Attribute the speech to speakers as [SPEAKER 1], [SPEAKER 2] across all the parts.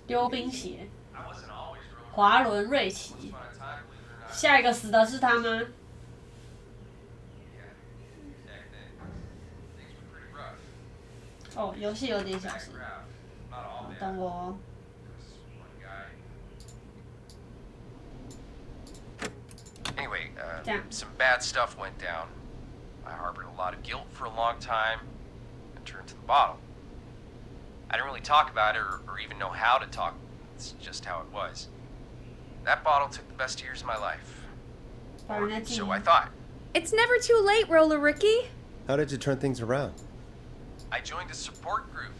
[SPEAKER 1] 溜冰鞋，滑轮瑞奇，下一个死的是他吗？哦，游戏有点小心，等我哦。
[SPEAKER 2] Anyway, some bad stuff went down. I harbored a lot of guilt for a long time and turned to the bottle. I didn't really talk about it or even know how to talk. It's just how it was. That bottle took the best years of my life. Or so I thought.
[SPEAKER 3] It's never too late, Roller Ricky.
[SPEAKER 4] How did you turn things around?
[SPEAKER 2] I joined a support group.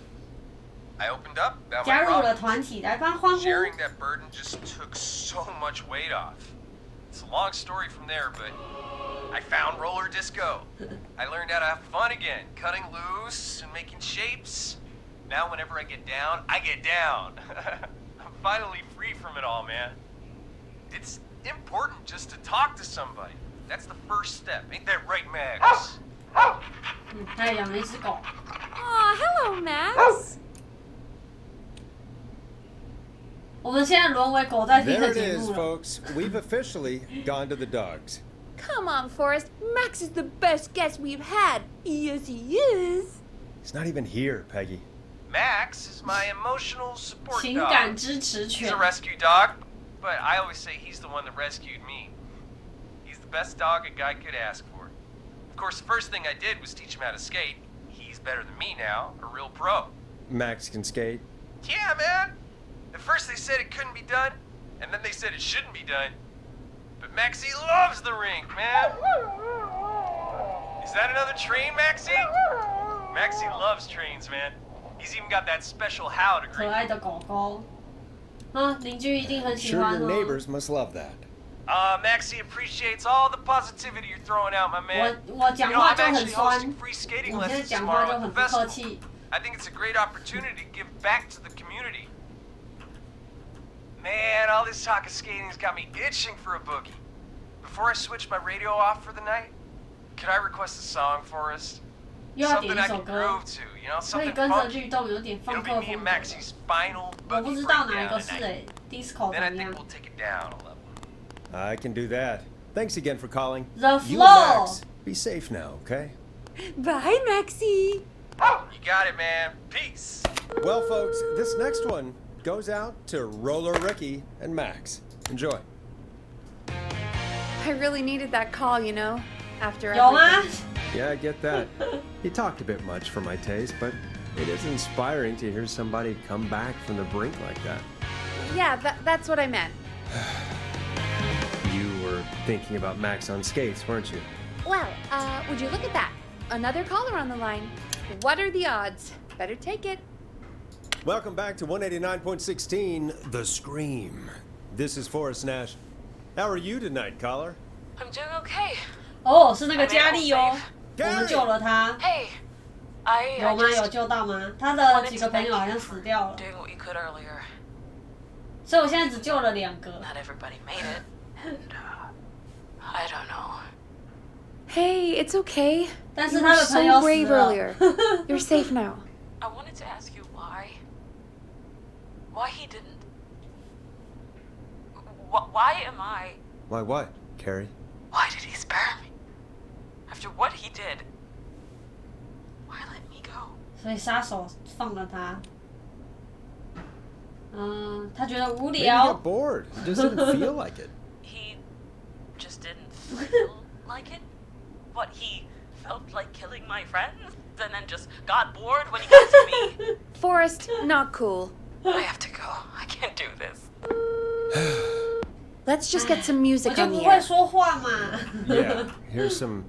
[SPEAKER 2] I opened up about
[SPEAKER 1] 加
[SPEAKER 2] my
[SPEAKER 1] 入了
[SPEAKER 2] problems.
[SPEAKER 1] 团体，来帮欢呼。
[SPEAKER 2] Sharing that burden just took so much weight off. It's a long story from there, but I found roller disco. I learned how to have fun again, cutting loose and making shapes. Now whenever I get down, I get down. I'm finally free from it all, man. It's important just to talk to somebody. That's the first step. Ain't that right, Max?
[SPEAKER 1] 他也养了一只狗。
[SPEAKER 3] Aw, hello, Max.
[SPEAKER 1] 我们现在沦为狗在听
[SPEAKER 4] There
[SPEAKER 1] 的
[SPEAKER 4] it
[SPEAKER 1] 节
[SPEAKER 4] is,
[SPEAKER 1] 目了。
[SPEAKER 4] folks. We've officially gone to the dogs.
[SPEAKER 3] Come on, Forrest. Max is the best guest we've had. Yes, he is.
[SPEAKER 4] He's not even here, Peggy.
[SPEAKER 2] Max is my emotional support
[SPEAKER 1] 情
[SPEAKER 2] dog.
[SPEAKER 1] 感支持
[SPEAKER 2] He's
[SPEAKER 1] 犬
[SPEAKER 2] a。rescue dog, but I always say he's the one that rescued me. He's the best dog a guy could ask for. Of course, the first thing I did was teach him how to skate. He's better than me now, a real pro.
[SPEAKER 4] Max can skate.
[SPEAKER 2] Yeah, man. At first they said it couldn't be done, and then they said it shouldn't be done. But Maxie loves the rink, man. Is that another train, Maxie? Maxie loves trains, man. He's even got that special how
[SPEAKER 1] 可
[SPEAKER 2] degree.
[SPEAKER 1] 爱的狗狗。啊，邻居一定很喜
[SPEAKER 4] Sure,
[SPEAKER 1] 欢
[SPEAKER 4] your
[SPEAKER 1] 哦。
[SPEAKER 4] neighbors must love that.
[SPEAKER 2] Maxie appreciates all the positivity you're throwing out, my man.
[SPEAKER 1] 我讲
[SPEAKER 2] You know,
[SPEAKER 1] 话
[SPEAKER 2] I'm
[SPEAKER 1] 就很
[SPEAKER 2] actually
[SPEAKER 1] 酸，
[SPEAKER 2] hosting free skating
[SPEAKER 1] 我现在
[SPEAKER 2] lessons
[SPEAKER 1] 讲话
[SPEAKER 2] tomorrow
[SPEAKER 1] 就
[SPEAKER 2] at
[SPEAKER 1] 很
[SPEAKER 2] the
[SPEAKER 1] 不客
[SPEAKER 2] festival.
[SPEAKER 1] 气。
[SPEAKER 2] I think it's a great opportunity to give back to the community. Man, all this talk of skating's got me itching for a boogie. Before I switch my radio off for the night, could I request a song for us?
[SPEAKER 1] 又要点
[SPEAKER 2] Something
[SPEAKER 1] 一
[SPEAKER 2] I
[SPEAKER 1] 首
[SPEAKER 2] can
[SPEAKER 1] 歌，
[SPEAKER 2] groove to, you know,
[SPEAKER 1] 可以
[SPEAKER 2] something
[SPEAKER 1] 跟着
[SPEAKER 2] funky.
[SPEAKER 1] 律动，有点
[SPEAKER 2] It'll
[SPEAKER 1] 放
[SPEAKER 2] be
[SPEAKER 1] 克
[SPEAKER 2] me
[SPEAKER 1] 风
[SPEAKER 2] and
[SPEAKER 1] 格。
[SPEAKER 2] Maxie's final
[SPEAKER 1] 我不
[SPEAKER 2] boogie
[SPEAKER 1] 知道哪一
[SPEAKER 2] breakdown
[SPEAKER 1] 个是
[SPEAKER 2] tonight.
[SPEAKER 1] disco
[SPEAKER 2] Then
[SPEAKER 1] 怎
[SPEAKER 2] I
[SPEAKER 1] 么
[SPEAKER 2] think
[SPEAKER 1] 样
[SPEAKER 2] we'll take it down a level.
[SPEAKER 4] I can do that. Thanks again for calling.
[SPEAKER 1] The
[SPEAKER 4] You
[SPEAKER 1] flow.
[SPEAKER 4] and Max, be safe now, okay?
[SPEAKER 3] Bye, Maxie.
[SPEAKER 2] You got it, man. Peace.
[SPEAKER 4] Well, folks, this next one goes out to Roller Ricky and Max. Enjoy.
[SPEAKER 3] I really needed that call, you know, after
[SPEAKER 1] 有吗？
[SPEAKER 3] everything.
[SPEAKER 4] Yeah, I get that. He talked a bit much for my taste, but it is inspiring to hear somebody come back from the brink like that.
[SPEAKER 3] Yeah, that's what I meant.
[SPEAKER 4] You were thinking about Max on skates, weren't you?
[SPEAKER 3] Well, would you look at that? Another caller on the line. What are the odds? Better take it.
[SPEAKER 4] Welcome back to 189.16, The Scream. This is Forrest Nash. How are you tonight, caller?
[SPEAKER 5] I'm doing okay.
[SPEAKER 1] 哦，是那个佳丽哦，我们
[SPEAKER 4] Gary
[SPEAKER 1] 救了她。
[SPEAKER 5] Hey, I
[SPEAKER 1] 有吗？有
[SPEAKER 5] just
[SPEAKER 1] 救到吗？他的几个朋友好像死掉了，
[SPEAKER 5] doing what you could earlier.
[SPEAKER 1] 所以我现在只救了2个。
[SPEAKER 5] Not everybody made it, and I don't know.
[SPEAKER 3] Hey, it's okay.
[SPEAKER 1] 但是
[SPEAKER 3] You
[SPEAKER 1] 他
[SPEAKER 3] were
[SPEAKER 1] 的朋
[SPEAKER 3] so
[SPEAKER 1] 友死
[SPEAKER 3] brave
[SPEAKER 1] 了。
[SPEAKER 3] earlier. You're safe now.
[SPEAKER 5] I wanted to ask you why he didn't. Why am I?
[SPEAKER 4] Why what, Carrie?
[SPEAKER 5] Why did he spare me? After what he did, why let me go?
[SPEAKER 1] 所以杀手放了他。他觉得無
[SPEAKER 4] Maybe you
[SPEAKER 1] 聊
[SPEAKER 4] got。bored. You just didn't feel like it.
[SPEAKER 5] He just didn't feel like it. What, he felt like killing my friends and then just got bored when he got to me?
[SPEAKER 3] Forrest, not cool.
[SPEAKER 5] I have to go. I can't do this.
[SPEAKER 3] Let's just get some
[SPEAKER 1] 我
[SPEAKER 3] music
[SPEAKER 1] 就
[SPEAKER 3] on
[SPEAKER 1] 不
[SPEAKER 3] the
[SPEAKER 1] 会
[SPEAKER 3] air.
[SPEAKER 1] 说话嘛。
[SPEAKER 4] Yeah, here's some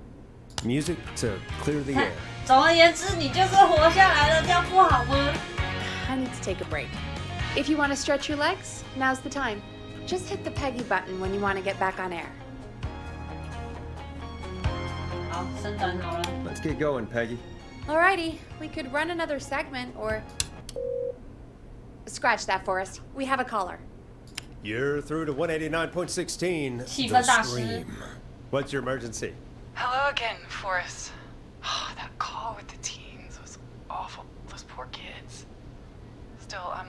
[SPEAKER 4] music to clear the air.
[SPEAKER 1] 总而言之，你就是活下来了，这样不好吗？
[SPEAKER 3] I need to take a break. If you want to stretch your legs, now's the time. Just hit the Peggy button when you want to get back on air.
[SPEAKER 1] 好，升等好了。
[SPEAKER 4] Let's get going, Peggy.
[SPEAKER 3] Alrighty, we could run another segment or... Scratch that, Forrest. We have a caller.
[SPEAKER 4] You're through to 189.16,
[SPEAKER 1] 气
[SPEAKER 4] The
[SPEAKER 1] 氛大师。
[SPEAKER 4] Scream. What's your emergency?
[SPEAKER 5] Hello again, Forrest. Oh, that call with the teens was awful. Those poor kids. Still, I'm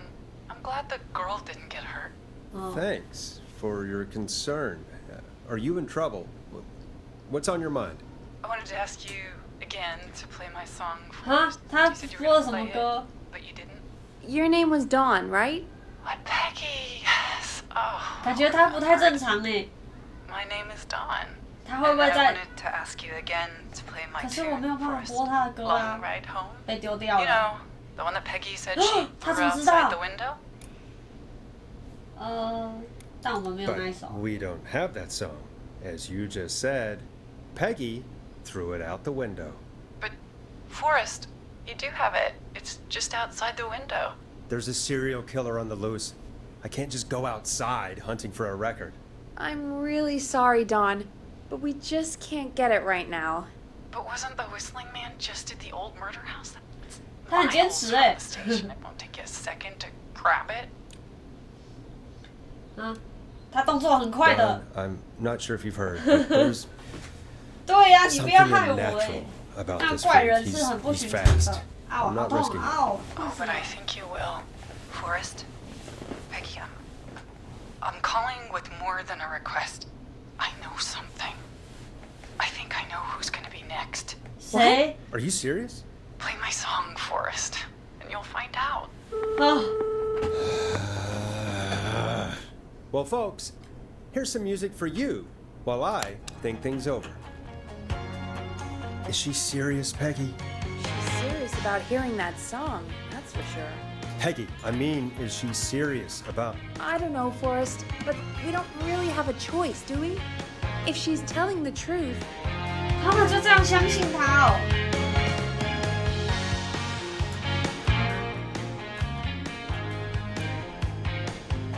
[SPEAKER 5] glad
[SPEAKER 6] the girl didn't get hurt.
[SPEAKER 1] Oh.
[SPEAKER 4] Thanks for your concern. Are you in trouble? What's on your mind?
[SPEAKER 6] I wanted to ask you again to play my song
[SPEAKER 1] 哈
[SPEAKER 6] first.
[SPEAKER 1] 他
[SPEAKER 6] You said you
[SPEAKER 1] 播
[SPEAKER 6] were
[SPEAKER 1] 了
[SPEAKER 6] gonna
[SPEAKER 1] 什么
[SPEAKER 6] play it,
[SPEAKER 1] 歌？
[SPEAKER 6] but you didn't.
[SPEAKER 3] Your name was Dawn, right?
[SPEAKER 6] What, Peggy? Yes. Oh.
[SPEAKER 1] 感觉他不太正常哎，
[SPEAKER 6] My name is Dawn.
[SPEAKER 1] 他会不会
[SPEAKER 6] And I
[SPEAKER 1] 在？
[SPEAKER 6] wanted to ask you again to play my
[SPEAKER 1] 可是我
[SPEAKER 6] tune
[SPEAKER 1] 没有办法
[SPEAKER 6] first.
[SPEAKER 1] 播他的歌
[SPEAKER 6] Long
[SPEAKER 1] 啊，
[SPEAKER 6] ride home.
[SPEAKER 1] 被丢掉
[SPEAKER 6] You
[SPEAKER 1] 了。
[SPEAKER 6] know, the one that Peggy said she
[SPEAKER 1] 他
[SPEAKER 6] threw
[SPEAKER 1] 怎么知道？
[SPEAKER 6] outside the window?
[SPEAKER 1] 但我们没有
[SPEAKER 4] But
[SPEAKER 1] 那一首。
[SPEAKER 4] we don't have that song. As you just said, Peggy threw it out the window.
[SPEAKER 6] But, Forrest, you do have it. It's just outside the window.
[SPEAKER 4] There's a serial killer on the loose. I can't just go outside hunting for a record.
[SPEAKER 3] I'm really sorry, Dawn, but we just can't get it right now.
[SPEAKER 6] But wasn't the whistling man just at the old murder house? That's
[SPEAKER 1] 他很坚
[SPEAKER 6] miles
[SPEAKER 1] 持
[SPEAKER 6] from
[SPEAKER 1] 哎
[SPEAKER 6] the。station. It won't take you a second to grab it.
[SPEAKER 1] 啊，他动作很快
[SPEAKER 4] Dawn,
[SPEAKER 1] 的。
[SPEAKER 4] I'm not sure if you've heard, but there's
[SPEAKER 1] 对呀、你不
[SPEAKER 4] something
[SPEAKER 1] 要害我哎
[SPEAKER 4] unnatural。about
[SPEAKER 1] 那
[SPEAKER 4] this
[SPEAKER 1] 怪
[SPEAKER 4] freak.
[SPEAKER 1] 人是很
[SPEAKER 4] He's
[SPEAKER 1] 不寻常
[SPEAKER 4] fast.
[SPEAKER 1] 的。嗷，
[SPEAKER 4] I'm
[SPEAKER 1] 好
[SPEAKER 4] not
[SPEAKER 1] 痛
[SPEAKER 4] risking it.
[SPEAKER 1] 嗷！
[SPEAKER 6] Oh, but I think you will. Forrest, Peggy, I'm calling with more than a request. I know something. I think I know who's gonna be next.
[SPEAKER 1] 谁？
[SPEAKER 4] Are you serious?
[SPEAKER 6] Play my song, Forrest, and you'll find out.
[SPEAKER 1] 啊，
[SPEAKER 4] Well, folks, here's some music for you while I think things over. Is she serious, Peggy?
[SPEAKER 3] She's serious about hearing that song, that's for sure.
[SPEAKER 4] Peggy, I mean, is she serious about...
[SPEAKER 3] I don't know, Forrest, but we don't really have a choice, do we? If she's telling the truth,
[SPEAKER 1] 他们就这样相信他哦。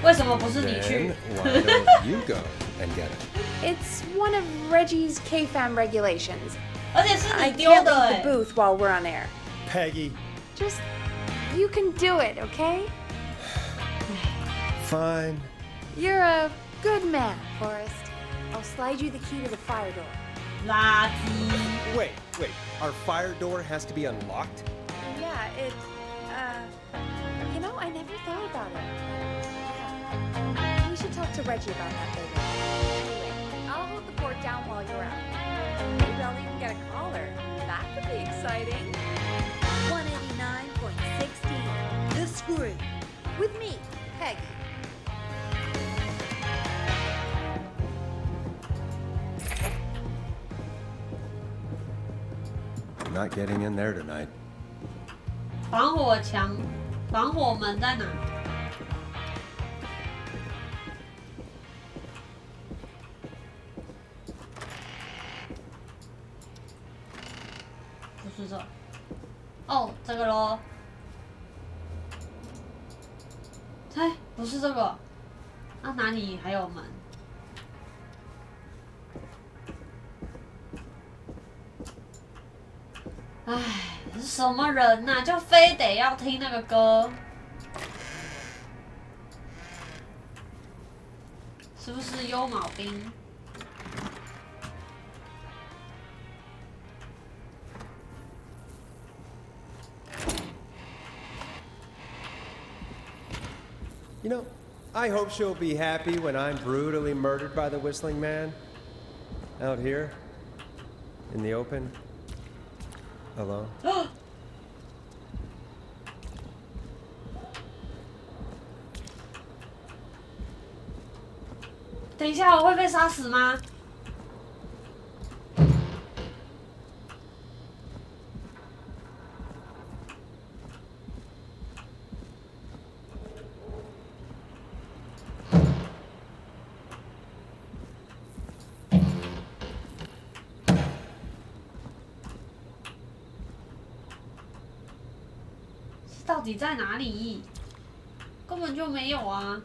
[SPEAKER 1] 为什么不是你去
[SPEAKER 4] Then？why don't you go and get it?
[SPEAKER 3] it's one of Reggie's KFAM regulations.
[SPEAKER 1] 而且是
[SPEAKER 3] I
[SPEAKER 1] 你丢
[SPEAKER 3] can't
[SPEAKER 1] 的
[SPEAKER 3] leave
[SPEAKER 1] 哎
[SPEAKER 3] the。booth while we're on air.
[SPEAKER 4] Peggy,
[SPEAKER 3] Just, you can do it, okay?
[SPEAKER 4] fine.
[SPEAKER 3] You're a good man, Forrest. I'll slide you the key to the fire door.
[SPEAKER 1] 垃圾。
[SPEAKER 4] Wait, our fire door has to be unlocked?
[SPEAKER 3] Yeah, you know, I never thought about it. Yeah. We should talk to Reggie about that later. Anyway, I'll hold the fort down while you're out. Maybe I'll even get a caller. That could be exciting. 189.16, The Screw. With me, Peggy.
[SPEAKER 4] I'm not getting in there tonight.
[SPEAKER 1] 防火墙、防火门在哪？不是这。哦，这个咯。哎，不是这个。啊，哪里还有门？唉，是什么人呐、就非得要听那个歌？是不是优毛兵？
[SPEAKER 4] You know, I hope she'll be happy when I'm brutally murdered by the Whistling Man. Out here, in the open, alone.
[SPEAKER 1] 等一下，我会被杀死吗？到底在哪里？根本就没有啊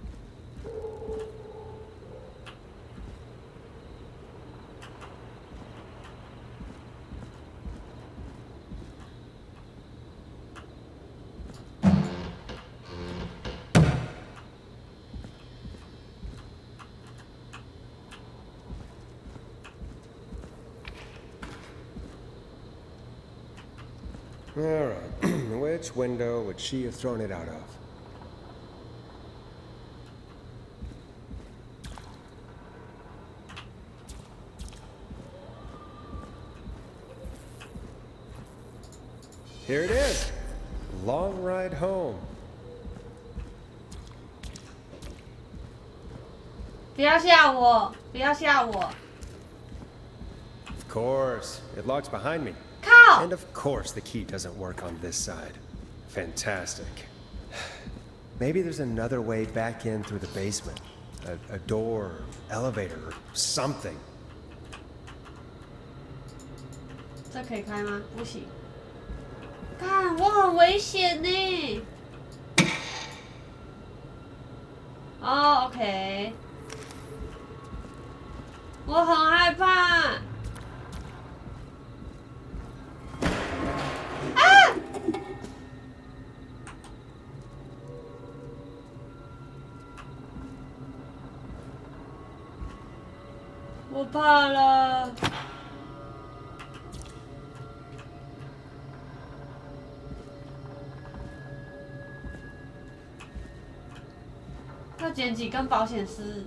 [SPEAKER 1] ！All
[SPEAKER 4] right. Which window would she have thrown it out of? Here it is. Long ride home.
[SPEAKER 1] 不要吓我！不要吓我！
[SPEAKER 4] Of course. It locks behind me.
[SPEAKER 1] 靠！
[SPEAKER 4] And of course the key doesn't work on this side. Fantastic. Maybe there's another way back in through the basement. A door, elevator, or something.
[SPEAKER 1] 这可以开吗？不行。看，我很危险呢。哦，OK。我很害怕。啊！我怕了。要捡几根保险丝。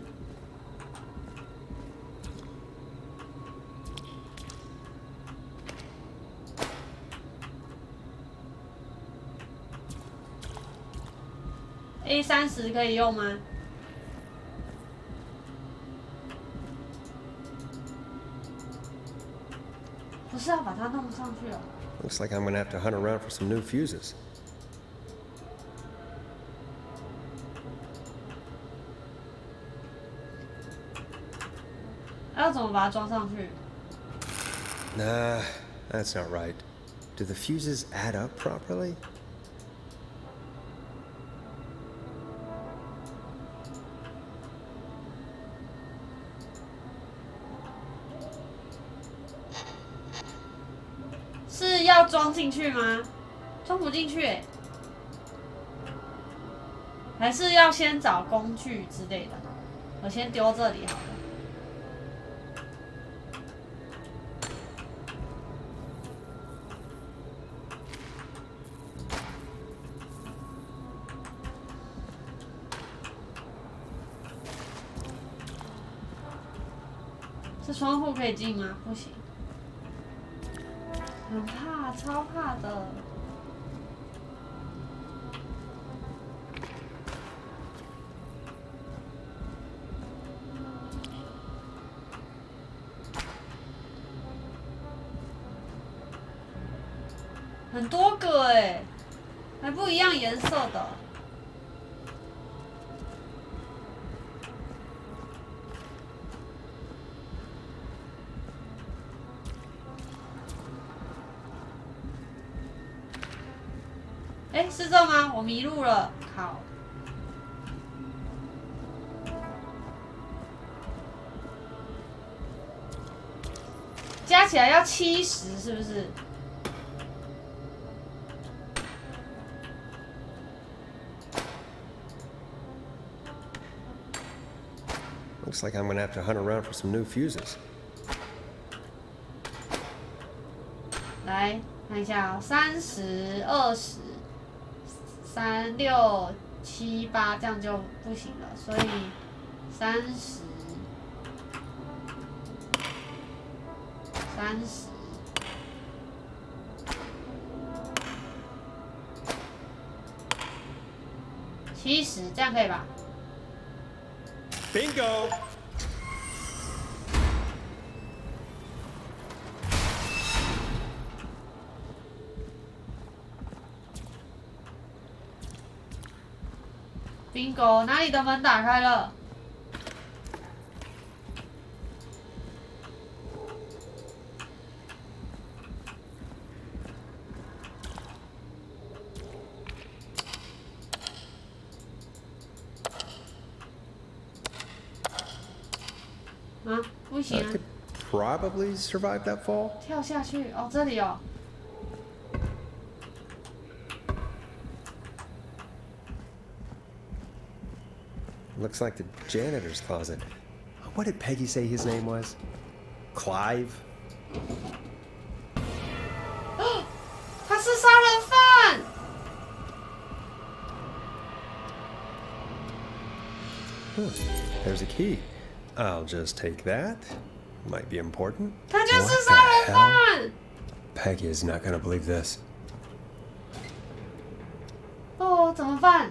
[SPEAKER 1] A30可以用吗？不是要把它弄上去哦。
[SPEAKER 4] Looks like I'm gonna have to hunt around for some new fuses.
[SPEAKER 1] 要怎么把它装上去？
[SPEAKER 4] Nah, that's not right. Do the fuses add up properly? 是要装进去吗？装不进去欸，还是要先找工具之类的？我先丢这里好了。这窗户可以进吗？不行。很怕，超怕的。很多个哎，还不一样颜色的。哎，是这吗？我迷路了，靠！加起来要70，是不是？ Looks like I'm gonna have to hunt around for some new fuses.
[SPEAKER 1] 来看一下哦，30、20、3、6、7、8，这样就不行了，所以30、70，这样可以吧？
[SPEAKER 4] Bingo!
[SPEAKER 1] Bingo， 哪里的门打开了？啊，不行
[SPEAKER 4] I
[SPEAKER 1] 啊！
[SPEAKER 4] could probably survive that fall.
[SPEAKER 1] 跳下去哦，这里哦。
[SPEAKER 4] Looks like the janitor's closet. What did Peggy say his name was? Clive?
[SPEAKER 1] 他是杀人犯！
[SPEAKER 4] There's a key. I'll just take that. Might be important.
[SPEAKER 1] 他就是
[SPEAKER 4] What
[SPEAKER 1] 杀人
[SPEAKER 4] the hell?
[SPEAKER 1] 犯！
[SPEAKER 4] Peggy is not gonna believe this.
[SPEAKER 1] 怎么办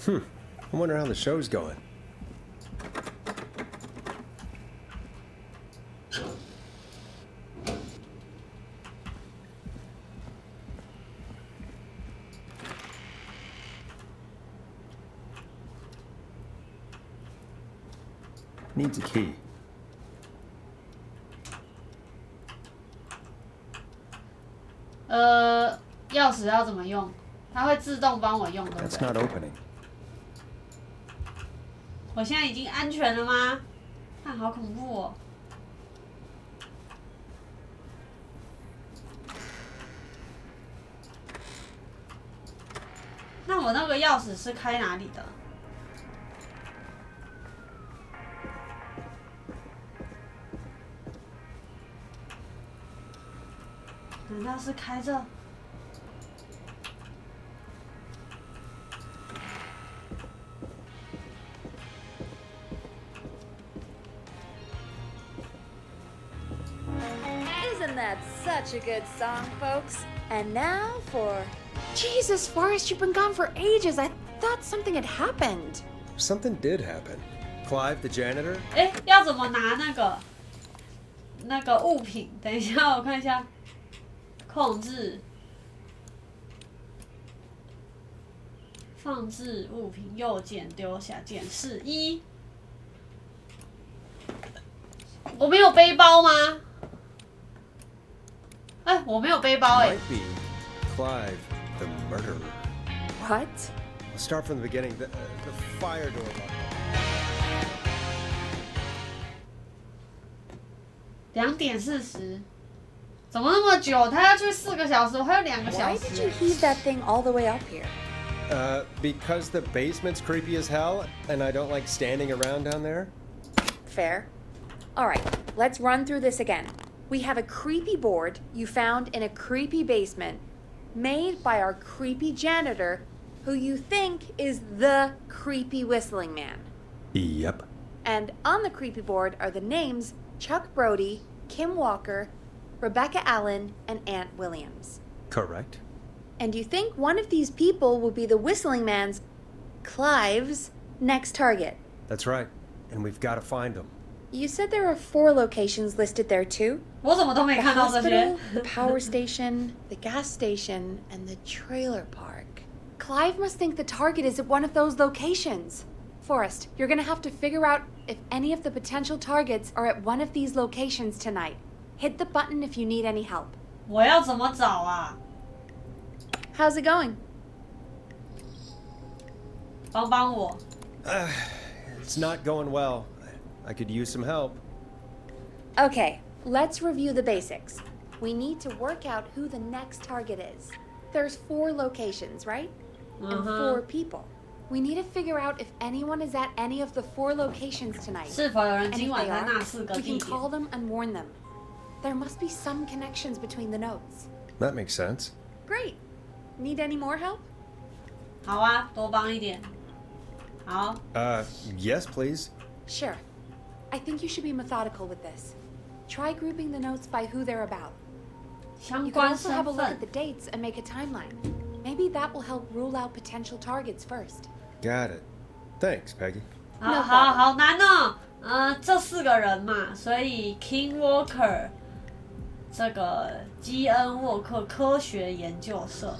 [SPEAKER 1] ？I
[SPEAKER 4] wonder how the show's going. Needs a key.
[SPEAKER 1] 钥匙要怎么用？它会自动帮我用，对不
[SPEAKER 4] That's
[SPEAKER 1] 对？
[SPEAKER 4] not opening.
[SPEAKER 1] 我现在已经安全了吗？看，好恐怖哦！那我那个钥匙是开哪里的？难道是开这？
[SPEAKER 3] Isn't that such a good song, folks? And now for... Jesus, Forrest, you've been gone for ages. I thought something had happened.
[SPEAKER 4] Something did happen. Clive, the janitor?
[SPEAKER 1] 哎，要怎么拿那个物品？等一下，我看一下。控制。放置物品，右键丢下键是1。我没有背包吗？哎，我没有背包哎。
[SPEAKER 4] Might be Clive, the murderer.
[SPEAKER 3] What?
[SPEAKER 4] We'll start from the beginning. The fire door locked.
[SPEAKER 1] 2点40，怎么那么久？他要去4个小时，我还有2个小
[SPEAKER 3] Why
[SPEAKER 1] 时
[SPEAKER 3] did you heave that thing all the way up here?
[SPEAKER 4] Because the basement's creepy as hell, and I don't like standing around down there.
[SPEAKER 3] Fair. All right, let's run through this again. We have a creepy board you found in a creepy basement made by our creepy janitor who you think is the creepy whistling man.
[SPEAKER 4] Yep.
[SPEAKER 3] And on the creepy board are the names Chuck Brody, Kim Walker, Rebecca Allen, and Aunt Williams.
[SPEAKER 4] Correct.
[SPEAKER 3] And you think one of these people will be the whistling man's, Clive's, next target.
[SPEAKER 4] That's right. And we've got to find them.
[SPEAKER 3] You said there are 4 locations listed there too?
[SPEAKER 1] 我怎么都没
[SPEAKER 3] The
[SPEAKER 1] 看到这些
[SPEAKER 3] hospital, the power station, the gas station, and the trailer park. Clive must think the target is at one of those locations. Forrest, you're gonna have to figure out if any of the potential targets are at one of these locations tonight. Hit the button if you need any help.
[SPEAKER 1] 我要怎么找啊？
[SPEAKER 3] How's it going?
[SPEAKER 1] 帮帮我。
[SPEAKER 4] It's not going well. I could use some help.
[SPEAKER 3] Okay, let's review the basics. We need to work out who the next target is. There's 4 locations, right? And 4 people. We need to figure out if anyone is at any of the 4 locations tonight.
[SPEAKER 1] 是否有人
[SPEAKER 3] And
[SPEAKER 1] 今
[SPEAKER 3] if
[SPEAKER 1] 晚
[SPEAKER 3] they
[SPEAKER 1] 在
[SPEAKER 3] are,
[SPEAKER 1] 那4个
[SPEAKER 3] we
[SPEAKER 1] 地
[SPEAKER 3] can
[SPEAKER 1] 点？
[SPEAKER 3] call them and warn them. There must be some connections between the notes.
[SPEAKER 4] That makes sense.
[SPEAKER 3] Great. Need any more help?
[SPEAKER 1] 好啊，多帮一点。好，
[SPEAKER 4] Yes, please.
[SPEAKER 3] Sure. I think you should be methodical with this. Try grouping the notes by who they're about.
[SPEAKER 1] 相
[SPEAKER 3] You can
[SPEAKER 1] 关
[SPEAKER 3] also
[SPEAKER 1] 身
[SPEAKER 3] have a look
[SPEAKER 1] 份
[SPEAKER 3] at the。dates and make a timeline. Maybe that will help rule out potential targets first.
[SPEAKER 4] Got it. Thanks, Peggy.
[SPEAKER 1] 好好好难哦。这4个人嘛，所以 King Walker 这个基恩沃克科学研究社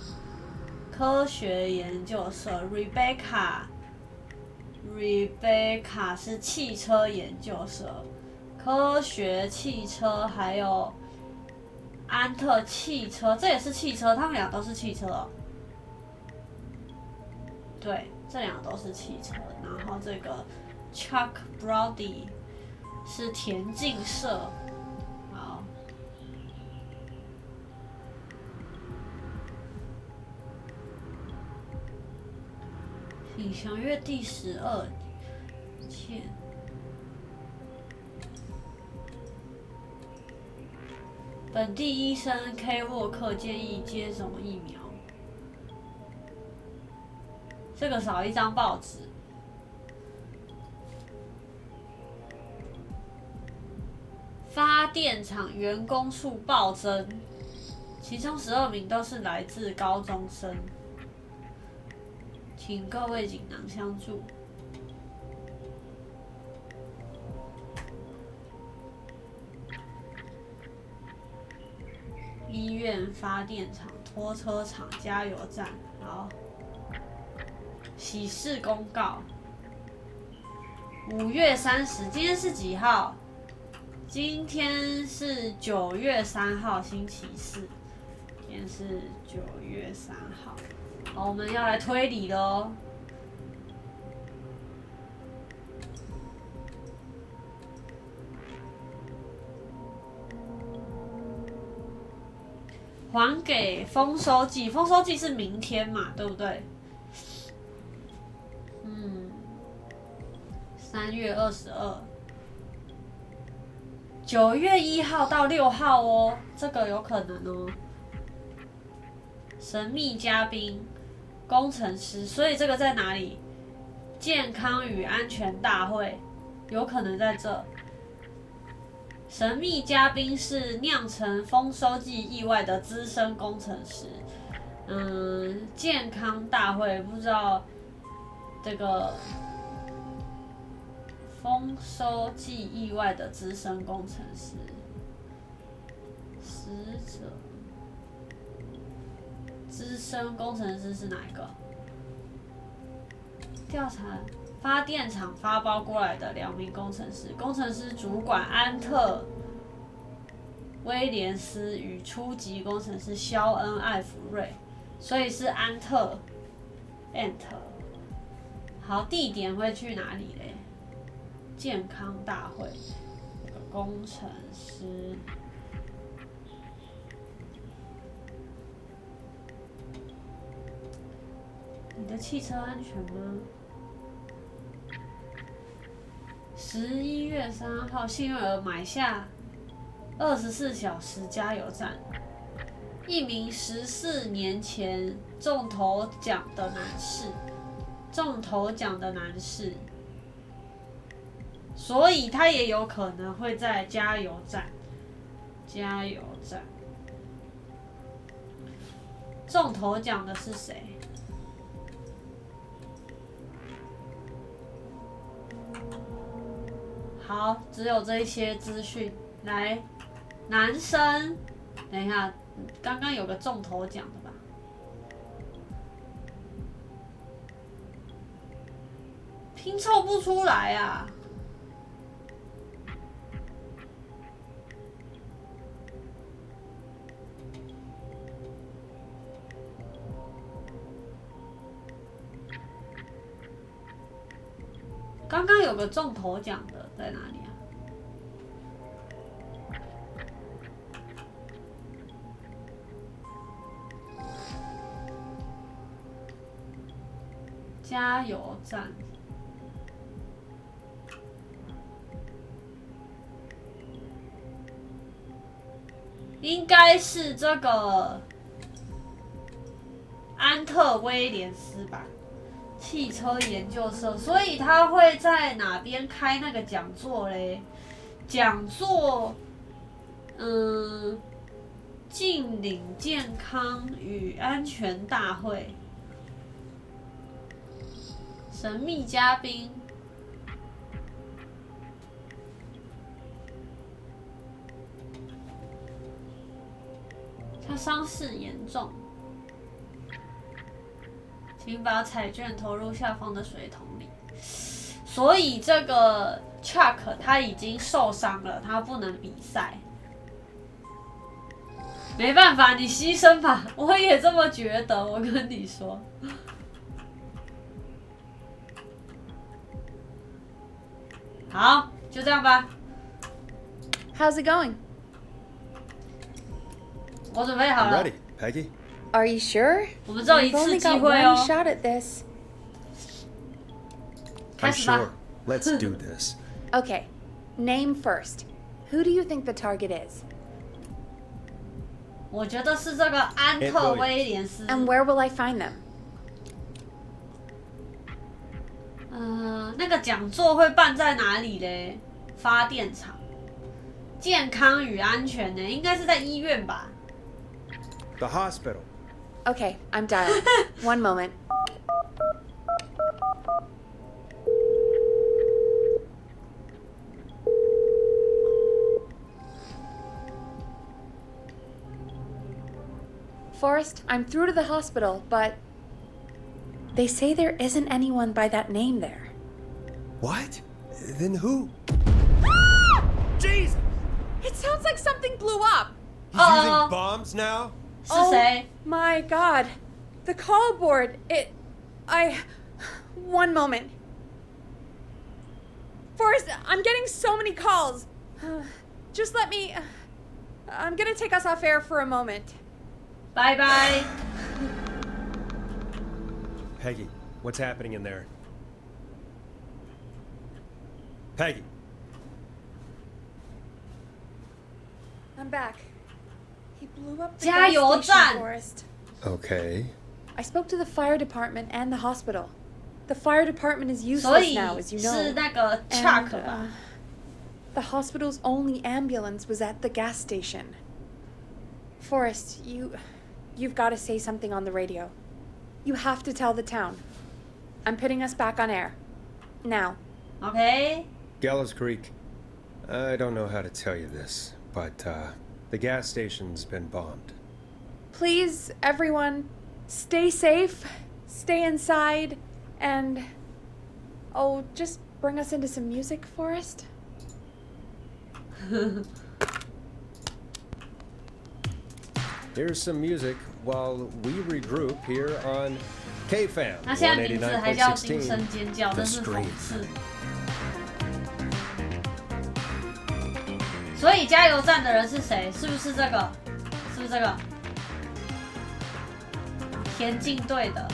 [SPEAKER 1] ，Rebecca 是汽车研究社，科学汽车，还有安特汽车，这也是汽车，他们俩都是汽车哦。对，这两个都是汽车，然后这个 Chuck Brody 是田径社，好。请详阅第12件。本地医生 K 沃克建议接种疫苗。这个少一张报纸。发电厂员工数暴增，其中12名都是来自高中生，请各位锦囊相助。医院、发电厂、拖车厂、加油站，好。喜事公告：5月30，今天是几号？今天是9月3号，星期四。今天是9月3号。好，我们要来推理咯。还给丰收季，丰收季是明天嘛，对不对？3月22。9月1号到6号哦，这个有可能哦。神秘嘉宾，工程师，所以这个在哪里？健康与安全大会，有可能在这。神秘嘉宾是酿成丰收季意外的资深工程师。健康大会不知道这个。丰收季意外的资深工程师，死者，资深工程师是哪一个？调查发电厂发包过来的2名工程师，工程师主管安特威廉斯与初级工程师肖恩艾弗瑞，所以是安特 ，enter。好，地点会去哪里嘞？健康大会，工程师，你的汽车安全吗？11月3号，幸运儿买下24小时加油站。一名14年前中头奖的男士。所以他也有可能会在加油站。中头奖的是谁？好，只有这一些资讯。来，男生，等一下，刚刚有个中头奖的吧？拼凑不出来啊！刚刚有个中头奖的在哪里啊？加油站。应该是这个安特威廉斯吧，汽车研究社，所以他会在哪边开那个讲座嘞？讲座，近邻健康与安全大会，神秘嘉宾。他伤势严重，请把彩券投入下方的水桶里。所以这个 Chuck 他已经受伤了，他不能比赛。没办法，你牺牲吧，我也这么觉得。我跟你说，好，就这样吧。
[SPEAKER 3] How's it going?
[SPEAKER 1] 我准备好了。
[SPEAKER 4] I'm ready, Peggy.
[SPEAKER 3] Are you sure?
[SPEAKER 1] 我们只有一
[SPEAKER 3] We've
[SPEAKER 1] 次
[SPEAKER 3] only
[SPEAKER 1] 机
[SPEAKER 3] got
[SPEAKER 1] 会
[SPEAKER 3] one
[SPEAKER 1] 哦。
[SPEAKER 3] shot at this.
[SPEAKER 1] 开
[SPEAKER 4] I'm
[SPEAKER 1] 始吧。
[SPEAKER 4] sure. Let's do this.
[SPEAKER 3] Okay, name first. Who do you think the target is?
[SPEAKER 1] 我觉得是这个安特威廉斯。
[SPEAKER 3] And where will I find them?
[SPEAKER 1] 那个讲座会办在哪里嘞？发电厂。健康与安全呢？应该是在医院吧。
[SPEAKER 4] The hospital.
[SPEAKER 3] Okay, I'm dialing. One moment. Forrest, I'm through to the hospital, but they say there isn't anyone by that name there.
[SPEAKER 4] What? Then who? Jesus!
[SPEAKER 3] It sounds like something blew up.
[SPEAKER 4] He's using bombs now?
[SPEAKER 1] 是谁？
[SPEAKER 3] My God. The call board. One moment. Forrest, I'm getting so many calls. Just let me. I'm gonna take us off air for a moment.
[SPEAKER 1] 拜拜。
[SPEAKER 4] Peggy, what's happening in there? Peggy.
[SPEAKER 3] I'm back. He blew up the
[SPEAKER 1] 加油
[SPEAKER 3] gas
[SPEAKER 1] 站
[SPEAKER 3] station, Forrest.
[SPEAKER 4] Okay.
[SPEAKER 3] I spoke to the fire department and the hospital. The fire department is
[SPEAKER 1] 所
[SPEAKER 3] useless
[SPEAKER 1] 以
[SPEAKER 3] now, as you
[SPEAKER 1] 是
[SPEAKER 3] know.
[SPEAKER 1] 那个
[SPEAKER 3] And,
[SPEAKER 1] Chuck 吧？
[SPEAKER 3] the hospital's only ambulance was at the gas station. Forrest, you've got to say something on the radio. You have to tell the town. I'm putting us back on air. Now.
[SPEAKER 1] OK。
[SPEAKER 4] Gallows Creek. I don't know how to tell you this, but the gas station's been bombed.
[SPEAKER 3] Please, everyone, stay safe, stay inside, and just bring us into some music, Forrest.
[SPEAKER 4] Here's some music while we regroup here on KFAM
[SPEAKER 1] 那现在名字还叫惊声
[SPEAKER 4] 189.16.
[SPEAKER 1] 尖叫，
[SPEAKER 4] The
[SPEAKER 1] 真是讽
[SPEAKER 4] Stream.
[SPEAKER 1] 刺。所以加油站的人是谁？是不是这个？是不是这个？田径队的。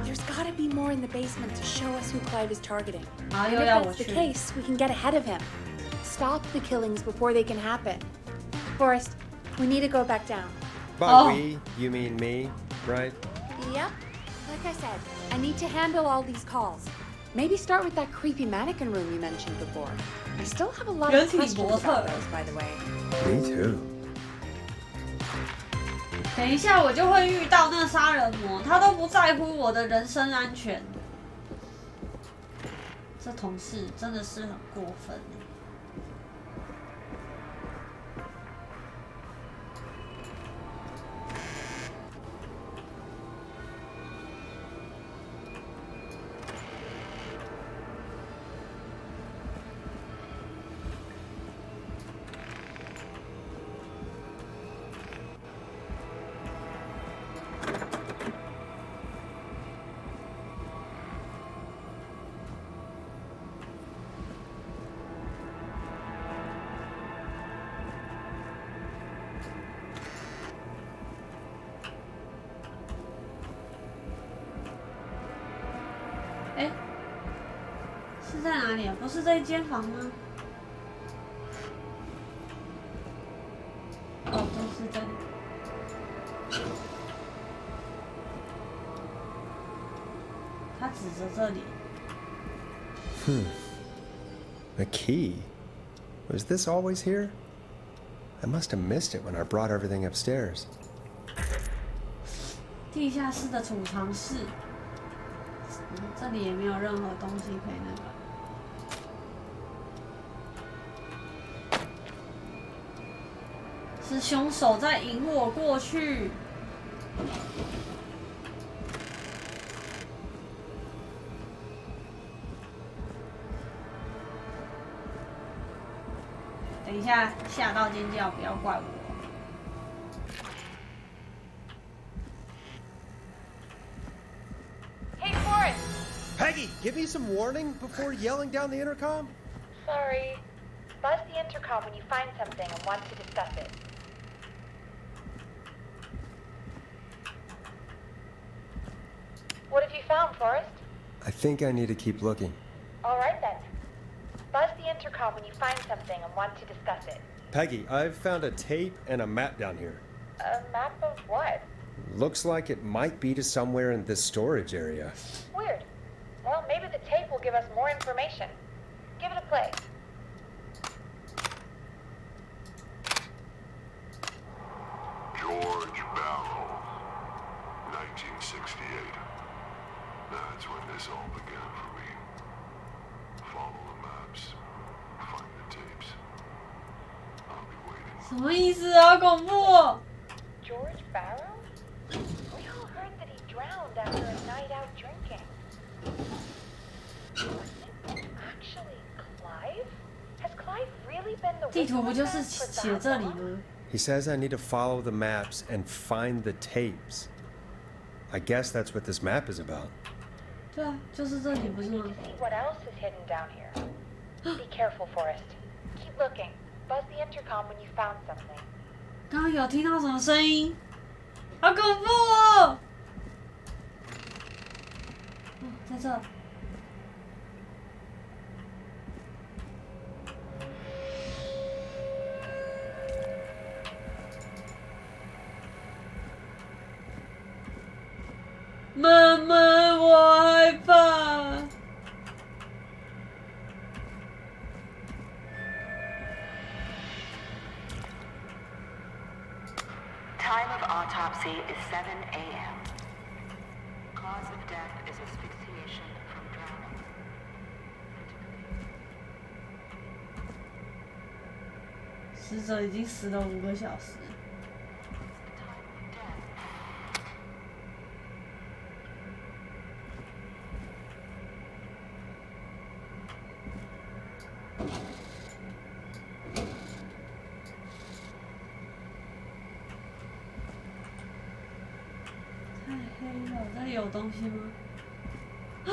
[SPEAKER 3] There's gotta be more in the basement to show us who Clive is targeting.
[SPEAKER 1] 好，
[SPEAKER 3] And
[SPEAKER 1] 又
[SPEAKER 3] if
[SPEAKER 1] 要我
[SPEAKER 3] that's the
[SPEAKER 1] 去。
[SPEAKER 3] case, we can get ahead of him. Stop the killings before they can happen. Forrest, we need to go back down.
[SPEAKER 4] By
[SPEAKER 1] Oh.
[SPEAKER 4] we, you mean me, right?
[SPEAKER 3] Yep. Like I said, I need to handle all these calls. Maybe start with that creepy mannequin room you mentioned before. I still have a lot of
[SPEAKER 1] 人体
[SPEAKER 3] questions
[SPEAKER 1] 模特。
[SPEAKER 3] about those, by the way.
[SPEAKER 4] Me too.
[SPEAKER 1] 等一下，我就会遇到那杀人魔，他都不在乎我的人身安全。这同事真的是很过分。哎，是在哪里啊？不是这一间房吗？哦，对，是这里。他指着这里。
[SPEAKER 4] A key? Was this always here? I must have missed it when I brought everything upstairs.
[SPEAKER 1] 地下室的储藏室，这里也没有任何东西可以那个。是凶手在引我过去。等一下，吓到尖叫，不要怪我。
[SPEAKER 3] Hey, Forrest!
[SPEAKER 4] Peggy, give me some warning before yelling down the intercom?
[SPEAKER 7] Sorry. Buzz the intercom when you find something and want to discuss it. What have you found, Forrest?
[SPEAKER 4] I think I need to keep looking.
[SPEAKER 7] All right then. Buzz the intercom when you find something and want to discuss it.
[SPEAKER 4] Peggy, I've found a tape and a map down here.
[SPEAKER 7] A map of what?
[SPEAKER 4] Looks like it might be to somewhere in this storage area.
[SPEAKER 7] Weird. Well, maybe the tape will give us more information. Give it a play.
[SPEAKER 8] George Barrow, 1968. That's when this all began for me. Follow the maps, find the tapes. I'll be waiting.
[SPEAKER 1] 什么意思啊？好恐怖哦！
[SPEAKER 7] George Barrow? We all heard that he drowned after a night out drinking. Was it actually Clive? Has Clive really been the
[SPEAKER 1] 地图不
[SPEAKER 7] whistle
[SPEAKER 1] 就是
[SPEAKER 7] man for
[SPEAKER 1] 写
[SPEAKER 7] that
[SPEAKER 1] 这里
[SPEAKER 7] long?
[SPEAKER 1] 吗？
[SPEAKER 4] He says I need to follow the maps and find the tapes. I guess that's what this map is about.
[SPEAKER 1] 对啊，就是这里不是
[SPEAKER 7] We
[SPEAKER 1] 吗
[SPEAKER 7] need to see what else is hidden down here. Be careful, Forrest. Keep looking. Buzz the intercom when you found something.
[SPEAKER 1] 刚刚有听到什么声音？好恐怖哦！哦，在这。妈妈，我害怕。
[SPEAKER 9] Time of autopsy is 7 a.m. Cause of death is asphyxiation from drowning.
[SPEAKER 1] 死者已经死了5个小时。 太黑了，这里有东西吗？啊！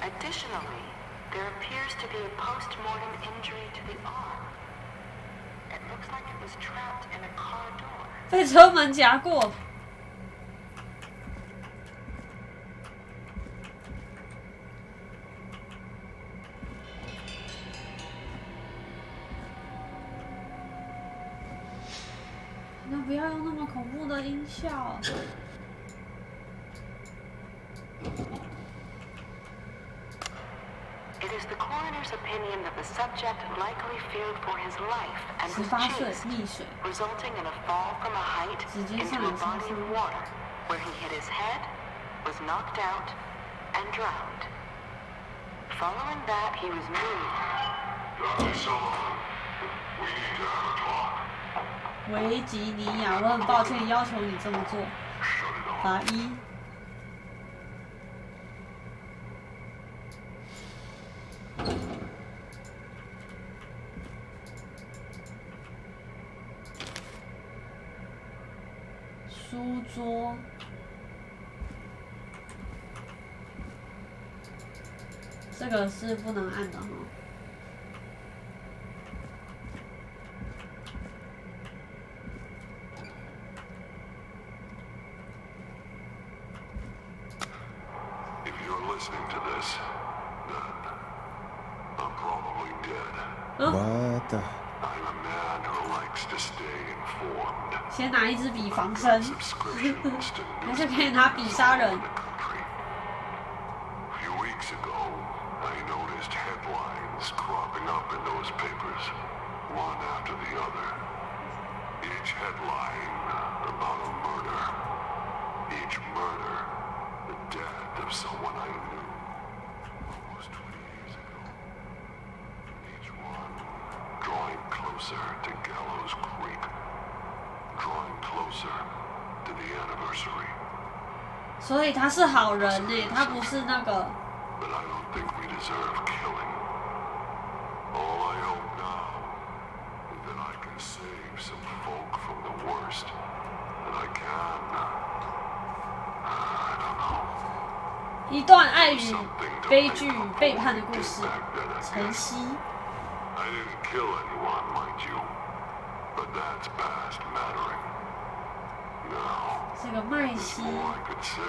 [SPEAKER 9] Additionally, there appears to be a post-mortem injury to the arm. It looks like it was trapped in a car door.
[SPEAKER 1] 被车门夹过。 那不要用那么恐怖的音效。
[SPEAKER 9] It is the coroner's opinion that the subject likely feared for his life and was
[SPEAKER 1] 18岁
[SPEAKER 9] chased,
[SPEAKER 1] 溺水，
[SPEAKER 9] resulting in a fall from a height
[SPEAKER 1] 直接
[SPEAKER 9] into
[SPEAKER 1] 上
[SPEAKER 9] a
[SPEAKER 1] 来上
[SPEAKER 9] body
[SPEAKER 1] 身
[SPEAKER 9] of water, where he hit his head, was knocked out, and drowned. Following that, he was moved.
[SPEAKER 8] Dr. Sullivan, we need to have a talk.
[SPEAKER 1] 维吉尼亚，我很抱歉要求你这么做。
[SPEAKER 8] Shut it off.
[SPEAKER 1] 法医。 书桌，这个是不能按的哈。
[SPEAKER 8] If you're listening to this, then I'm probably dead.
[SPEAKER 4] What the?
[SPEAKER 8] I'm a man who likes to stay informed.
[SPEAKER 1] 先拿一支笔防身，
[SPEAKER 8] Subscriptions to
[SPEAKER 1] 而且可以拿笔杀人
[SPEAKER 8] in。the country. A few weeks ago, I noticed headlines cropping up in those papers, one after the other. Each headline about a murder. Each murder, the death of someone I knew almost 20 years ago. Each one drawing closer to Gallows Creek. Drawing closer to the anniversary.
[SPEAKER 1] 所以他是好人呢，他不是那个。
[SPEAKER 8] But I don't think we deserve killing. All I hope now is that I can save some folk from the worst. That I can. I don't know.
[SPEAKER 1] 一段爱与悲剧背叛的故事，晨曦。
[SPEAKER 8] I didn't kill anyone, mind you. But that's past mattering. Now,
[SPEAKER 1] 这个麦
[SPEAKER 8] there's
[SPEAKER 1] 西，
[SPEAKER 8] more I could say.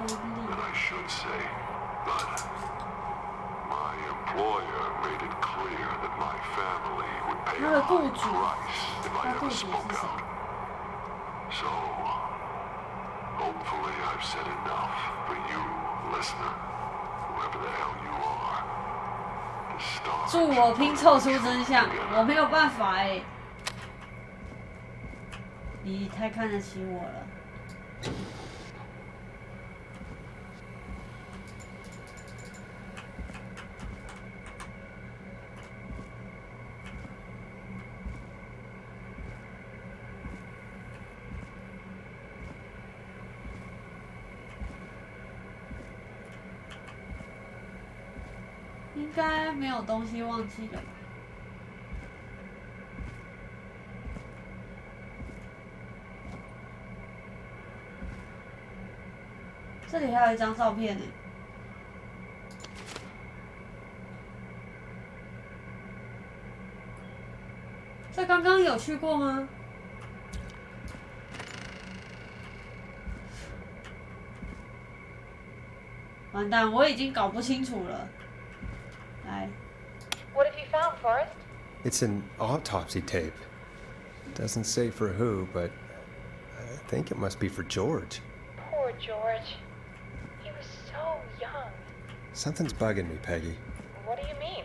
[SPEAKER 8] than I should say, but my employer made it clear that my family would pay a high price if I ever spoke out. So, hopefully I've said enough for you, listener, whoever the hell you are, to start.
[SPEAKER 1] 助我拼凑出真相，我没有办法哎，你太看得起我了。应该没有东西忘记了吧？这里还有一张照片呢。这刚刚有去过吗？完蛋，我已经搞不清楚了。来。
[SPEAKER 7] What have you found, Forrest?
[SPEAKER 4] It's an autopsy tape. Doesn't say for who, but I think it must be for George.
[SPEAKER 7] Poor George. He was so young.
[SPEAKER 4] Something's bugging me, Peggy.
[SPEAKER 7] What do you mean?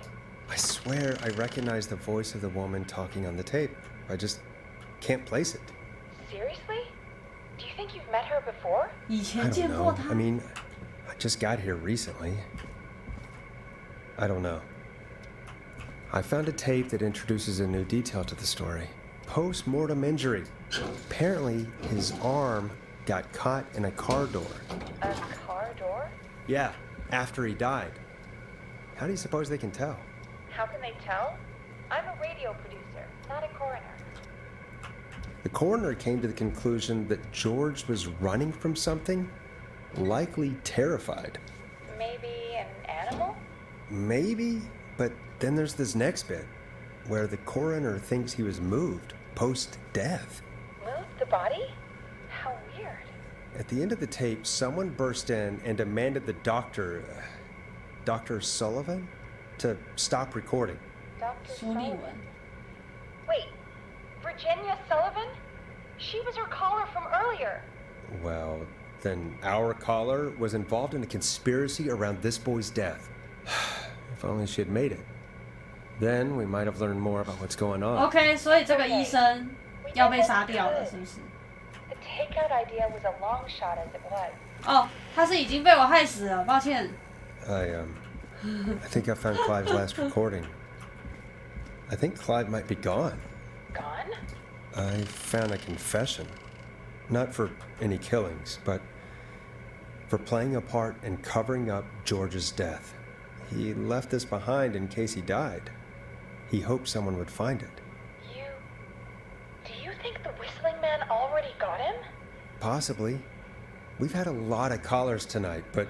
[SPEAKER 4] I swear I recognize the voice of the woman talking on the tape. I just can't place it.
[SPEAKER 7] Seriously? Do you think you've met her before?
[SPEAKER 1] 以
[SPEAKER 4] I
[SPEAKER 1] 前
[SPEAKER 4] don't
[SPEAKER 1] 见过
[SPEAKER 4] know.
[SPEAKER 1] 他。
[SPEAKER 4] I mean, I just got here recently. I don't know. I found a tape that introduces a new detail to the story. Post-mortem injury. Apparently, his arm got caught in a car door.
[SPEAKER 7] A car door?
[SPEAKER 4] Yeah, after he died. How do you suppose they can tell?
[SPEAKER 7] How can they tell? I'm a radio producer, not a coroner.
[SPEAKER 4] The coroner came to the conclusion that George was running from something, likely terrified.
[SPEAKER 7] Maybe an animal?
[SPEAKER 4] Maybe, but then there's this next bit, where the coroner thinks he was moved post-death.
[SPEAKER 7] Moved the body? How weird.
[SPEAKER 4] At the end of the tape, someone burst in and demanded the doctor, Dr. Sullivan, to stop recording.
[SPEAKER 7] Dr.
[SPEAKER 1] 苏立
[SPEAKER 7] Sullivan?
[SPEAKER 1] 文。
[SPEAKER 7] Wait, Virginia Sullivan? She was our caller from earlier.
[SPEAKER 4] Well, then our caller was involved in a conspiracy around this boy's death. If only she had made it. Then we might have learned more about what's going on.
[SPEAKER 1] OK， 所以这个医生要被杀掉了，是不是？
[SPEAKER 7] The takeout idea was a long shot as it was.
[SPEAKER 1] 哦，他是已经被我害死了，抱歉。
[SPEAKER 4] I think I found Clive's last recording. I think Clive might be gone.
[SPEAKER 7] Gone?
[SPEAKER 4] I found a confession. Not for any killings, but for playing a part in covering up George's death. He left this behind in case he died. He hoped someone would find it.
[SPEAKER 7] Do you think the Whistling Man already got him?
[SPEAKER 4] Possibly. We've had a lot of callers tonight, but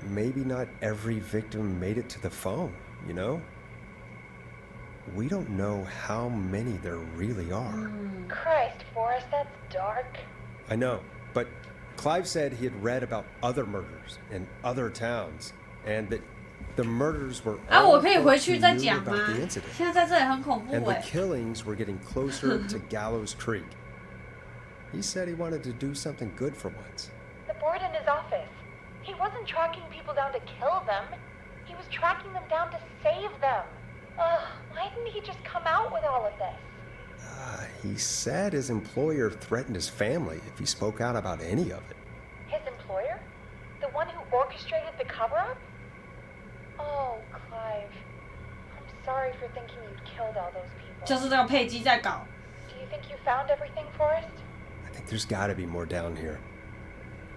[SPEAKER 4] maybe not every victim made it to the phone, you know? We don't know how many there really are.
[SPEAKER 7] Christ, Forrest, that's dark.
[SPEAKER 4] I know, but Clive said he had read about other murders in other towns, and that the murders were
[SPEAKER 1] 啊，
[SPEAKER 4] all
[SPEAKER 1] 我可以回
[SPEAKER 4] folks
[SPEAKER 1] 去
[SPEAKER 4] who
[SPEAKER 1] 再
[SPEAKER 4] knew
[SPEAKER 1] 讲吗
[SPEAKER 4] about the？ incident.
[SPEAKER 1] 现在在这里很恐怖
[SPEAKER 4] And the
[SPEAKER 1] 哎。
[SPEAKER 4] killings were getting closer to Gallows Creek. He said he wanted to do something good for once.
[SPEAKER 7] The board in his office. He wasn't tracking people down to kill them. He was tracking them down to save them. Ugh, why didn't he just come out with all of this?
[SPEAKER 4] He said his employer threatened his family if he spoke out about any of it.
[SPEAKER 7] His employer? The one who orchestrated the cover-up? Oh, Clive. I'm sorry for thinking you'd killed all those people.
[SPEAKER 1] 就是这个佩姬在搞。
[SPEAKER 7] Do you think you found everything, Forrest?
[SPEAKER 4] I think there's gotta be more down here.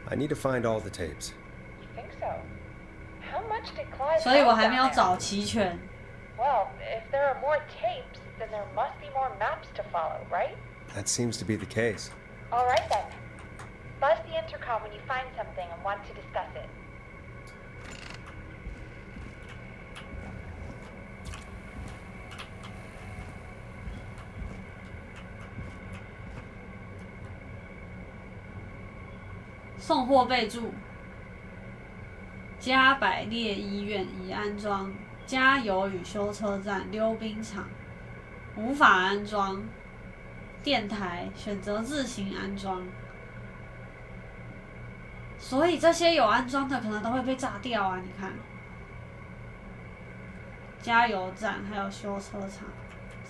[SPEAKER 4] I need to find all the tapes.
[SPEAKER 7] You think so? How much did Clive
[SPEAKER 1] 所以我
[SPEAKER 7] have
[SPEAKER 1] 还没有
[SPEAKER 7] down there?
[SPEAKER 1] 找齐全。
[SPEAKER 7] Well, if there are more tapes, then there must be more maps to follow, right?
[SPEAKER 4] That seems to be the case.
[SPEAKER 7] All right then. Buzz the intercom when you find something and want to discuss it.
[SPEAKER 1] 送货备注：嘉百列医院已安装，加油与修车站、溜冰场无法安装，电台选择自行安装。所以这些有安装的可能都会被炸掉啊！你看，加油站还有修车厂，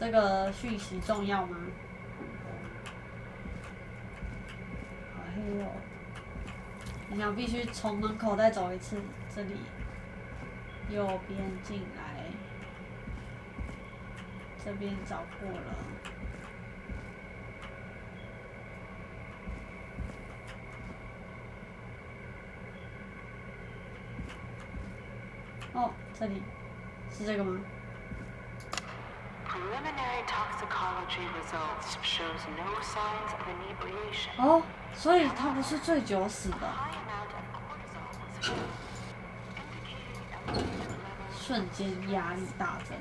[SPEAKER 1] 这个讯息重要吗？好黑哦！你想必须从门口再走一次，这里右边进来，这边找过了。哦，这里是这个吗？
[SPEAKER 9] Preliminary toxicology results shows no signs of inebriation.
[SPEAKER 1] 哦，所以他不是醉酒死的。
[SPEAKER 9] High amount of cortisol was found, indicating elevated levels
[SPEAKER 1] 瞬间压力大增。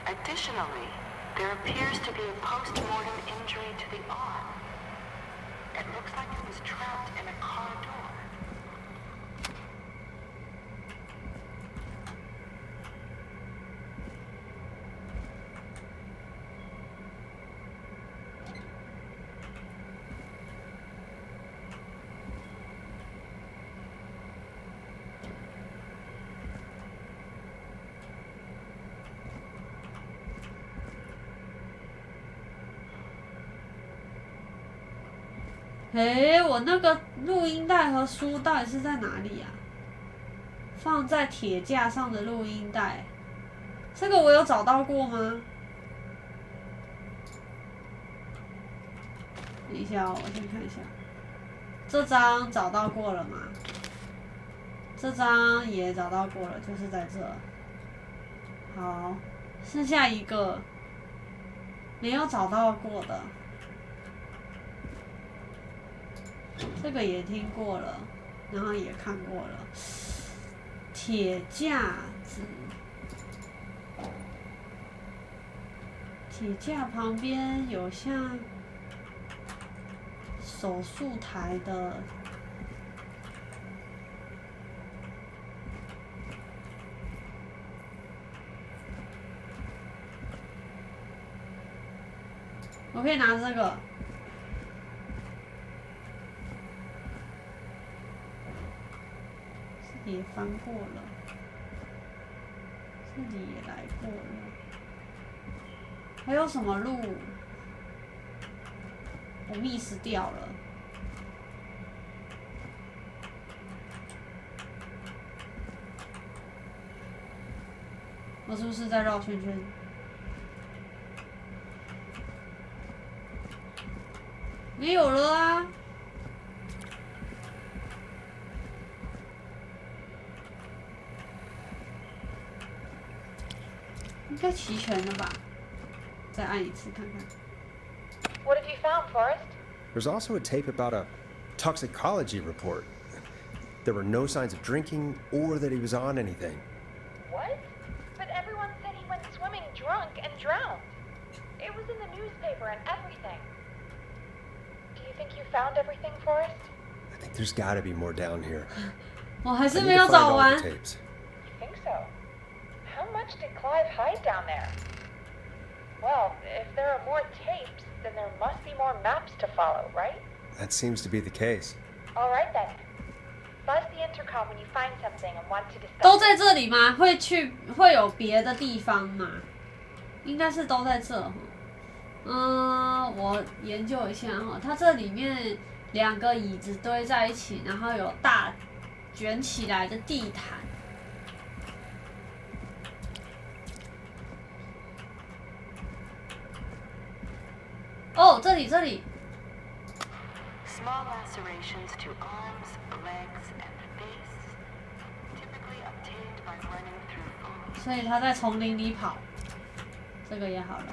[SPEAKER 9] Additionally, there appears to be a post-mortem injury to the arm. It looks like it was trapped in a car door.
[SPEAKER 1] 我那个录音带和书到底是在哪里啊？放在铁架上的录音带，这个我有找到过吗？等一下哦，我先看一下，这张找到过了吗？这张也找到过了，就是在这。好，剩下一个没有找到过的。 这个也听过了，然后也看过了。铁架子，铁架旁边有像手术台的，我可以拿这个。 也翻过了，这里也来过了，还有什么路我 miss 掉了？我是不是在绕圈圈？没有了啊！ 应该齐全了吧？再按一次看看。
[SPEAKER 7] What have you found, Forrest?
[SPEAKER 4] There's also a tape about a toxicology report. There were no signs of drinking or that he was on anything.
[SPEAKER 7] What? But everyone said he went swimming drunk and drowned. It was in the newspaper and everything. Do you think you found everything, Forrest?
[SPEAKER 4] I think there's gotta be more down here.
[SPEAKER 1] 我还
[SPEAKER 4] I
[SPEAKER 1] 是
[SPEAKER 4] need
[SPEAKER 1] 没
[SPEAKER 4] to
[SPEAKER 1] 有
[SPEAKER 4] find
[SPEAKER 1] 找
[SPEAKER 4] all
[SPEAKER 1] 完。
[SPEAKER 4] the tapes.
[SPEAKER 7] You think so? How much did Clive hide down there? Well, if there are more tapes, then there must be more maps to follow, right?
[SPEAKER 4] That seems to be the case.
[SPEAKER 7] All right then. Buzz the intercom when you find something and want to discuss.
[SPEAKER 1] 都在这里吗？会有别的地方吗？应该是都在这哈。我研究一下哈，它这里面2个椅子堆在一起，然后有大卷起来的地毯。哦，这里。
[SPEAKER 9] Small lacerations to arms, legs, and face, typically obtained by running through foliage.
[SPEAKER 1] 所以他在丛林里跑，这个也好了。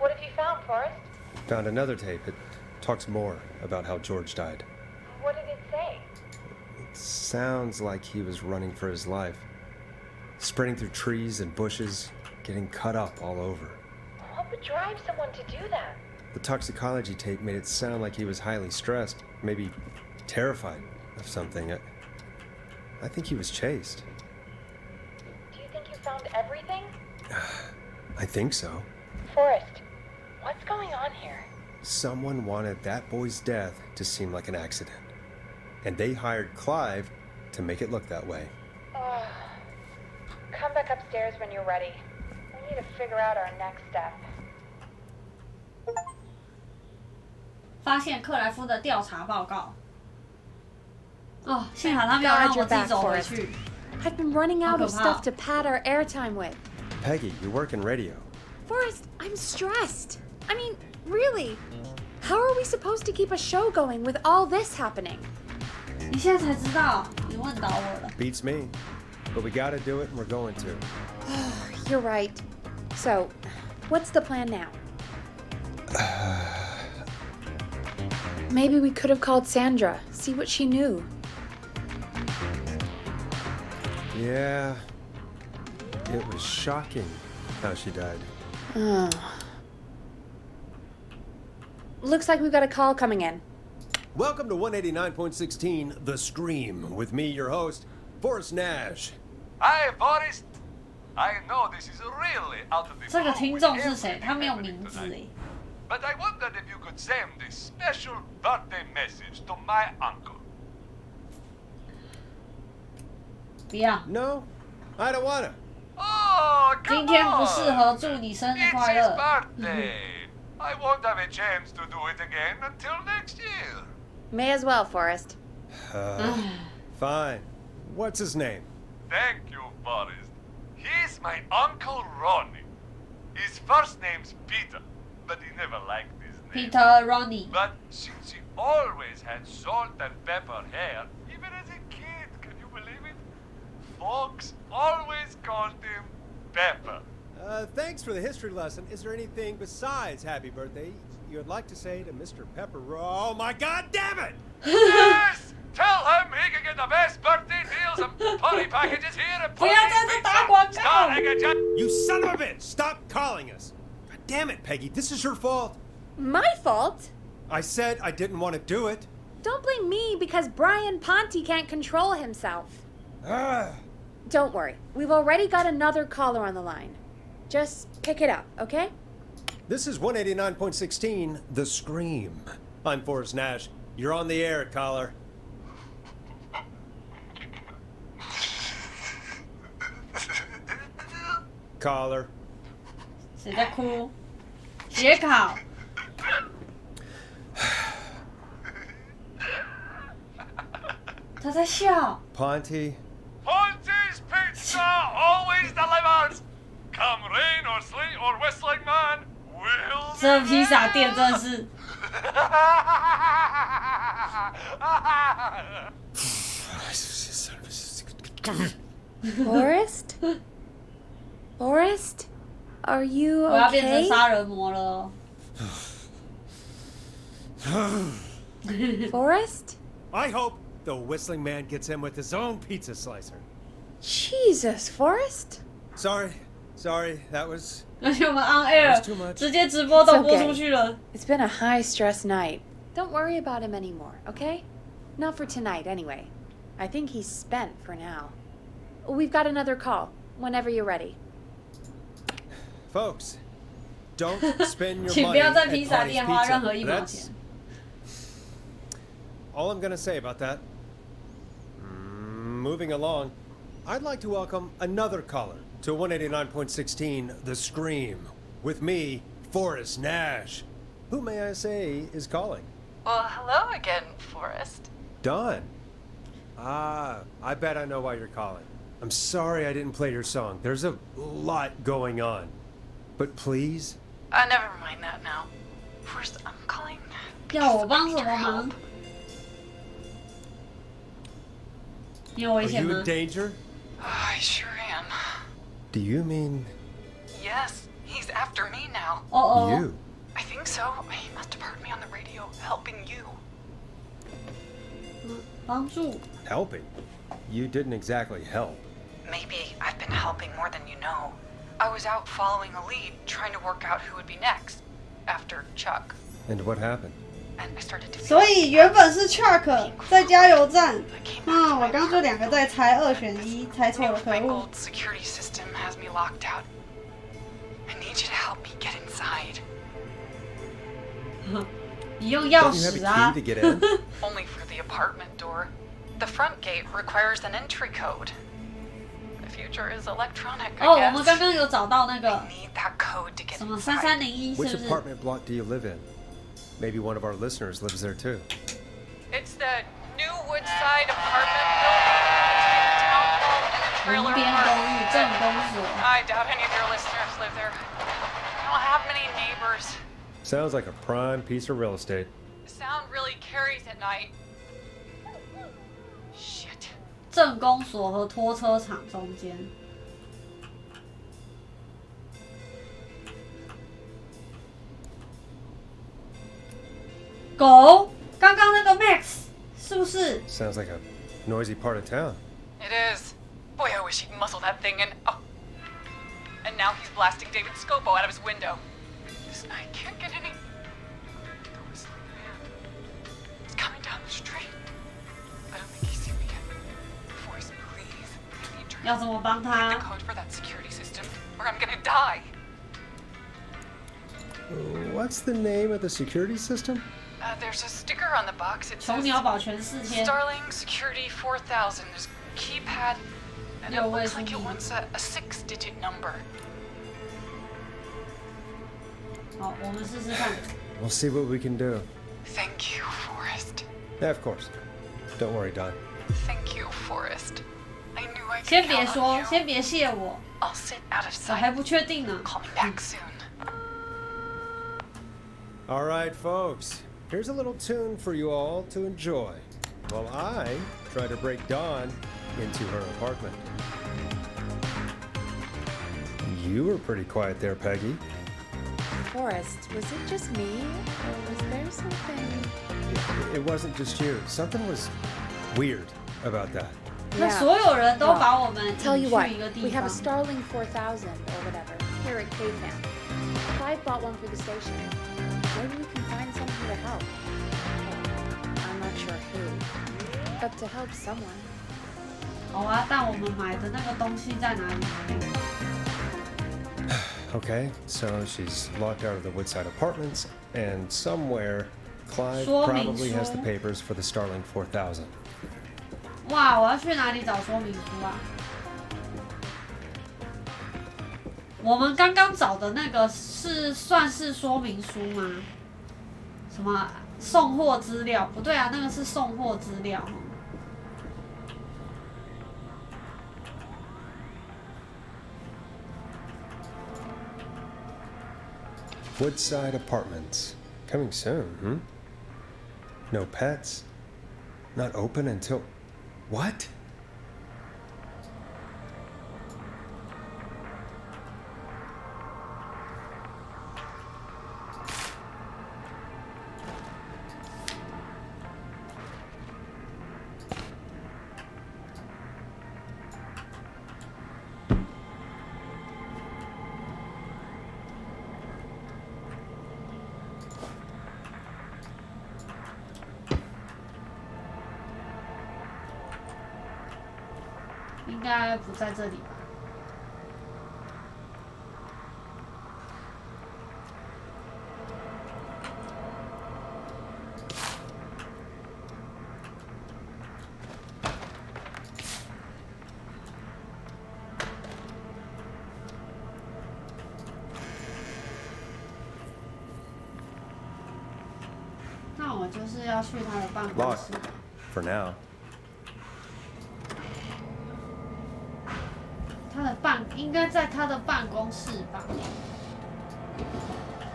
[SPEAKER 7] What have you found, Forrest?
[SPEAKER 4] Found another tape. It talks more about how George died.
[SPEAKER 7] What did it say?
[SPEAKER 4] It sounds like he was running for his life. Sprinting through trees and bushes, getting cut up all over.
[SPEAKER 7] What would drive someone to do that?
[SPEAKER 4] The toxicology tape made it sound like he was highly stressed, maybe terrified of something. I think he was chased.
[SPEAKER 7] Do you think you found everything?
[SPEAKER 4] I think so.
[SPEAKER 7] Forrest, what's going on here?
[SPEAKER 4] Someone wanted that boy's death to seem like an accident. And they hired Clive to make it look that way.
[SPEAKER 7] Come back upstairs when you're ready. We need to figure out our next step.
[SPEAKER 1] 发现克莱夫的调查报告。哦，幸好他没有让我自己走回去。
[SPEAKER 3] I've been running out of stuff to pad our airtime with.
[SPEAKER 4] Peggy, you work in radio.
[SPEAKER 3] Forrest, I'm stressed. I mean, really, how are we supposed to keep a show going with all this happening?
[SPEAKER 1] 你现在才知道，你问倒我了。
[SPEAKER 4] Beats me. But we gotta do it and we're going to.
[SPEAKER 3] You're right. So, what's the plan now? Maybe we could have called Sandra, see what she knew.
[SPEAKER 4] Yeah. It was shocking how she died.
[SPEAKER 3] Looks like we've got a call coming in.
[SPEAKER 4] Welcome to 189.16 The Scream with me, your host, Forrest Nash.
[SPEAKER 10] Hi, Forrest. I know this is really out of the
[SPEAKER 1] 这个
[SPEAKER 10] blue
[SPEAKER 1] 听
[SPEAKER 10] with
[SPEAKER 1] 众是谁？
[SPEAKER 10] everything
[SPEAKER 1] 他没有
[SPEAKER 10] happening
[SPEAKER 1] 名字
[SPEAKER 10] tonight.
[SPEAKER 1] 诶。
[SPEAKER 10] But I wondered if you could send this special birthday message to my uncle.
[SPEAKER 1] 不要，
[SPEAKER 4] No, I don't wanna.
[SPEAKER 10] Oh,
[SPEAKER 1] 今
[SPEAKER 10] come
[SPEAKER 1] 天不适
[SPEAKER 10] on.
[SPEAKER 1] 合祝你生日
[SPEAKER 10] It's
[SPEAKER 1] 快
[SPEAKER 10] his
[SPEAKER 1] 乐。
[SPEAKER 10] birthday. I won't have a chance to do it again until next year.
[SPEAKER 3] May as well, Forrest.
[SPEAKER 4] Fine. What's his name?
[SPEAKER 10] Thank you, Forrest. He's my Uncle Ronnie. His first name's Peter, but he never liked his name.
[SPEAKER 1] Peter Ronnie，
[SPEAKER 10] But since he always had salt and pepper hair, even as a kid, can you believe it? Folks always called him Pepper.
[SPEAKER 4] Thanks for the history lesson. Is there anything besides happy birthday you would like to say to Mr. Pepper? Oh my God damn it!
[SPEAKER 10] Yes! Tell him he can get the best birthday deals and party packages here at
[SPEAKER 1] 不要在这打广告。
[SPEAKER 10] Starting at just
[SPEAKER 4] You son of a bitch! Stop calling us! God damn it, Peggy, this is your fault.
[SPEAKER 3] My fault?
[SPEAKER 4] I said I didn't want to do it.
[SPEAKER 3] Don't blame me because Brian Ponte can't control himself. Don't worry, we've already got another caller on the line. Just pick it up, okay?
[SPEAKER 4] This is 189.16 The Scream. I'm Forrest Nash. You're on the air, caller. Caller.
[SPEAKER 1] 谁在哭？写考。他在笑。
[SPEAKER 4] Ponte.
[SPEAKER 10] Ponte's Pizza always delivers. Come rain or sleet or whistling man, we'll
[SPEAKER 1] 这披萨店真的是。
[SPEAKER 3] Forrest? Forrest? Are you
[SPEAKER 1] 我要变成
[SPEAKER 3] okay?
[SPEAKER 1] 杀人魔了。
[SPEAKER 3] Forrest?
[SPEAKER 4] I hope the whistling man gets in with his own pizza slicer.
[SPEAKER 3] Jesus, Forrest?
[SPEAKER 4] Sorry, that was...
[SPEAKER 1] 而且我们 on air
[SPEAKER 4] That's too much.
[SPEAKER 1] 直接直播都播出去了。
[SPEAKER 3] It's been a high-stress night. Don't worry about him anymore, okay? Not for tonight, anyway. I think he's spent for now. We've got another call, whenever you're ready.
[SPEAKER 4] Folks, don't spend your
[SPEAKER 1] 请不
[SPEAKER 4] money
[SPEAKER 1] 要
[SPEAKER 4] at
[SPEAKER 1] 在披萨
[SPEAKER 4] Ponte's
[SPEAKER 1] 店花任何
[SPEAKER 4] Pizza.
[SPEAKER 1] 一毛
[SPEAKER 4] That's
[SPEAKER 1] 钱。
[SPEAKER 4] all I'm gonna say about that. Moving along, I'd like to welcome another caller to 189.16 The Scream with me, Forrest Nash. Who may I say is calling?
[SPEAKER 6] Well, hello again, Forrest.
[SPEAKER 4] Don. I bet I know why you're calling. I'm sorry I didn't play your song. There's a lot going on. But please,
[SPEAKER 6] Never mind that now. First, I'm calling
[SPEAKER 1] 要我
[SPEAKER 6] because
[SPEAKER 1] 帮
[SPEAKER 6] I
[SPEAKER 1] 什
[SPEAKER 6] need
[SPEAKER 1] 么
[SPEAKER 6] your
[SPEAKER 1] 忙
[SPEAKER 6] help.？
[SPEAKER 1] 你有危
[SPEAKER 4] are
[SPEAKER 1] 险
[SPEAKER 4] you
[SPEAKER 1] 吗
[SPEAKER 4] in？danger?
[SPEAKER 6] I sure am.
[SPEAKER 4] Do you mean...
[SPEAKER 6] Yes, he's after me now.
[SPEAKER 1] You?
[SPEAKER 6] I think so. He must have heard me on the radio helping you.
[SPEAKER 1] 帮助
[SPEAKER 4] Helping? You didn't exactly help.
[SPEAKER 6] Maybe I've been helping more than you know. I was out following a lead, trying to work out who would be next after Chuck.
[SPEAKER 4] And what happened?
[SPEAKER 6] And I started to feel
[SPEAKER 1] 所以原本是 Chuck 在加油站。我刚就2个在猜，2选1，猜错了，可恶。
[SPEAKER 6] Newfangled security system has me locked out. I need you to help me get inside.
[SPEAKER 1] 你用钥
[SPEAKER 4] Don't you have
[SPEAKER 1] 匙
[SPEAKER 4] a
[SPEAKER 1] 啊
[SPEAKER 4] key to get in?
[SPEAKER 6] Only for the apartment door. The front gate requires an entry code. The future is electronic, I
[SPEAKER 1] 哦，
[SPEAKER 6] guess.
[SPEAKER 1] 我们刚刚有找到那个
[SPEAKER 6] I need that code to get
[SPEAKER 1] 什么
[SPEAKER 6] inside.
[SPEAKER 1] 3301，是
[SPEAKER 4] Which
[SPEAKER 1] 不是？
[SPEAKER 4] apartment block do you live in? Maybe one of our listeners lives there too.
[SPEAKER 6] It's the new Woodside apartment building between the town hall and the
[SPEAKER 1] 文
[SPEAKER 6] trailer
[SPEAKER 1] 边
[SPEAKER 6] park.
[SPEAKER 1] 公寓正公所。
[SPEAKER 6] I doubt any of your listeners live there. I don't have many neighbors.
[SPEAKER 4] Sounds like a prime piece of real estate.
[SPEAKER 6] The sound really carries at night. Shit.
[SPEAKER 1] 正公所和拖车场中间。狗，刚刚那个 Max 是不是？
[SPEAKER 4] Sounds like a noisy part of town.
[SPEAKER 6] It is. Boy, I wish he'd muscle that thing in. Oh. And now he's blasting David Scopo out of his window. This night can't get any. Ghostly man. He's coming down the street. I don't think he's seen me yet. Voice, please. I need your
[SPEAKER 1] 要怎么帮
[SPEAKER 6] Get
[SPEAKER 1] 他
[SPEAKER 6] the？ code for that security system, or I'm gonna die.
[SPEAKER 4] What's the name of the security system?
[SPEAKER 6] There's a sticker on the box. It
[SPEAKER 1] 囚
[SPEAKER 6] says
[SPEAKER 1] 鸟保全4000。
[SPEAKER 6] Starling Security 4000. There's a keypad, and it
[SPEAKER 1] 6位
[SPEAKER 6] looks
[SPEAKER 1] 数
[SPEAKER 6] like it
[SPEAKER 1] 字。
[SPEAKER 6] wants a 6-digit number.
[SPEAKER 1] 好，我们试试看。
[SPEAKER 4] We'll see what we can do.
[SPEAKER 6] Thank you, Forrest.
[SPEAKER 4] Yeah, of course. Don't worry, Don.
[SPEAKER 6] Thank you, Forrest. I knew I
[SPEAKER 1] 先
[SPEAKER 6] could
[SPEAKER 1] 别
[SPEAKER 6] count
[SPEAKER 1] 说，
[SPEAKER 6] on you.
[SPEAKER 1] 先别谢我，
[SPEAKER 6] I'll sit out of
[SPEAKER 1] 我还
[SPEAKER 6] sight.
[SPEAKER 1] 不确定呢。
[SPEAKER 6] Call me back soon.
[SPEAKER 4] All right, folks. Here's a little tune for you all to enjoy while I try to break Dawn into her apartment. You were pretty quiet there, Peggy.
[SPEAKER 3] Forrest, was it just me? Or was there something?
[SPEAKER 4] It wasn't just you. Something was weird about that.
[SPEAKER 1] 那所有人都把我们
[SPEAKER 3] Tell
[SPEAKER 1] 引
[SPEAKER 3] you
[SPEAKER 1] 去
[SPEAKER 3] what,
[SPEAKER 1] 一个地
[SPEAKER 3] we have
[SPEAKER 1] 方
[SPEAKER 3] a。Starling 4000 or whatever here at K-Town. Clive bought one for the station. Maybe we can find someone to help. I'm not sure who, but to help someone.
[SPEAKER 1] 好啊，但我们买的那个东西在哪里？
[SPEAKER 4] Okay, so she's locked out of the Woodside Apartments, and somewhere Clive
[SPEAKER 1] 说明
[SPEAKER 4] probably has
[SPEAKER 1] 书
[SPEAKER 4] the papers for the Starling 4000.
[SPEAKER 1] 哇，我要去哪里找说明书啊？我们刚刚找的那个是算是说明书吗？什么送货资料？不对啊，那个是送货资料。
[SPEAKER 4] Woodside Apartments. Coming soon, hmm? No pets. Not open until... What?
[SPEAKER 1] Maybe 应该不在这里吧？那我就是要去他的办公
[SPEAKER 4] Locked.
[SPEAKER 1] 室。
[SPEAKER 4] For now.
[SPEAKER 1] 应该在他的办公室吧？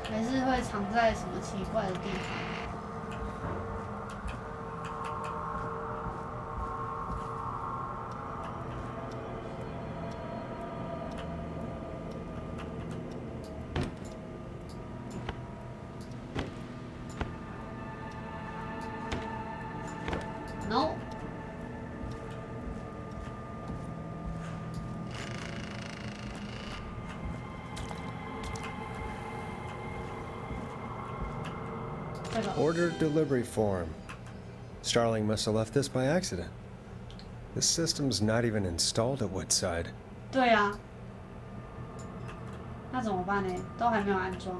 [SPEAKER 1] 还是会藏在什么奇怪的地方？这个
[SPEAKER 4] Order delivery form. Starling must have left this by accident. This system's not even installed at Woodside.
[SPEAKER 1] 对啊，那怎么办呢？都还没有安装。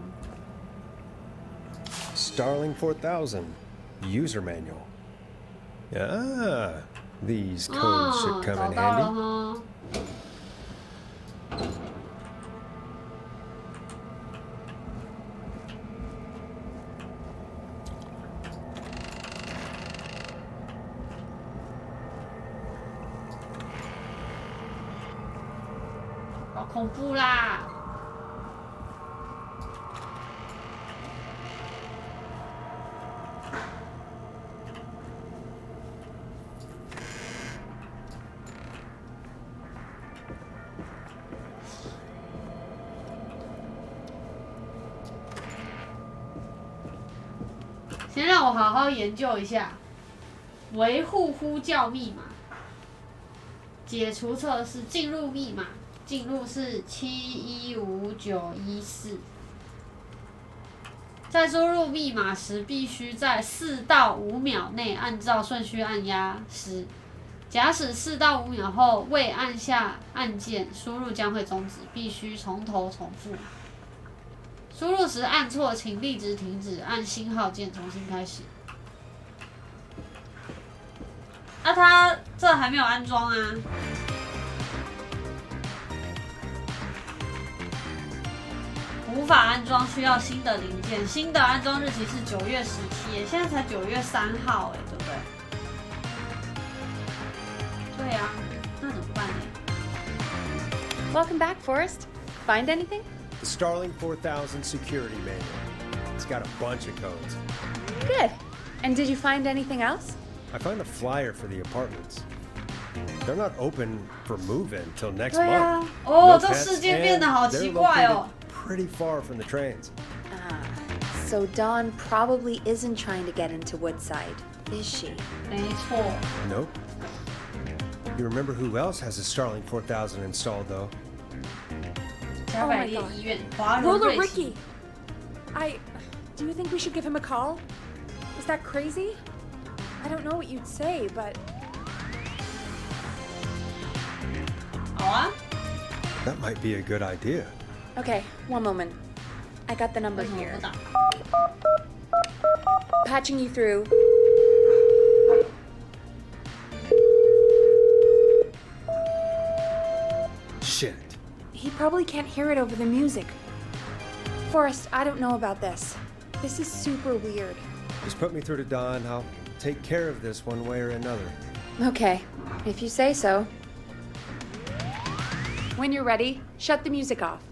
[SPEAKER 4] Starling 4000. User manual. Ah, these codes should come
[SPEAKER 1] 找
[SPEAKER 4] in
[SPEAKER 1] 到了
[SPEAKER 4] handy.
[SPEAKER 1] 哈。好恐怖啦！先让我好好研究一下维护呼叫密码。解除测试，进入密码，进入是715914。在输入密码时，必须在4到5秒内按照顺序按压时，假使4到5秒后未按下按键，输入将会终止，必须从头重复。输入时按错，请立即停止，按星号键重新开始。啊，它这还没有安装啊。无法安装，需要新的零件。新的安装日期是9月17耶，现在才9月3号哎，对不对？对啊，那怎么办呢？
[SPEAKER 3] Welcome back, Forrest. Find anything?
[SPEAKER 4] The Starling 4000 security manual. It's got a bunch of codes.
[SPEAKER 3] Good. And did you find anything else?
[SPEAKER 4] I found a flyer for the apartments. They're not open for move-in till next
[SPEAKER 1] 对啊
[SPEAKER 4] month.
[SPEAKER 1] 哦
[SPEAKER 4] No
[SPEAKER 1] 这
[SPEAKER 4] pets,
[SPEAKER 1] 世界变得
[SPEAKER 4] and
[SPEAKER 1] 好
[SPEAKER 4] they're
[SPEAKER 1] 奇怪哦
[SPEAKER 4] located pretty far from the trains.
[SPEAKER 3] So Dawn probably isn't trying to get into Woodside, is she?
[SPEAKER 1] 没错。
[SPEAKER 4] Nope. You remember who else has a Starling 4000 installed, though?
[SPEAKER 1] 加百列医院，华伦
[SPEAKER 3] Roller
[SPEAKER 1] 瑞奇
[SPEAKER 3] Ricky. Do you think we should give him a call? Is that crazy? I don't know what you'd say, but
[SPEAKER 1] 好啊，
[SPEAKER 4] That might be a good idea.
[SPEAKER 3] okay, one moment. I got the number
[SPEAKER 1] 为什么
[SPEAKER 3] here.
[SPEAKER 1] 不打？
[SPEAKER 3] Patching you through.
[SPEAKER 4] Shit.
[SPEAKER 3] He probably can't hear it over the music. Forrest, I don't know about this. This is super weird.
[SPEAKER 4] Just put me through to Don. I'll take care of this one way or another.
[SPEAKER 3] Okay, if you say so. When you're ready, shut the music off.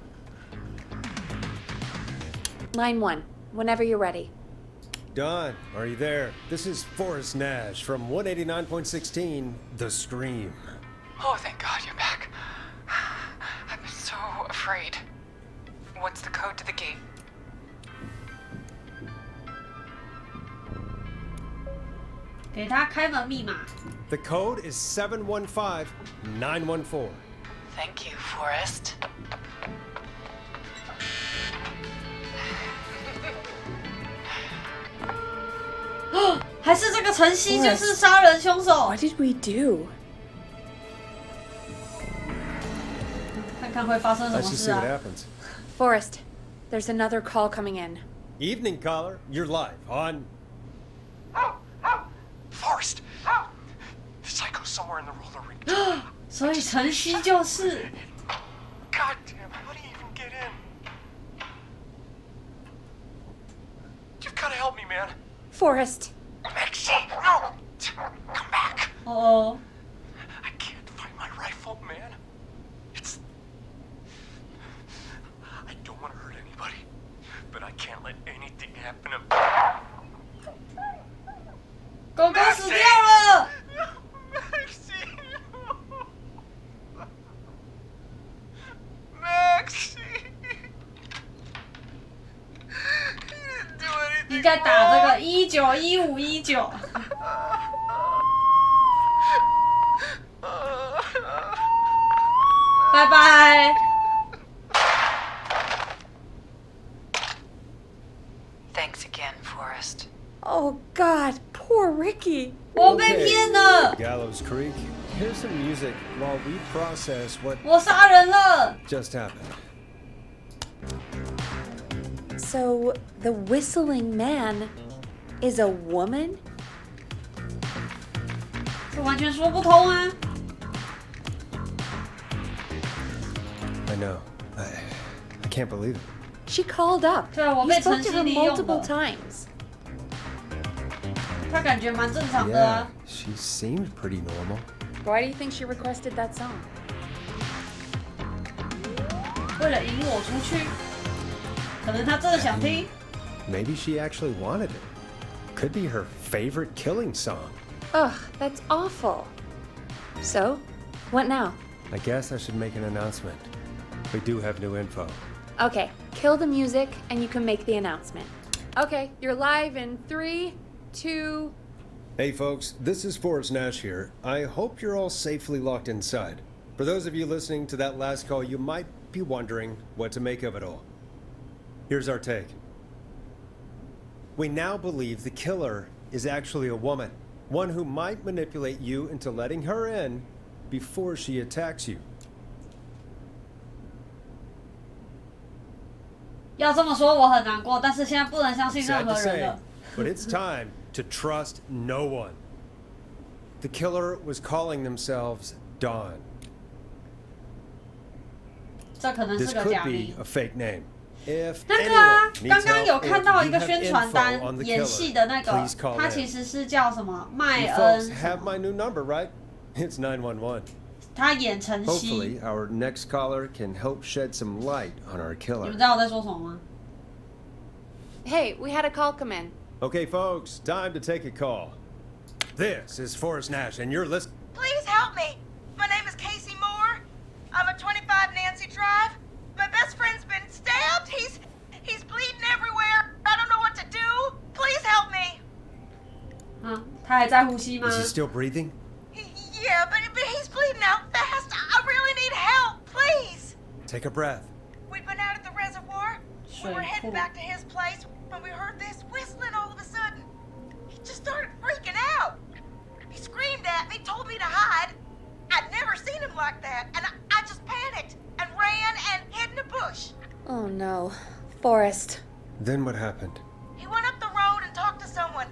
[SPEAKER 3] Line 1, whenever you're ready.
[SPEAKER 4] Don, are you there? This is Forrest Nash from 189.16, The Scream.
[SPEAKER 6] Oh, thank God you're back. I'm so afraid. What's the code to the gate?
[SPEAKER 1] 给他开门密码。
[SPEAKER 4] The code is 715914.
[SPEAKER 6] Thank you, Forrest.
[SPEAKER 1] 还是这个晨曦就是杀人凶手？
[SPEAKER 3] What did we do?
[SPEAKER 1] 看看会发生什么
[SPEAKER 4] Let's just
[SPEAKER 1] 事
[SPEAKER 4] see what
[SPEAKER 1] 啊？
[SPEAKER 4] happens.
[SPEAKER 3] Forrest, there's another call coming in.
[SPEAKER 4] Evening caller, you're live on.
[SPEAKER 2] Forrest! Psycho's somewhere in the roller rink.
[SPEAKER 1] 所以晨曦就是。
[SPEAKER 2] God damn, how do you even get in? You've gotta help me, man.
[SPEAKER 3] Forrest,
[SPEAKER 2] Maxie, no! Come back.
[SPEAKER 1] 哦，
[SPEAKER 2] I can't find my rifle, man. It's... I don't want to hurt anybody, but I can't let anything happen to...
[SPEAKER 1] 狗狗死掉了。
[SPEAKER 2] Maxie! Maxie! He didn't do anything
[SPEAKER 1] 应该打这个191519。拜拜。
[SPEAKER 6] Thanks again, Forrest.
[SPEAKER 3] Mickey.
[SPEAKER 1] 我被骗了，
[SPEAKER 4] Gallows Creek. Here's some music while we process what
[SPEAKER 1] 我杀人了。
[SPEAKER 4] just happened.
[SPEAKER 3] So the whistling man is a woman?
[SPEAKER 1] 这完全说不通啊！
[SPEAKER 4] I know. I can't believe it.
[SPEAKER 3] She called up.
[SPEAKER 1] 对啊，我
[SPEAKER 3] You
[SPEAKER 1] 被
[SPEAKER 3] spoke
[SPEAKER 1] 陈
[SPEAKER 3] to
[SPEAKER 1] 曦
[SPEAKER 3] her
[SPEAKER 1] 利用
[SPEAKER 3] multiple
[SPEAKER 1] 了，
[SPEAKER 3] times.
[SPEAKER 1] 他感觉蛮正常的
[SPEAKER 4] Yeah,
[SPEAKER 1] 啊。
[SPEAKER 4] she seemed pretty normal.
[SPEAKER 3] Why do you think she requested that song?
[SPEAKER 1] 为了引我出去，可能他真的想听。
[SPEAKER 4] Maybe she actually wanted it. Could be her favorite killing song.
[SPEAKER 3] Ugh, that's awful. So, what now?
[SPEAKER 4] I guess I should make an announcement. We do have new info.
[SPEAKER 3] Okay, kill the music and you can make the announcement. Okay, you're live in 3, 2.
[SPEAKER 4] Hey folks, this is Forrest Nash here. I hope you're all safely locked inside. For those of you listening to that last call, you might be wondering what to make of it all. Here's our take. We now believe the killer is actually a woman, one who might manipulate you into letting her in before she attacks you.
[SPEAKER 1] 要这么说我很难过，但是现在不能相信任
[SPEAKER 4] Sad to
[SPEAKER 1] 何人
[SPEAKER 4] say,
[SPEAKER 1] 了。
[SPEAKER 4] but it's time to trust no one. The killer was calling themselves Dawn.
[SPEAKER 1] 这可能
[SPEAKER 4] This
[SPEAKER 1] 是个
[SPEAKER 4] could
[SPEAKER 1] 假
[SPEAKER 4] be
[SPEAKER 1] 名。
[SPEAKER 4] a fake name. If
[SPEAKER 1] 那个啊
[SPEAKER 4] anyone，
[SPEAKER 1] 刚
[SPEAKER 4] needs
[SPEAKER 1] 刚有
[SPEAKER 4] help
[SPEAKER 1] 看
[SPEAKER 4] or
[SPEAKER 1] 到
[SPEAKER 4] you
[SPEAKER 1] 一个
[SPEAKER 4] have
[SPEAKER 1] 宣传
[SPEAKER 4] info
[SPEAKER 1] 单
[SPEAKER 4] on the
[SPEAKER 1] 演
[SPEAKER 4] killer,
[SPEAKER 1] 戏的那个
[SPEAKER 4] please，call
[SPEAKER 1] 他
[SPEAKER 4] in.
[SPEAKER 1] 其实是叫什么麦
[SPEAKER 4] You
[SPEAKER 1] 恩
[SPEAKER 4] folks
[SPEAKER 1] 什
[SPEAKER 4] have
[SPEAKER 1] 么
[SPEAKER 4] my new number, right? It's 911.
[SPEAKER 1] 他演陈曦。
[SPEAKER 4] Hopefully, our next caller can help shed some light on our
[SPEAKER 1] 你
[SPEAKER 4] killer.
[SPEAKER 1] 们知道我在说什么吗？
[SPEAKER 3] Hey, we had a call come in.
[SPEAKER 4] Okay, folks, time to take a call. This is Forrest Nash, and you're listening.
[SPEAKER 11] Please help me. My name is Casey Moore. I'm at 25 Nancy Drive. My best friend's been stabbed. He's bleeding everywhere. I don't know what to do. Please help me.
[SPEAKER 1] 啊，他还在呼吸吗？
[SPEAKER 4] Is he still breathing?
[SPEAKER 11] Yeah, but he's bleeding out fast. I really need help. Please.
[SPEAKER 4] Take a breath.
[SPEAKER 11] We'd been out at the reservoir. We were heading back to his place when we heard this whistling all of a sudden. He just started freaking out. He screamed at me, told me to hide. I'd never seen him like that, and I just panicked and ran and hid in a bush.
[SPEAKER 3] Oh no. Forrest.
[SPEAKER 4] Then what happened?
[SPEAKER 11] He went up the road and talked to someone.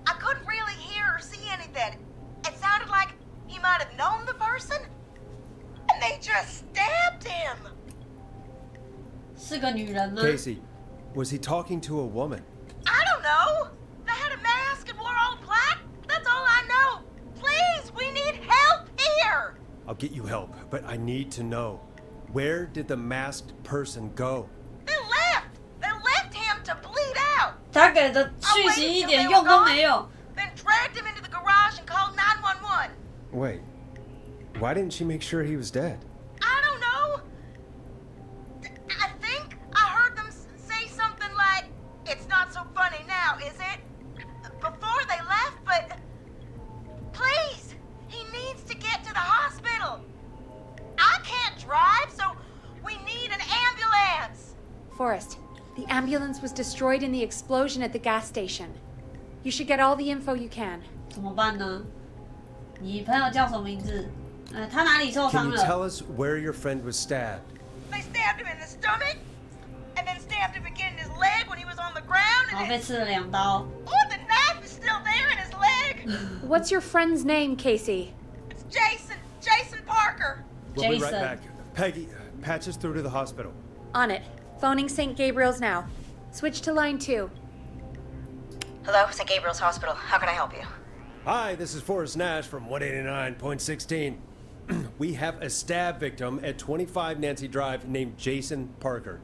[SPEAKER 11] I couldn't really hear or see anything. It sounded like he might have known the person, and they just stabbed him.
[SPEAKER 1] 是个女人吗？
[SPEAKER 4] Casey, was he talking to a woman?
[SPEAKER 11] I don't know. They had a mask and wore all black. That's all I know. Please, we need help here.
[SPEAKER 4] I'll get you help, but I need to know. Where did the masked person go?
[SPEAKER 11] They left. They left him to bleed out.
[SPEAKER 1] 他给的讯息一点用都没有。
[SPEAKER 11] Then dragged him into the garage and called 911.
[SPEAKER 4] Wait, why didn't she make sure he was dead?
[SPEAKER 11] I don't know. I think I heard them say something like, "It's not so funny now, is it?" Before they left, but please, he needs to get to the hospital. I can't drive, so we need an ambulance.
[SPEAKER 3] Forrest, the ambulance was destroyed in the explosion at the gas station. You should get all the info you can.
[SPEAKER 1] 怎么办呢？你朋友叫什么名字？他哪里受
[SPEAKER 4] Can
[SPEAKER 1] 伤
[SPEAKER 4] you
[SPEAKER 1] 了？
[SPEAKER 4] tell us where your friend was stabbed?
[SPEAKER 11] They stabbed him in the stomach, and then stabbed him again in his leg when he was on the ground,
[SPEAKER 1] 然后
[SPEAKER 11] and
[SPEAKER 1] 被
[SPEAKER 11] then,
[SPEAKER 1] 刺了2刀。
[SPEAKER 11] oh, the knife is still there in his leg.
[SPEAKER 3] What's your friend's name, Casey?
[SPEAKER 11] It's Jason Parker.
[SPEAKER 4] We'll be right
[SPEAKER 1] Jason.
[SPEAKER 4] back. Peggy, patch us through to the hospital.
[SPEAKER 3] On it. Phoning St. Gabriel's now. Switch to line 2.
[SPEAKER 11] Hello, St. Gabriel's Hospital. How can I help you?
[SPEAKER 4] Hi, this is Forrest Nash from 189.16. We have a stab victim at 25 Nancy Drive named Jason Parker.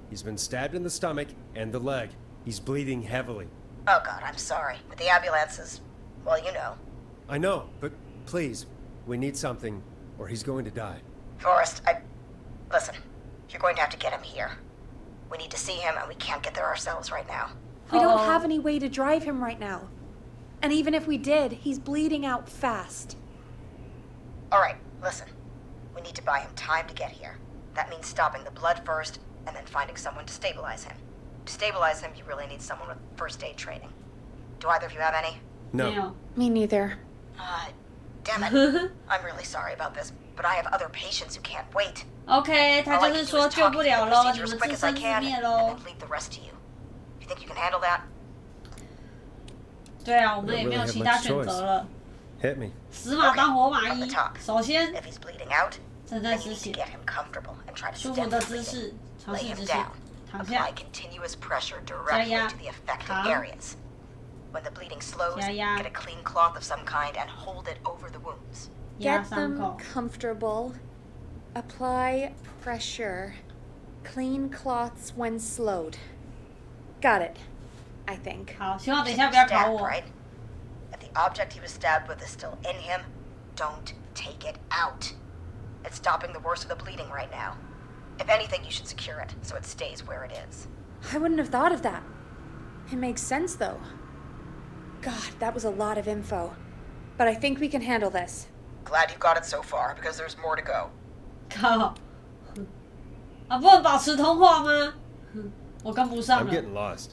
[SPEAKER 4] He's been stabbed in the stomach and the leg. He's bleeding heavily.
[SPEAKER 11] Oh, God, I'm sorry. But the ambulance is, well, you know.
[SPEAKER 4] I know, but please, we need something or he's going to die.
[SPEAKER 11] Forrest, listen, you're going to have to get him here. We need to see him, and we can't get there ourselves right now.
[SPEAKER 3] We don't have any way to drive him right now. And even if we did, he's bleeding out fast.
[SPEAKER 11] All right, listen. We need to buy him time to get here. That means stopping the blood first, and then finding someone to stabilize him. To stabilize him, you really need someone with first aid training. Do either of you have any?
[SPEAKER 4] No.
[SPEAKER 1] 没有。
[SPEAKER 6] Me neither.
[SPEAKER 11] Damn it. I'm really sorry about this, but I have other patients who can't wait.
[SPEAKER 1] OK， 他
[SPEAKER 11] All I
[SPEAKER 1] 就
[SPEAKER 11] can
[SPEAKER 1] 是
[SPEAKER 11] do
[SPEAKER 1] 说
[SPEAKER 11] is
[SPEAKER 1] 救
[SPEAKER 11] talk
[SPEAKER 1] 不
[SPEAKER 11] through
[SPEAKER 1] 了
[SPEAKER 11] the
[SPEAKER 1] 喽，你
[SPEAKER 11] procedure
[SPEAKER 1] 们
[SPEAKER 11] as quick
[SPEAKER 1] 自
[SPEAKER 11] as I
[SPEAKER 1] 生自
[SPEAKER 11] can,
[SPEAKER 1] 灭
[SPEAKER 11] and
[SPEAKER 1] 喽
[SPEAKER 11] then。leave the rest to you. You think you can handle that?
[SPEAKER 1] 对啊，我们也没有其他选择了。
[SPEAKER 4] Hit me.
[SPEAKER 1] 死马当活马
[SPEAKER 11] From
[SPEAKER 1] 医
[SPEAKER 11] the top.。
[SPEAKER 1] 首先，
[SPEAKER 11] If he's bleeding out,
[SPEAKER 1] 正
[SPEAKER 11] then
[SPEAKER 1] 在
[SPEAKER 11] you
[SPEAKER 1] 止
[SPEAKER 11] need to
[SPEAKER 1] 血，
[SPEAKER 11] get him comfortable and try to
[SPEAKER 1] 舒
[SPEAKER 11] stem
[SPEAKER 1] 服
[SPEAKER 11] the
[SPEAKER 1] 的姿
[SPEAKER 11] bleeding.
[SPEAKER 1] 势，尝
[SPEAKER 11] Lay
[SPEAKER 1] 试
[SPEAKER 11] him
[SPEAKER 1] 止血，
[SPEAKER 11] down.
[SPEAKER 1] 躺下
[SPEAKER 11] Apply，continuous pressure directly
[SPEAKER 1] 压
[SPEAKER 11] to the affected
[SPEAKER 1] 躺
[SPEAKER 11] areas. When the bleeding slows,
[SPEAKER 1] 加压
[SPEAKER 11] get a clean cloth of some kind and hold it over the wounds.
[SPEAKER 1] 压
[SPEAKER 3] Get
[SPEAKER 1] 伤
[SPEAKER 3] them
[SPEAKER 1] 口。
[SPEAKER 3] comfortable. Apply pressure. Clean cloths when slowed. Got it. I think.
[SPEAKER 1] 好，希望等一
[SPEAKER 11] He's
[SPEAKER 1] 下
[SPEAKER 11] been
[SPEAKER 1] 不要考
[SPEAKER 11] stabbed,
[SPEAKER 1] 我。
[SPEAKER 11] right? If the object he was stabbed with is still in him, don't take it out. It's stopping the worst of the bleeding right now. If anything, you should secure it so it stays where it is.
[SPEAKER 3] I wouldn't have thought of that. It makes sense, though. God, that was a lot of info. But I think we can handle this.
[SPEAKER 11] Glad you got it so far, because there's more to go.
[SPEAKER 1] 靠！啊，不能保持通话吗？我跟不上
[SPEAKER 4] I'm
[SPEAKER 1] 了。
[SPEAKER 4] getting lost.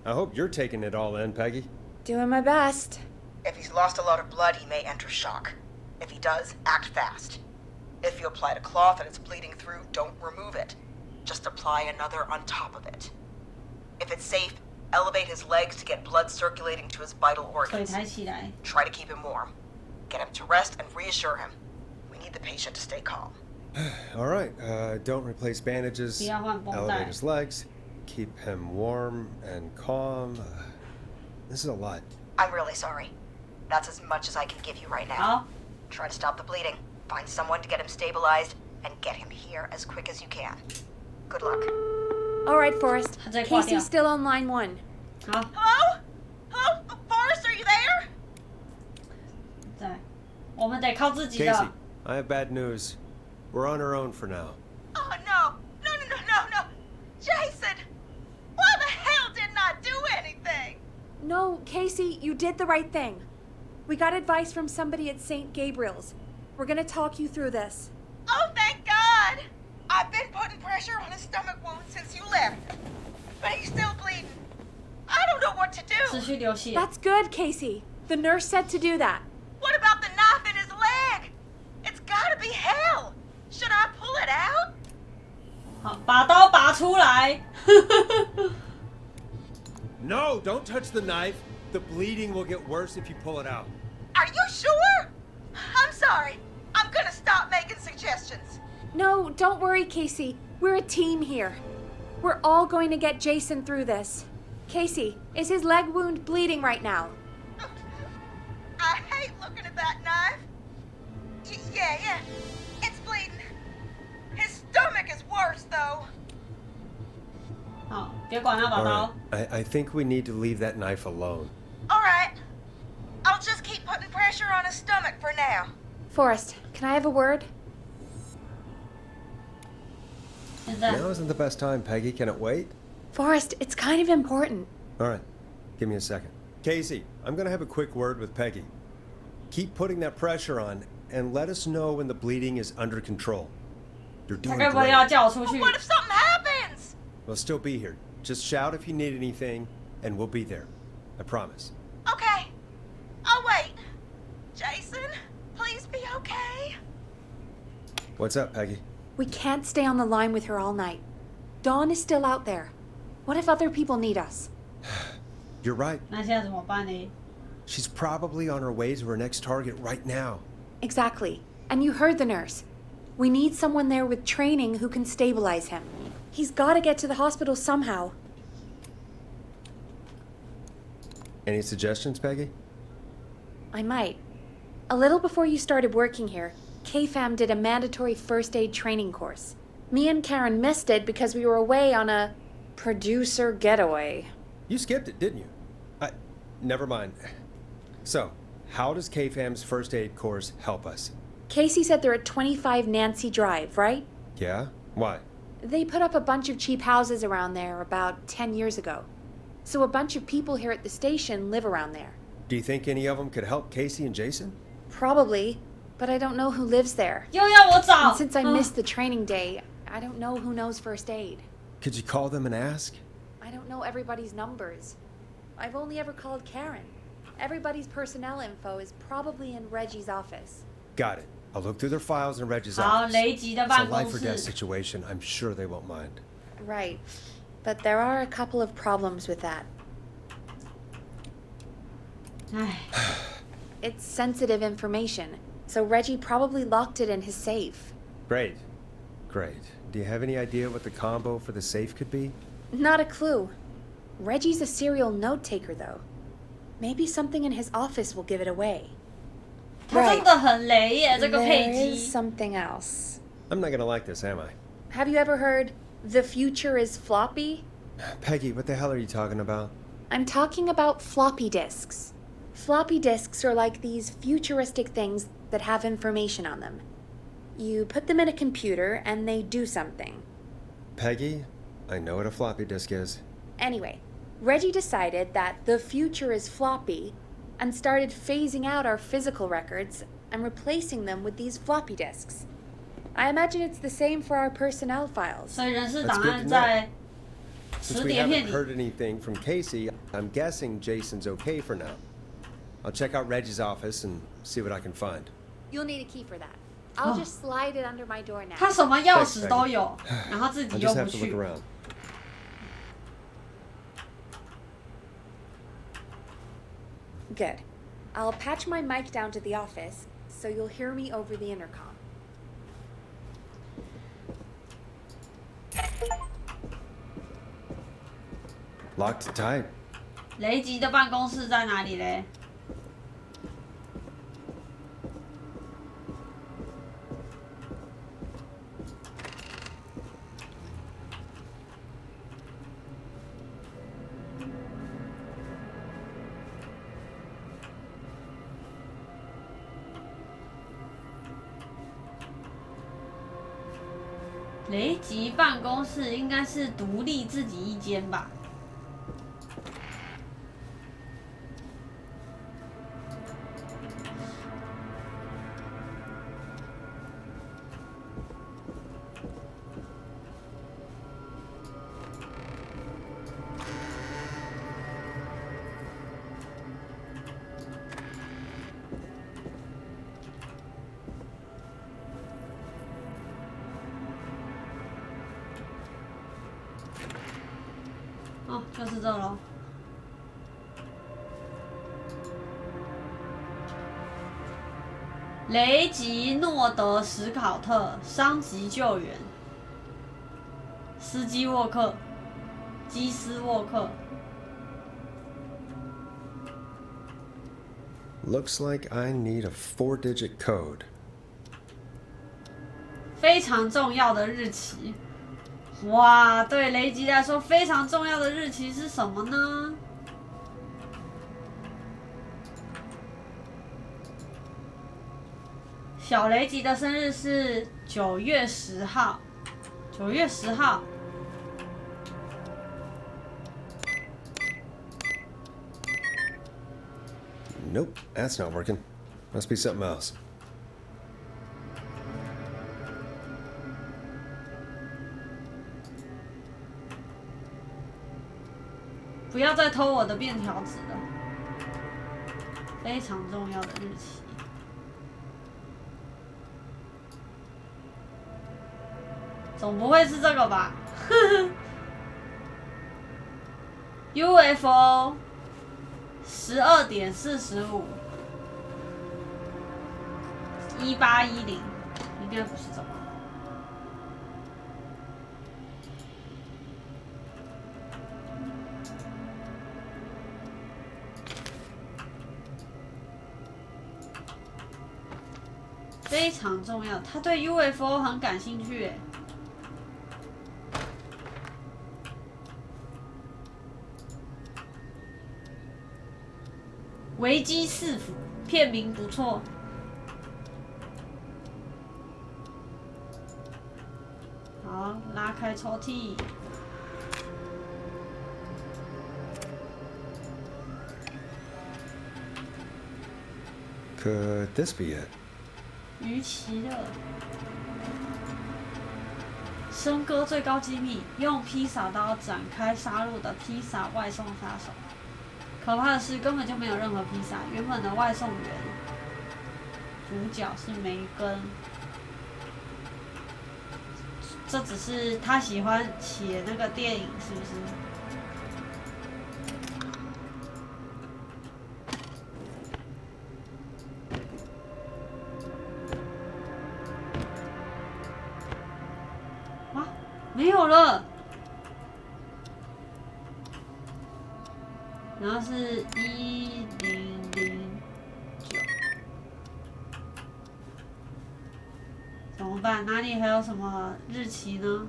[SPEAKER 4] I hope you're taking it all in, Peggy.
[SPEAKER 3] Doing my best.
[SPEAKER 11] If he's lost a lot of blood, he may enter shock. If he does, act fast. If you applied a cloth and it's bleeding through, don't remove it. Just apply another on top of it. If it's safe, elevate his legs to get blood circulating to his vital
[SPEAKER 1] 腿
[SPEAKER 11] organs.
[SPEAKER 1] 抬起来。
[SPEAKER 11] Try to keep him warm. Get him to rest and reassure him. We need the patient to stay calm.
[SPEAKER 4] All right. Don't replace bandages.
[SPEAKER 1] 不要换绷带。
[SPEAKER 4] Elevate his legs. Keep him warm and calm. This is a lot.
[SPEAKER 11] I'm really sorry. That's as much as I can give you right now.
[SPEAKER 1] 好，
[SPEAKER 11] Try to stop the bleeding. Find someone to get him stabilized and get him here as quick as you can. Good luck.
[SPEAKER 3] All right, Forrest.
[SPEAKER 1] 他在挂掉
[SPEAKER 3] Casey's。still on line 1.
[SPEAKER 1] 好，
[SPEAKER 11] Hello? Hello? Forrest, are you there?
[SPEAKER 1] 在，我们得靠自己
[SPEAKER 4] Casey,
[SPEAKER 1] 的。
[SPEAKER 4] I have bad news. We're on our own for now.
[SPEAKER 11] Oh, no. No. Jason! Why the hell didn't I do anything?
[SPEAKER 3] No, Casey, you did the right thing. We got advice from somebody at St. Gabriel's. We're gonna talk you through this.
[SPEAKER 11] Oh, thank God! I've been putting pressure on his stomach wound since you left. But he's still bleeding. I don't know what to
[SPEAKER 1] 持
[SPEAKER 11] do.
[SPEAKER 1] 续流血。
[SPEAKER 3] That's good, Casey. The nurse said to do that.
[SPEAKER 11] What about the knife in his leg? It's gotta be hell. Should I pull it out?
[SPEAKER 1] 好，把刀拔出来。
[SPEAKER 4] No, don't touch the knife. The bleeding will get worse if you pull it out.
[SPEAKER 11] Are you sure? I'm sorry. I'm gonna stop making suggestions.
[SPEAKER 3] No, don't worry, Casey. We're a team here. We're all going to get Jason through this. Casey, is his leg wound bleeding right now?
[SPEAKER 11] I hate looking at that knife. Yeah. It's bleeding. His stomach is worse, though.
[SPEAKER 1] 好，别管他，把
[SPEAKER 4] All
[SPEAKER 1] 刀
[SPEAKER 4] right. I think we need to leave that knife alone.
[SPEAKER 11] All right. I'll just keep putting pressure on his stomach for now.
[SPEAKER 3] Forrest, can I have a word?
[SPEAKER 1] 现在
[SPEAKER 4] Now isn't the best time, Peggy. Can it wait?
[SPEAKER 3] Forrest, it's kind of important.
[SPEAKER 4] All right. Give me a second. Casey, I'm going to have a quick word with Peggy. Keep putting that pressure on and let us know when the bleeding is under control. You're
[SPEAKER 1] 他
[SPEAKER 4] doing
[SPEAKER 1] 该不会要
[SPEAKER 4] great.
[SPEAKER 1] 叫我出去？
[SPEAKER 11] What if something happens?
[SPEAKER 4] We'll still be here. Just shout if you need anything, and we'll be there. I promise.
[SPEAKER 11] Okay. I'll wait. Jason, please be okay.
[SPEAKER 4] What's up, Peggy?
[SPEAKER 3] We can't stay on the line with her all night. Dawn is still out there. What if other people need us?
[SPEAKER 4] You're right.
[SPEAKER 1] 那现在怎么办呢？
[SPEAKER 4] She's probably on her way to her next target right now.
[SPEAKER 3] Exactly. And you heard the nurse. We need someone there with training who can stabilize him. He's got to get to the hospital somehow.
[SPEAKER 4] Any suggestions, Peggy?
[SPEAKER 3] I might. A little before you started working here, KFAM did a mandatory first aid training course. Me and Karen missed it because we were away on a producer getaway.
[SPEAKER 4] You skipped it, didn't you? Never mind. So, how does KFAM's first aid course help us?
[SPEAKER 3] Casey said they're at 25 Nancy Drive, right?
[SPEAKER 4] Yeah? Why?
[SPEAKER 3] They put up a bunch of cheap houses around there about 10 years ago. So a bunch of people here at the station live around there.
[SPEAKER 4] Do you think any of them could help Casey and Jason?
[SPEAKER 3] Probably, but I don't know who lives there.
[SPEAKER 1] 又要我找
[SPEAKER 3] And since I missed the training day, I don't know who knows first aid.
[SPEAKER 4] Could you call them and ask?
[SPEAKER 3] I don't know everybody's numbers. I've only ever called Karen. Everybody's personnel info is probably in Reggie's office.
[SPEAKER 4] Got it. I'll look through their files in Reggie's
[SPEAKER 1] 好，
[SPEAKER 4] office.
[SPEAKER 1] 雷吉的
[SPEAKER 4] It's a
[SPEAKER 1] 办公
[SPEAKER 4] life or death
[SPEAKER 1] 室。
[SPEAKER 4] situation. I'm sure they won't mind.
[SPEAKER 3] Right. But there are a couple of problems with that.
[SPEAKER 1] 唉，
[SPEAKER 3] It's sensitive information, so Reggie probably locked it in his safe.
[SPEAKER 4] Great. Great. Do you have any idea what the combo for the safe could be?
[SPEAKER 3] Not a clue. Reggie's a serial note taker, though. Maybe something in his office will give it away.
[SPEAKER 1] 他真的很雷耶，这个
[SPEAKER 3] There
[SPEAKER 1] 配
[SPEAKER 3] is
[SPEAKER 1] 机。
[SPEAKER 3] something else.
[SPEAKER 4] I'm not gonna like this, am I?
[SPEAKER 3] Have you ever heard the future is floppy?
[SPEAKER 4] Peggy, what the hell are you talking about?
[SPEAKER 3] I'm talking about floppy disks. Floppy disks are like these futuristic things that have information on them. You put them in a computer and they do something.
[SPEAKER 4] Peggy, I know what a floppy disk is.
[SPEAKER 3] Anyway, Reggie decided that the future is floppy and started phasing out our physical records and replacing them with these floppy disks. I imagine it's the same for our personnel files.
[SPEAKER 1] 所以人事
[SPEAKER 4] That's
[SPEAKER 1] 档
[SPEAKER 4] good
[SPEAKER 1] 案
[SPEAKER 4] to
[SPEAKER 1] 在
[SPEAKER 4] Since
[SPEAKER 1] 磁
[SPEAKER 4] we
[SPEAKER 1] 碟片
[SPEAKER 4] haven't
[SPEAKER 1] 里。
[SPEAKER 4] heard anything from Casey, I'm guessing Jason's okay for now. I'll check out Reggie's office and see what I can find.
[SPEAKER 3] You'll need a key for that. I'll
[SPEAKER 1] Oh.
[SPEAKER 3] just slide it under my door now.
[SPEAKER 1] 他什么钥匙都有，然后自己
[SPEAKER 4] I'll
[SPEAKER 1] 又
[SPEAKER 4] just
[SPEAKER 1] 不
[SPEAKER 4] have to look
[SPEAKER 1] 去。
[SPEAKER 4] around.
[SPEAKER 3] Good. I'll patch my mic down to the office so you'll hear me over the intercom.
[SPEAKER 4] Locked tight.
[SPEAKER 1] 雷吉的办公室在哪里嘞？雷吉办公室应该是独立自己一间吧？哦，就是这咯。雷吉诺德史考特伤及救援，斯基沃克，基斯沃克。
[SPEAKER 4] Looks like I need a 4-digit code.
[SPEAKER 1] 非常重要的日期。哇，对雷吉来说非常重要的日期是什么呢？小雷吉的生日是9月10号。9月10号。
[SPEAKER 4] Nope, that's not working. Must be something else.
[SPEAKER 1] 不要再偷我的便条纸了，非常重要的日期。总不会是这个吧？UFO 12点45，1810，应该不是这个。 非常重要，他对 UFO 很感兴趣耶。危机四伏，片名不错。好，拉开抽屉。
[SPEAKER 4] Could this be it?
[SPEAKER 1] 鱼奇乐，笙歌最高机密，用披萨刀展开杀戮的披萨外送杀手。可怕的是根本就没有任何披萨。原本的外送员主角是梅根，这只是他喜欢写那个电影，是不是？哇，没有了。然后是1009，怎么办？哪里还有什么日期呢？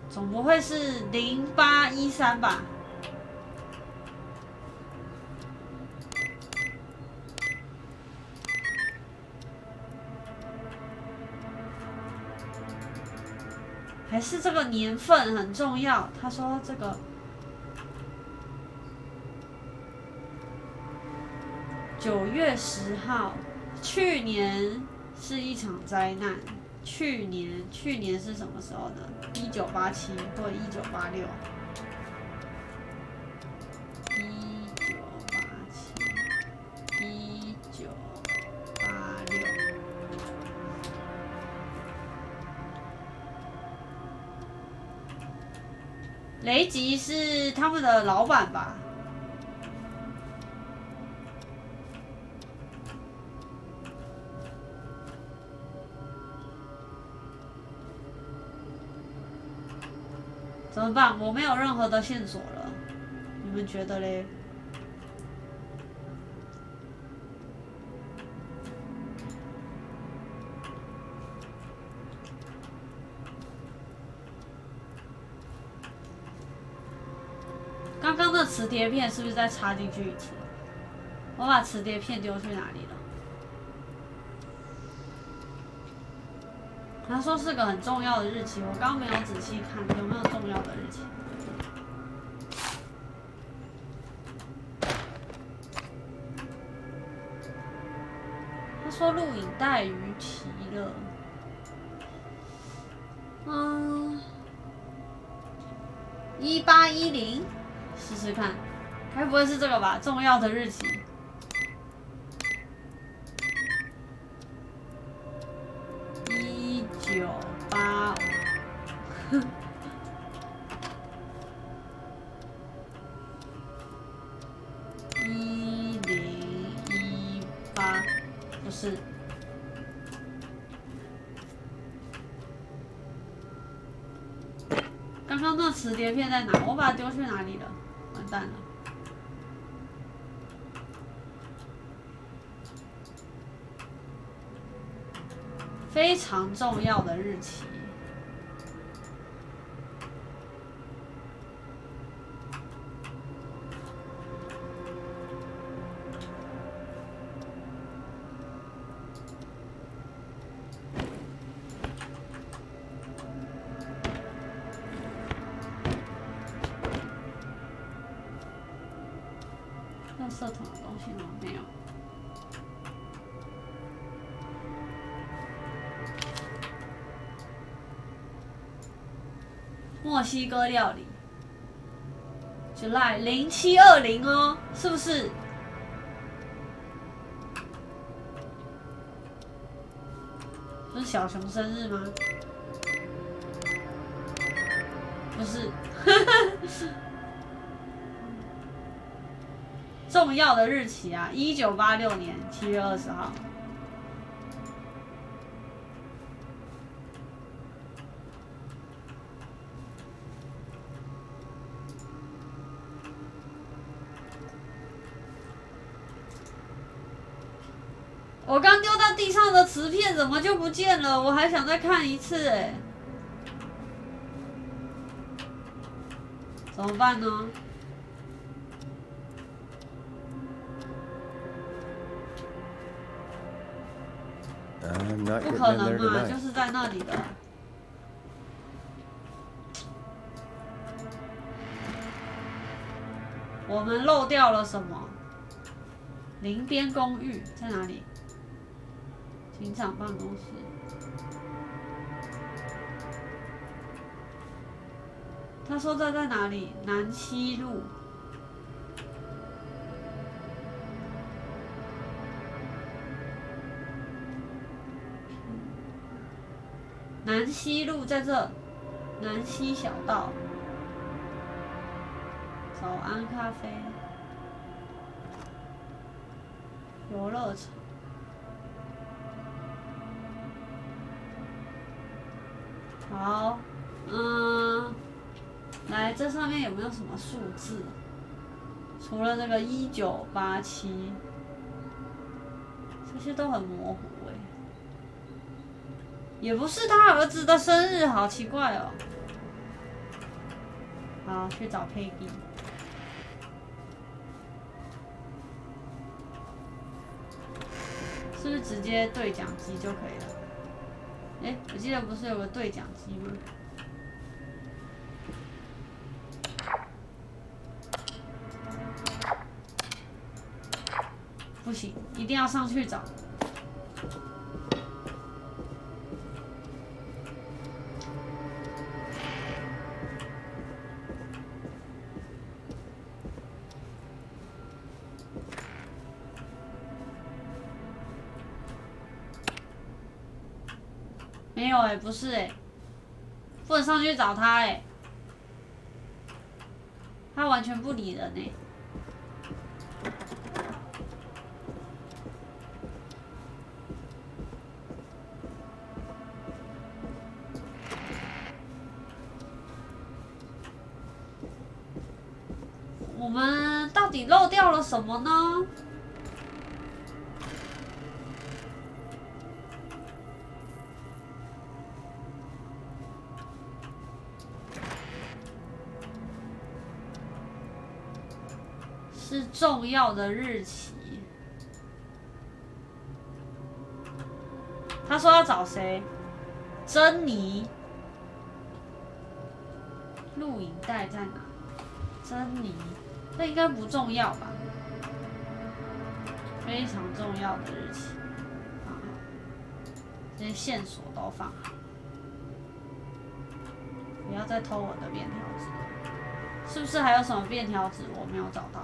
[SPEAKER 1] 总不会是0813吧？还是这个年份很重要？他说这个9月10号，去年是一场灾难。去年是什么时候呢？1987或者1986。1987，1986。雷吉是他们的老板吧？怎么办？我没有任何的线索了，你们觉得嘞？刚刚的磁碟片是不是再插进去一次？我把磁碟片丢去哪里了？他说是个很重要的日期，我刚刚没有仔细看有没有重要的日期。他说录影带逾期了。1810，试试看，该不会是这个吧？重要的日期。1985，1018，不是。刚刚那磁碟片在哪？我把它丢去哪里了？完蛋了！非常重要的日期。垃圾桶的东西吗？没有。墨西哥料理 ，July 0720哦，是不是？不是小熊生日吗？不是，重要的日期啊，1986年7月20号。我刚丢到地上的磁片怎么就不见了？我还想再看一次哎，怎么办呢？不可能嘛，就是在那里的。我们漏掉了什么？林边公寓在哪里？警长办公室。他说这在哪里？南西路。南西路在这，南西小道。早安咖啡。游乐场。好，来，这上面有没有什么数字？除了那个1987，这些都很模糊哎。也不是他儿子的生日，好奇怪哦。好，去找佩蒂。是不是直接对讲机就可以了？哎，我记得不是有个对讲机吗？不行，一定要上去找。没有不是不能上去找他他完全不理人我们到底漏掉了什么呢？是重要的日期。他说要找谁？珍妮。录影带在哪？珍妮，这应该不重要吧？非常重要的日期，放好，这些线索都放好。不要再偷我的便条纸了，是不是还有什么便条纸我没有找到？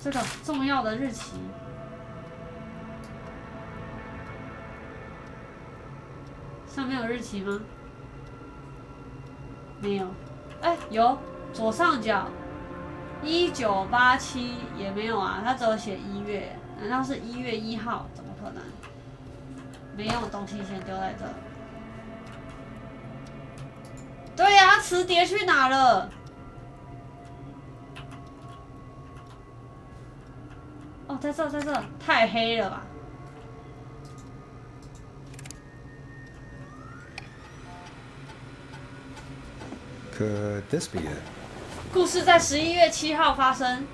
[SPEAKER 1] 这个重要的日期，上面有日期吗？没有。有，左上角1987也没有啊，它只有写1月，难道是1月1号？怎么可能？没有东西先丢在这。对呀，磁碟去哪了？哦，在这，在这，太黑了吧
[SPEAKER 4] ？Could this be it?
[SPEAKER 1] 故事在11月7号发生，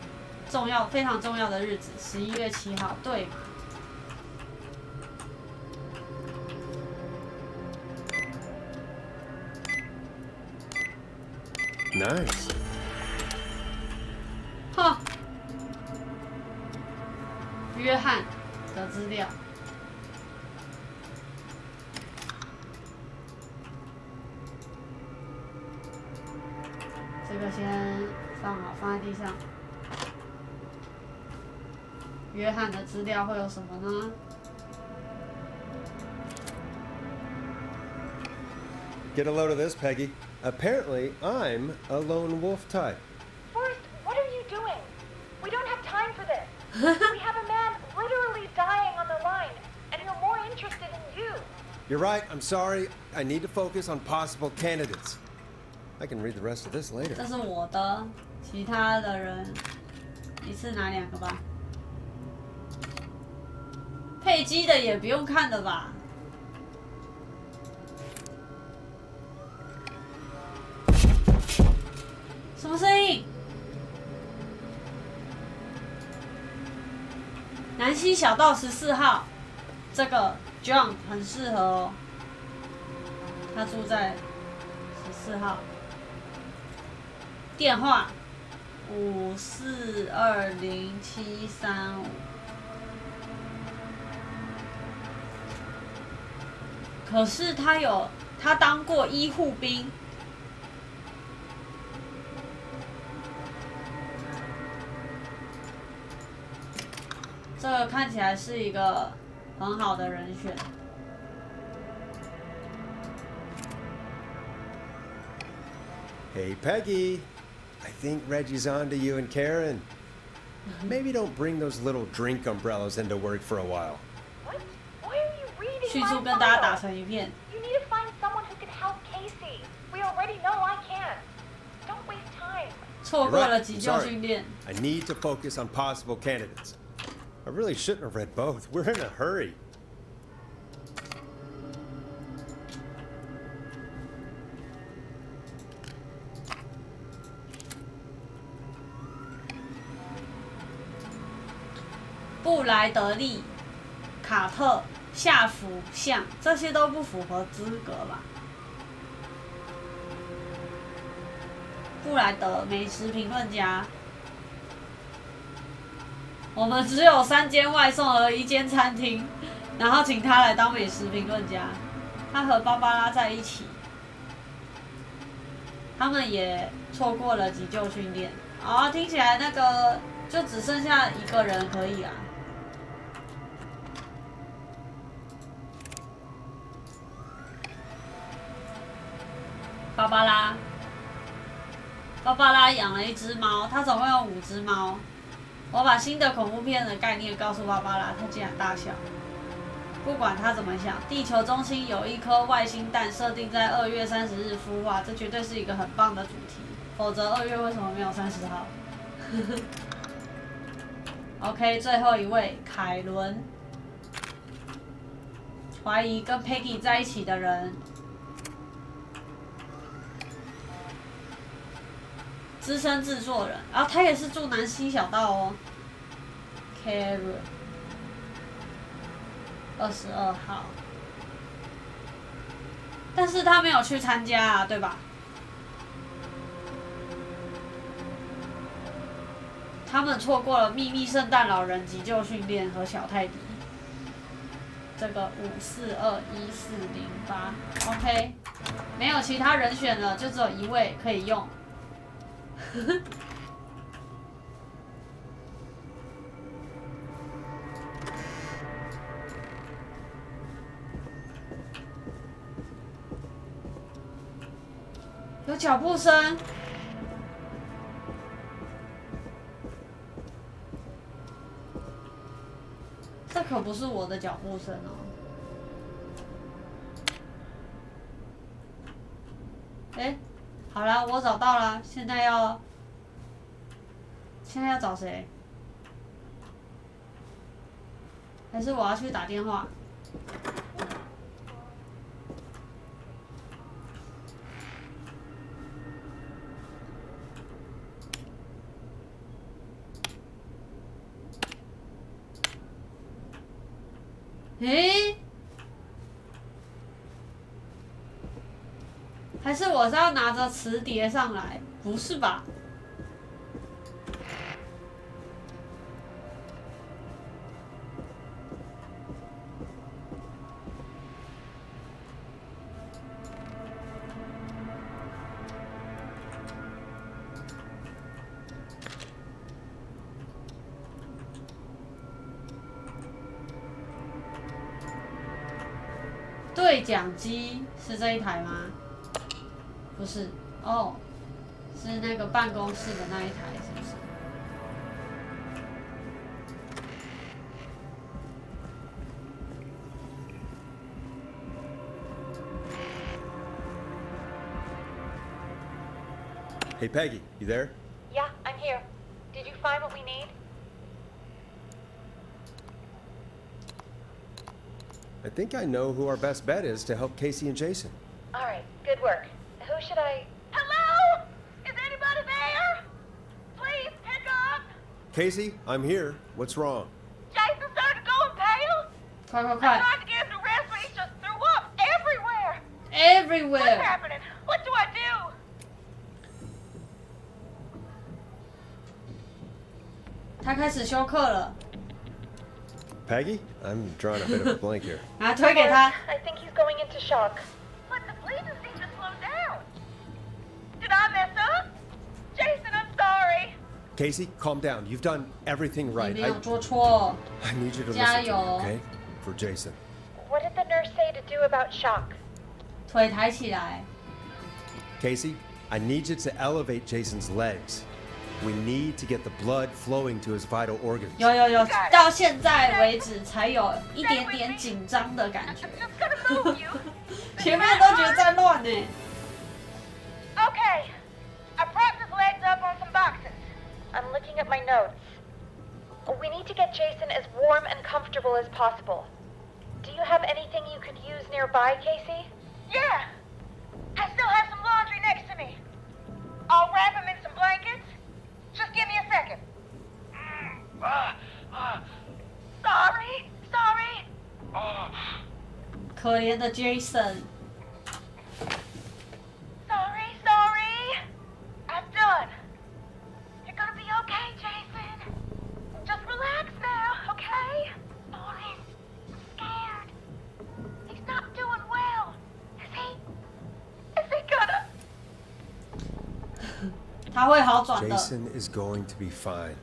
[SPEAKER 1] 重要，非常重要的日子，11月7号，对嘛
[SPEAKER 4] ？Nice.
[SPEAKER 1] 哼，约翰的资料。这个先放好，放在地上。约翰的资料会有什么呢？
[SPEAKER 4] Get a load of this, Peggy. Apparently, I'm a lone wolf type.
[SPEAKER 7] Forrest, what are you doing? We don't have time for this. We have a man literally dying on the line, and you're more interested in you.
[SPEAKER 4] You're right. I'm sorry. I need to focus on possible candidates. I can read the rest of this later.
[SPEAKER 1] 这是我的，其他的人一次拿2个吧。佩姬的也不用看了吧？ 什么声音？南溪小道14号，这个 John 很适合哦。他住在14号。电话5420-735。可是他当过医护兵。这个看起来是一个很好的人选。
[SPEAKER 4] Hey, Peggy. I think Reggie's on to you and Karen. Maybe don't bring those little drink umbrellas into work for a while.
[SPEAKER 7] What? Why are you reading
[SPEAKER 1] 叙
[SPEAKER 7] my
[SPEAKER 1] 述跟大家打
[SPEAKER 7] file?
[SPEAKER 1] 成一片。
[SPEAKER 7] You need to find someone who can help Casey. We already know I can't. Don't waste time.
[SPEAKER 1] 错过了急救训练。
[SPEAKER 4] I need to focus on possible candidates. I really shouldn't have read both. We're in a hurry. 布莱德利、卡特、夏福相，这些都不符合资格吧？布莱德，美食评论家。我们只有3间外送和1间餐厅，然后请他来当美食评论家。他和芭芭拉在一起，他们也错过了急救训练。哦，听起来那个就只剩下1个人可以啦。芭芭拉，芭芭拉养了1只猫，她总共有5只猫。我把新的恐怖片的概念告诉芭芭拉，她竟然大笑。不管她怎么想，地球中心有一颗外星蛋，设定在2月30日孵化，这绝对是一个很棒的主题。否则2月为什么没有30号？OK， 最后一位凯伦，怀疑跟 Peggy 在一起的人。资深制作人，然后他也是住南溪小道哦。Karen， 22号，但是他没有去参加啊，对吧？他们错过了秘密圣诞老人急救训练和小泰迪。这个5421-408 ，OK， 没有其他人选了，就只有1位可以用。有脚步声，这可不是我的脚步声哦。哎，好啦，我找到了，现在要找谁？还是我要去打电话？诶？还是我是要拿着磁碟上来？不是吧？对讲机是这一台吗？不是，哦，是那个办公室的那一台，是不是？Hey, Peggy, you there?
[SPEAKER 7] Yeah, I'm here. Did you find what we need?
[SPEAKER 4] I think I know who our best bet is to help Casey and Jason.
[SPEAKER 7] All right, good work. Who should I...
[SPEAKER 11] Hello? Is anybody there? Please pick up.
[SPEAKER 4] Casey, I'm here. What's wrong?
[SPEAKER 11] Jason started going pale.
[SPEAKER 1] 快快
[SPEAKER 11] I
[SPEAKER 1] 快
[SPEAKER 11] tried to get him to rest, but he just threw up everywhere. What's！Everywhere， happening? What do I do?
[SPEAKER 1] 他开始休克了。
[SPEAKER 4] Peggy, I'm drawing a bit of a blank here.
[SPEAKER 1] 啊，推给他。
[SPEAKER 7] I think he's going into shock.
[SPEAKER 11] But the bleeding seemed to slow down. Did I mess up? Jason, I'm sorry.
[SPEAKER 4] Casey, calm down. You've done everything
[SPEAKER 1] 你
[SPEAKER 4] right.
[SPEAKER 1] 没有做错。
[SPEAKER 4] I need you to
[SPEAKER 1] 加
[SPEAKER 4] listen to
[SPEAKER 1] 油。
[SPEAKER 4] me, okay? For Jason.
[SPEAKER 7] What did the nurse say to do about shock?
[SPEAKER 1] 腿抬起来。
[SPEAKER 4] Casey, I need you to elevate Jason's legs. We need to get the blood flowing to his vital organs.
[SPEAKER 1] 有，到现在为止才有一点点紧张的感觉。
[SPEAKER 11] I'm just gonna move you.
[SPEAKER 1] 前面都觉得在乱呢。
[SPEAKER 11] Okay. I propped his legs up on some boxes.
[SPEAKER 7] I'm looking at my notes. We need to get Jason as warm and comfortable as possible. Do you have anything you could use nearby, Casey?
[SPEAKER 11] Yeah. I still have some laundry next to me. I'll wrap him in some blankets. Just give me a second. Sorry.
[SPEAKER 1] 可怜的 Jason。
[SPEAKER 11] Sorry. I'm done. You're gonna be okay, Jason. Just relax now, okay? Boris, I'm scared. He's not doing well. Is he gonna?
[SPEAKER 1] 他会好转的。
[SPEAKER 4] Jason is going to be fine.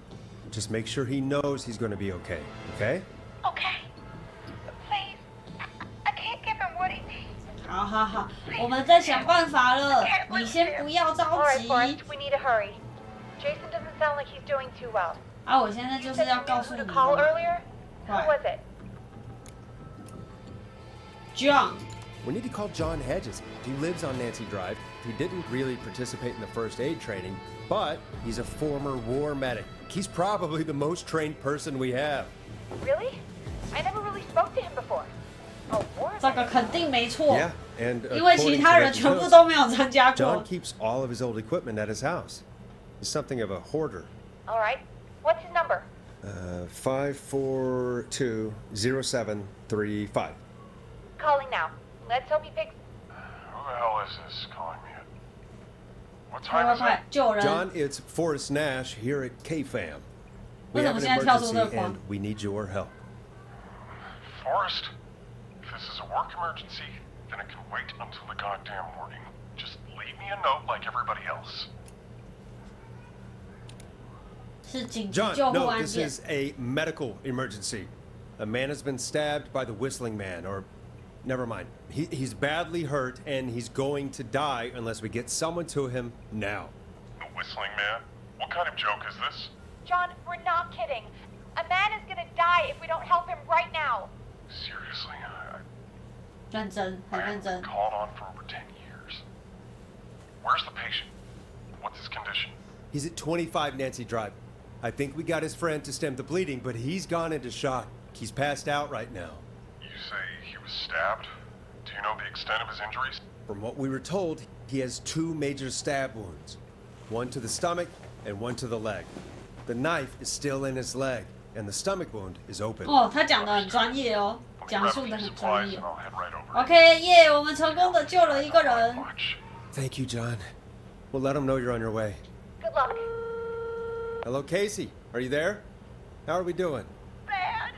[SPEAKER 4] Just make sure he knows he's going to be okay, okay?
[SPEAKER 11] Okay. Please. I can't give him what he needs.
[SPEAKER 1] 好，我们在想办法了，你先不要着
[SPEAKER 7] All right,
[SPEAKER 1] 急。
[SPEAKER 7] Forrest, we need to hurry. Jason doesn't sound like he's doing too well.
[SPEAKER 1] 啊，我现在
[SPEAKER 7] You
[SPEAKER 1] 就是
[SPEAKER 7] said
[SPEAKER 1] 要
[SPEAKER 7] you
[SPEAKER 1] 告
[SPEAKER 7] knew
[SPEAKER 1] 诉
[SPEAKER 7] who
[SPEAKER 1] 你
[SPEAKER 7] to call
[SPEAKER 1] 了
[SPEAKER 7] earlier? Who
[SPEAKER 1] Right.
[SPEAKER 7] was it?
[SPEAKER 1] John，
[SPEAKER 4] We need to call John Hedges. He lives on Nancy Drive. He didn't really participate in the first aid training, but he's a former war medic. He's probably the most trained person we have.
[SPEAKER 7] Really? I never really spoke to him before. Oh, war
[SPEAKER 1] 这个肯定没错，
[SPEAKER 4] Yeah, and
[SPEAKER 1] 因为其
[SPEAKER 4] according
[SPEAKER 1] 他
[SPEAKER 4] to
[SPEAKER 1] 人
[SPEAKER 4] Reggie's
[SPEAKER 1] 全部
[SPEAKER 4] notes,
[SPEAKER 1] 都没有参加
[SPEAKER 4] John
[SPEAKER 1] 过。
[SPEAKER 4] keeps all of his old equipment at his house. He's something of a hoarder.
[SPEAKER 7] All right. What's his number?
[SPEAKER 4] 5420735.
[SPEAKER 7] Calling now. Let's hope he picks.
[SPEAKER 8] Who the hell is this calling me? What
[SPEAKER 1] 快
[SPEAKER 8] time is it?
[SPEAKER 1] 快，救人！
[SPEAKER 4] John, it's Forrest Nash here at KFAM. We
[SPEAKER 1] 为什
[SPEAKER 4] have
[SPEAKER 1] 么
[SPEAKER 4] an
[SPEAKER 1] 现在跳出
[SPEAKER 4] emergency
[SPEAKER 1] 这个光
[SPEAKER 4] and？ we need your help.
[SPEAKER 8] Forrest? If this is a work emergency, then it can wait until the goddamn morning. Just leave me a note like everybody else.
[SPEAKER 1] 是紧急
[SPEAKER 4] John,
[SPEAKER 1] 救护
[SPEAKER 4] no,
[SPEAKER 1] 案
[SPEAKER 4] this
[SPEAKER 1] 件。
[SPEAKER 4] is a medical emergency. A man has been stabbed by the Whistling Man, or never mind. He's badly hurt, and he's going to die unless we get someone to him now.
[SPEAKER 8] The Whistling Man? What kind of joke is this?
[SPEAKER 7] John, we're not kidding. A man is gonna die if we don't help him right now.
[SPEAKER 8] Seriously,
[SPEAKER 1] 认真，很
[SPEAKER 8] I
[SPEAKER 1] 认
[SPEAKER 8] haven't
[SPEAKER 1] 真
[SPEAKER 8] been。called on for over 10 years. Where's the patient? What's his condition?
[SPEAKER 4] He's at 25 Nancy Drive. I think we got his friend to stem the bleeding, but he's gone into shock. He's passed out right now.
[SPEAKER 8] You say he was stabbed? Do you know the extent of his injuries?
[SPEAKER 4] From what we were told, he has 2 major stab wounds. One to the stomach and one to the leg. The knife is still in his leg, and the stomach wound is open.
[SPEAKER 1] 哦，他讲的很专业哦，
[SPEAKER 8] Let me
[SPEAKER 1] 讲
[SPEAKER 8] grab
[SPEAKER 1] 述
[SPEAKER 8] a
[SPEAKER 1] 的
[SPEAKER 8] few
[SPEAKER 1] 很专
[SPEAKER 8] supplies
[SPEAKER 1] 业
[SPEAKER 8] and。I'll head right over.
[SPEAKER 1] OK，耶，我们成功的救了一个人。
[SPEAKER 8] Much.
[SPEAKER 4] Thank you, John. We'll let him know you're on your way.
[SPEAKER 7] Good luck.
[SPEAKER 4] Hello, Casey. Are you there? How are we doing?
[SPEAKER 11] Bad.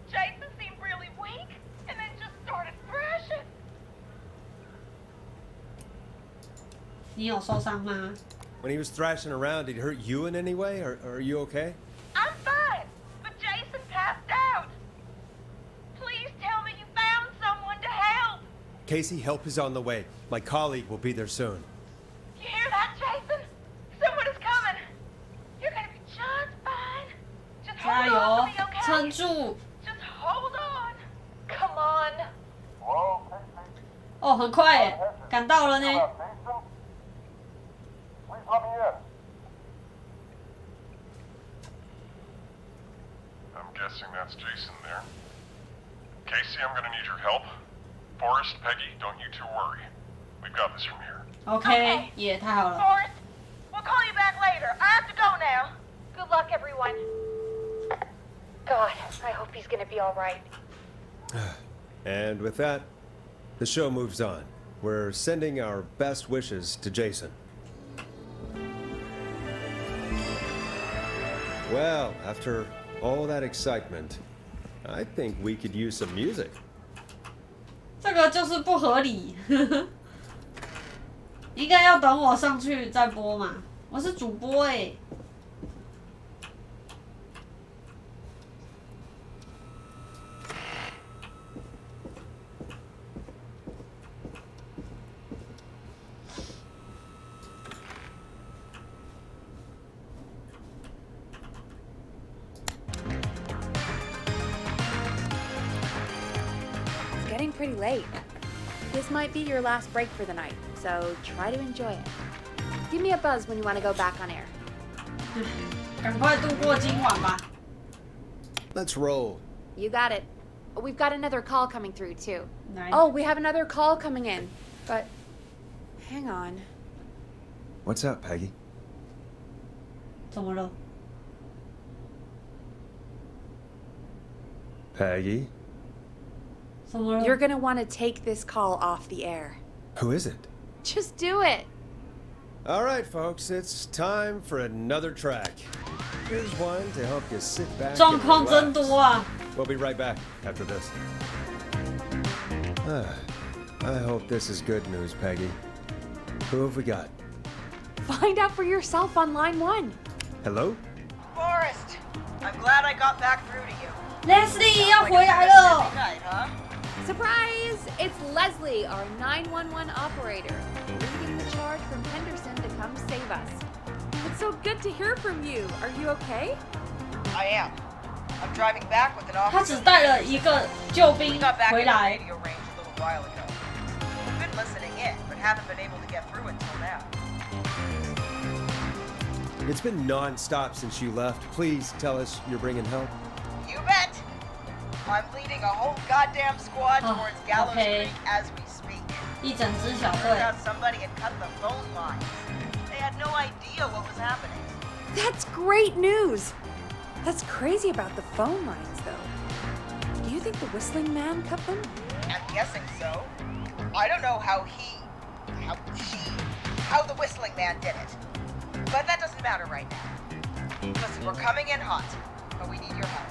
[SPEAKER 11] Jason seemed really weak and then just started thrashing.
[SPEAKER 1] 你有受伤吗？
[SPEAKER 4] When he was thrashing around, did he hurt you in any way? Or are you okay?
[SPEAKER 11] I'm fine, but Jason passed out. Please tell me you found someone to help.
[SPEAKER 4] Casey, help is on the way. My colleague will be there soon.
[SPEAKER 11] You hear that, Jason? Someone is coming. You're gonna be just fine. Just
[SPEAKER 1] 加
[SPEAKER 11] hold on
[SPEAKER 1] 油
[SPEAKER 11] to me, okay?
[SPEAKER 1] 撑住！
[SPEAKER 11] Just hold on.
[SPEAKER 7] Come on.
[SPEAKER 8] Hello?
[SPEAKER 1] 哦，很快耶，赶到了呢。
[SPEAKER 8] Jason? Please let me in. I'm guessing that's Jason there. Casey, I'm gonna need your help. Forrest, Peggy, don't you two worry. We've got this from here.
[SPEAKER 1] OK，耶，太好了。
[SPEAKER 11] Forrest, we'll call you back later. I have to go now.
[SPEAKER 7] Good luck, everyone. God, I hope he's gonna be all right.
[SPEAKER 4] And with that, the show moves on. We're sending our best wishes to Jason. Well, after all that excitement, I think we could use some music.
[SPEAKER 1] 这个就是不合理，应该要等我上去再播嘛。我是主播欸。
[SPEAKER 3] Getting pretty late. This might be your last break for the night, so try to enjoy it. Give me a buzz when you want to go back on air.
[SPEAKER 1] 赶快度过今晚吧。
[SPEAKER 4] Let's roll.
[SPEAKER 3] You got it. We've got another call coming through, too.
[SPEAKER 1] Nice.
[SPEAKER 3] Oh, we have another call coming in. But hang on.
[SPEAKER 4] What's up, Peggy?
[SPEAKER 1] 怎么了？
[SPEAKER 4] Peggy?
[SPEAKER 1] 怎么了？
[SPEAKER 3] You're going to want to take this call off the air.
[SPEAKER 4] Who is it?
[SPEAKER 3] Just do it.
[SPEAKER 4] All right, folks, it's time for another track. Here's one to help you sit back
[SPEAKER 1] 状
[SPEAKER 4] and
[SPEAKER 1] 况真
[SPEAKER 4] relax.
[SPEAKER 1] 多啊！
[SPEAKER 4] We'll be right back after this. I hope this is good news, Peggy. Who have we got?
[SPEAKER 3] Find out for yourself on line 1.
[SPEAKER 4] Hello?
[SPEAKER 11] Forrest, I'm glad I got back through to you.
[SPEAKER 1] Leslie 要
[SPEAKER 11] Like
[SPEAKER 1] 回
[SPEAKER 11] a
[SPEAKER 1] 来
[SPEAKER 11] busy
[SPEAKER 1] 了。
[SPEAKER 11] night, huh?
[SPEAKER 3] Surprise! It's Leslie, our 911 operator, leading the charge from Henderson to come save us. It's so good to hear from you. Are you okay?
[SPEAKER 11] I am. I'm driving back with an
[SPEAKER 1] 他
[SPEAKER 11] officer.
[SPEAKER 1] 只带了一个救兵
[SPEAKER 11] We got back
[SPEAKER 1] 回
[SPEAKER 11] into
[SPEAKER 1] 来。
[SPEAKER 11] radio range a little while ago. We've been listening in, but haven't been able to get through until now.
[SPEAKER 4] It's been non-stop since you left. Please tell us you're bringing help.
[SPEAKER 11] You bet. I'm leading a whole goddamn squad
[SPEAKER 1] Oh,
[SPEAKER 11] towards Gallows
[SPEAKER 1] okay.
[SPEAKER 11] Creek as we speak.
[SPEAKER 1] 一整支小
[SPEAKER 11] Turns
[SPEAKER 1] 队。
[SPEAKER 11] out somebody had cut the phone lines. They had no idea what was happening.
[SPEAKER 3] That's great news. That's crazy about the phone lines, though. Do you think the whistling man cut them?
[SPEAKER 11] I'm guessing so. I don't know how the whistling man did it. But that doesn't matter right now. Listen, we're coming in hot, but we need your help.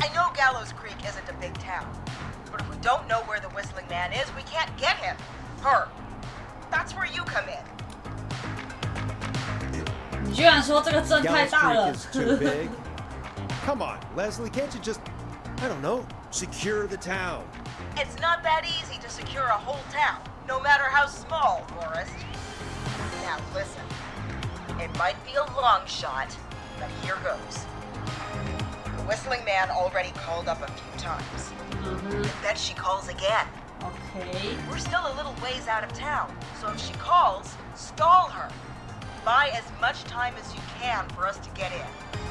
[SPEAKER 11] I know Gallows Creek isn't a big town, but if we don't know where the whistling man is, we can't get him. Her. That's where you come in.
[SPEAKER 1] 你居然说这个镇太
[SPEAKER 4] Gallows
[SPEAKER 1] 大
[SPEAKER 4] Creek
[SPEAKER 1] 了
[SPEAKER 4] is too big. Come on, Leslie, can't you just, I don't know, secure the town?
[SPEAKER 11] It's not that easy to secure a whole town, no matter how small, Forrest. Now listen. It might be a long shot, but here goes. The whistling man already called up a few times. I bet she calls again.
[SPEAKER 1] OK，
[SPEAKER 11] We're still a little ways out of town, so if she calls, stall her. Buy as much time as you can for us to get in.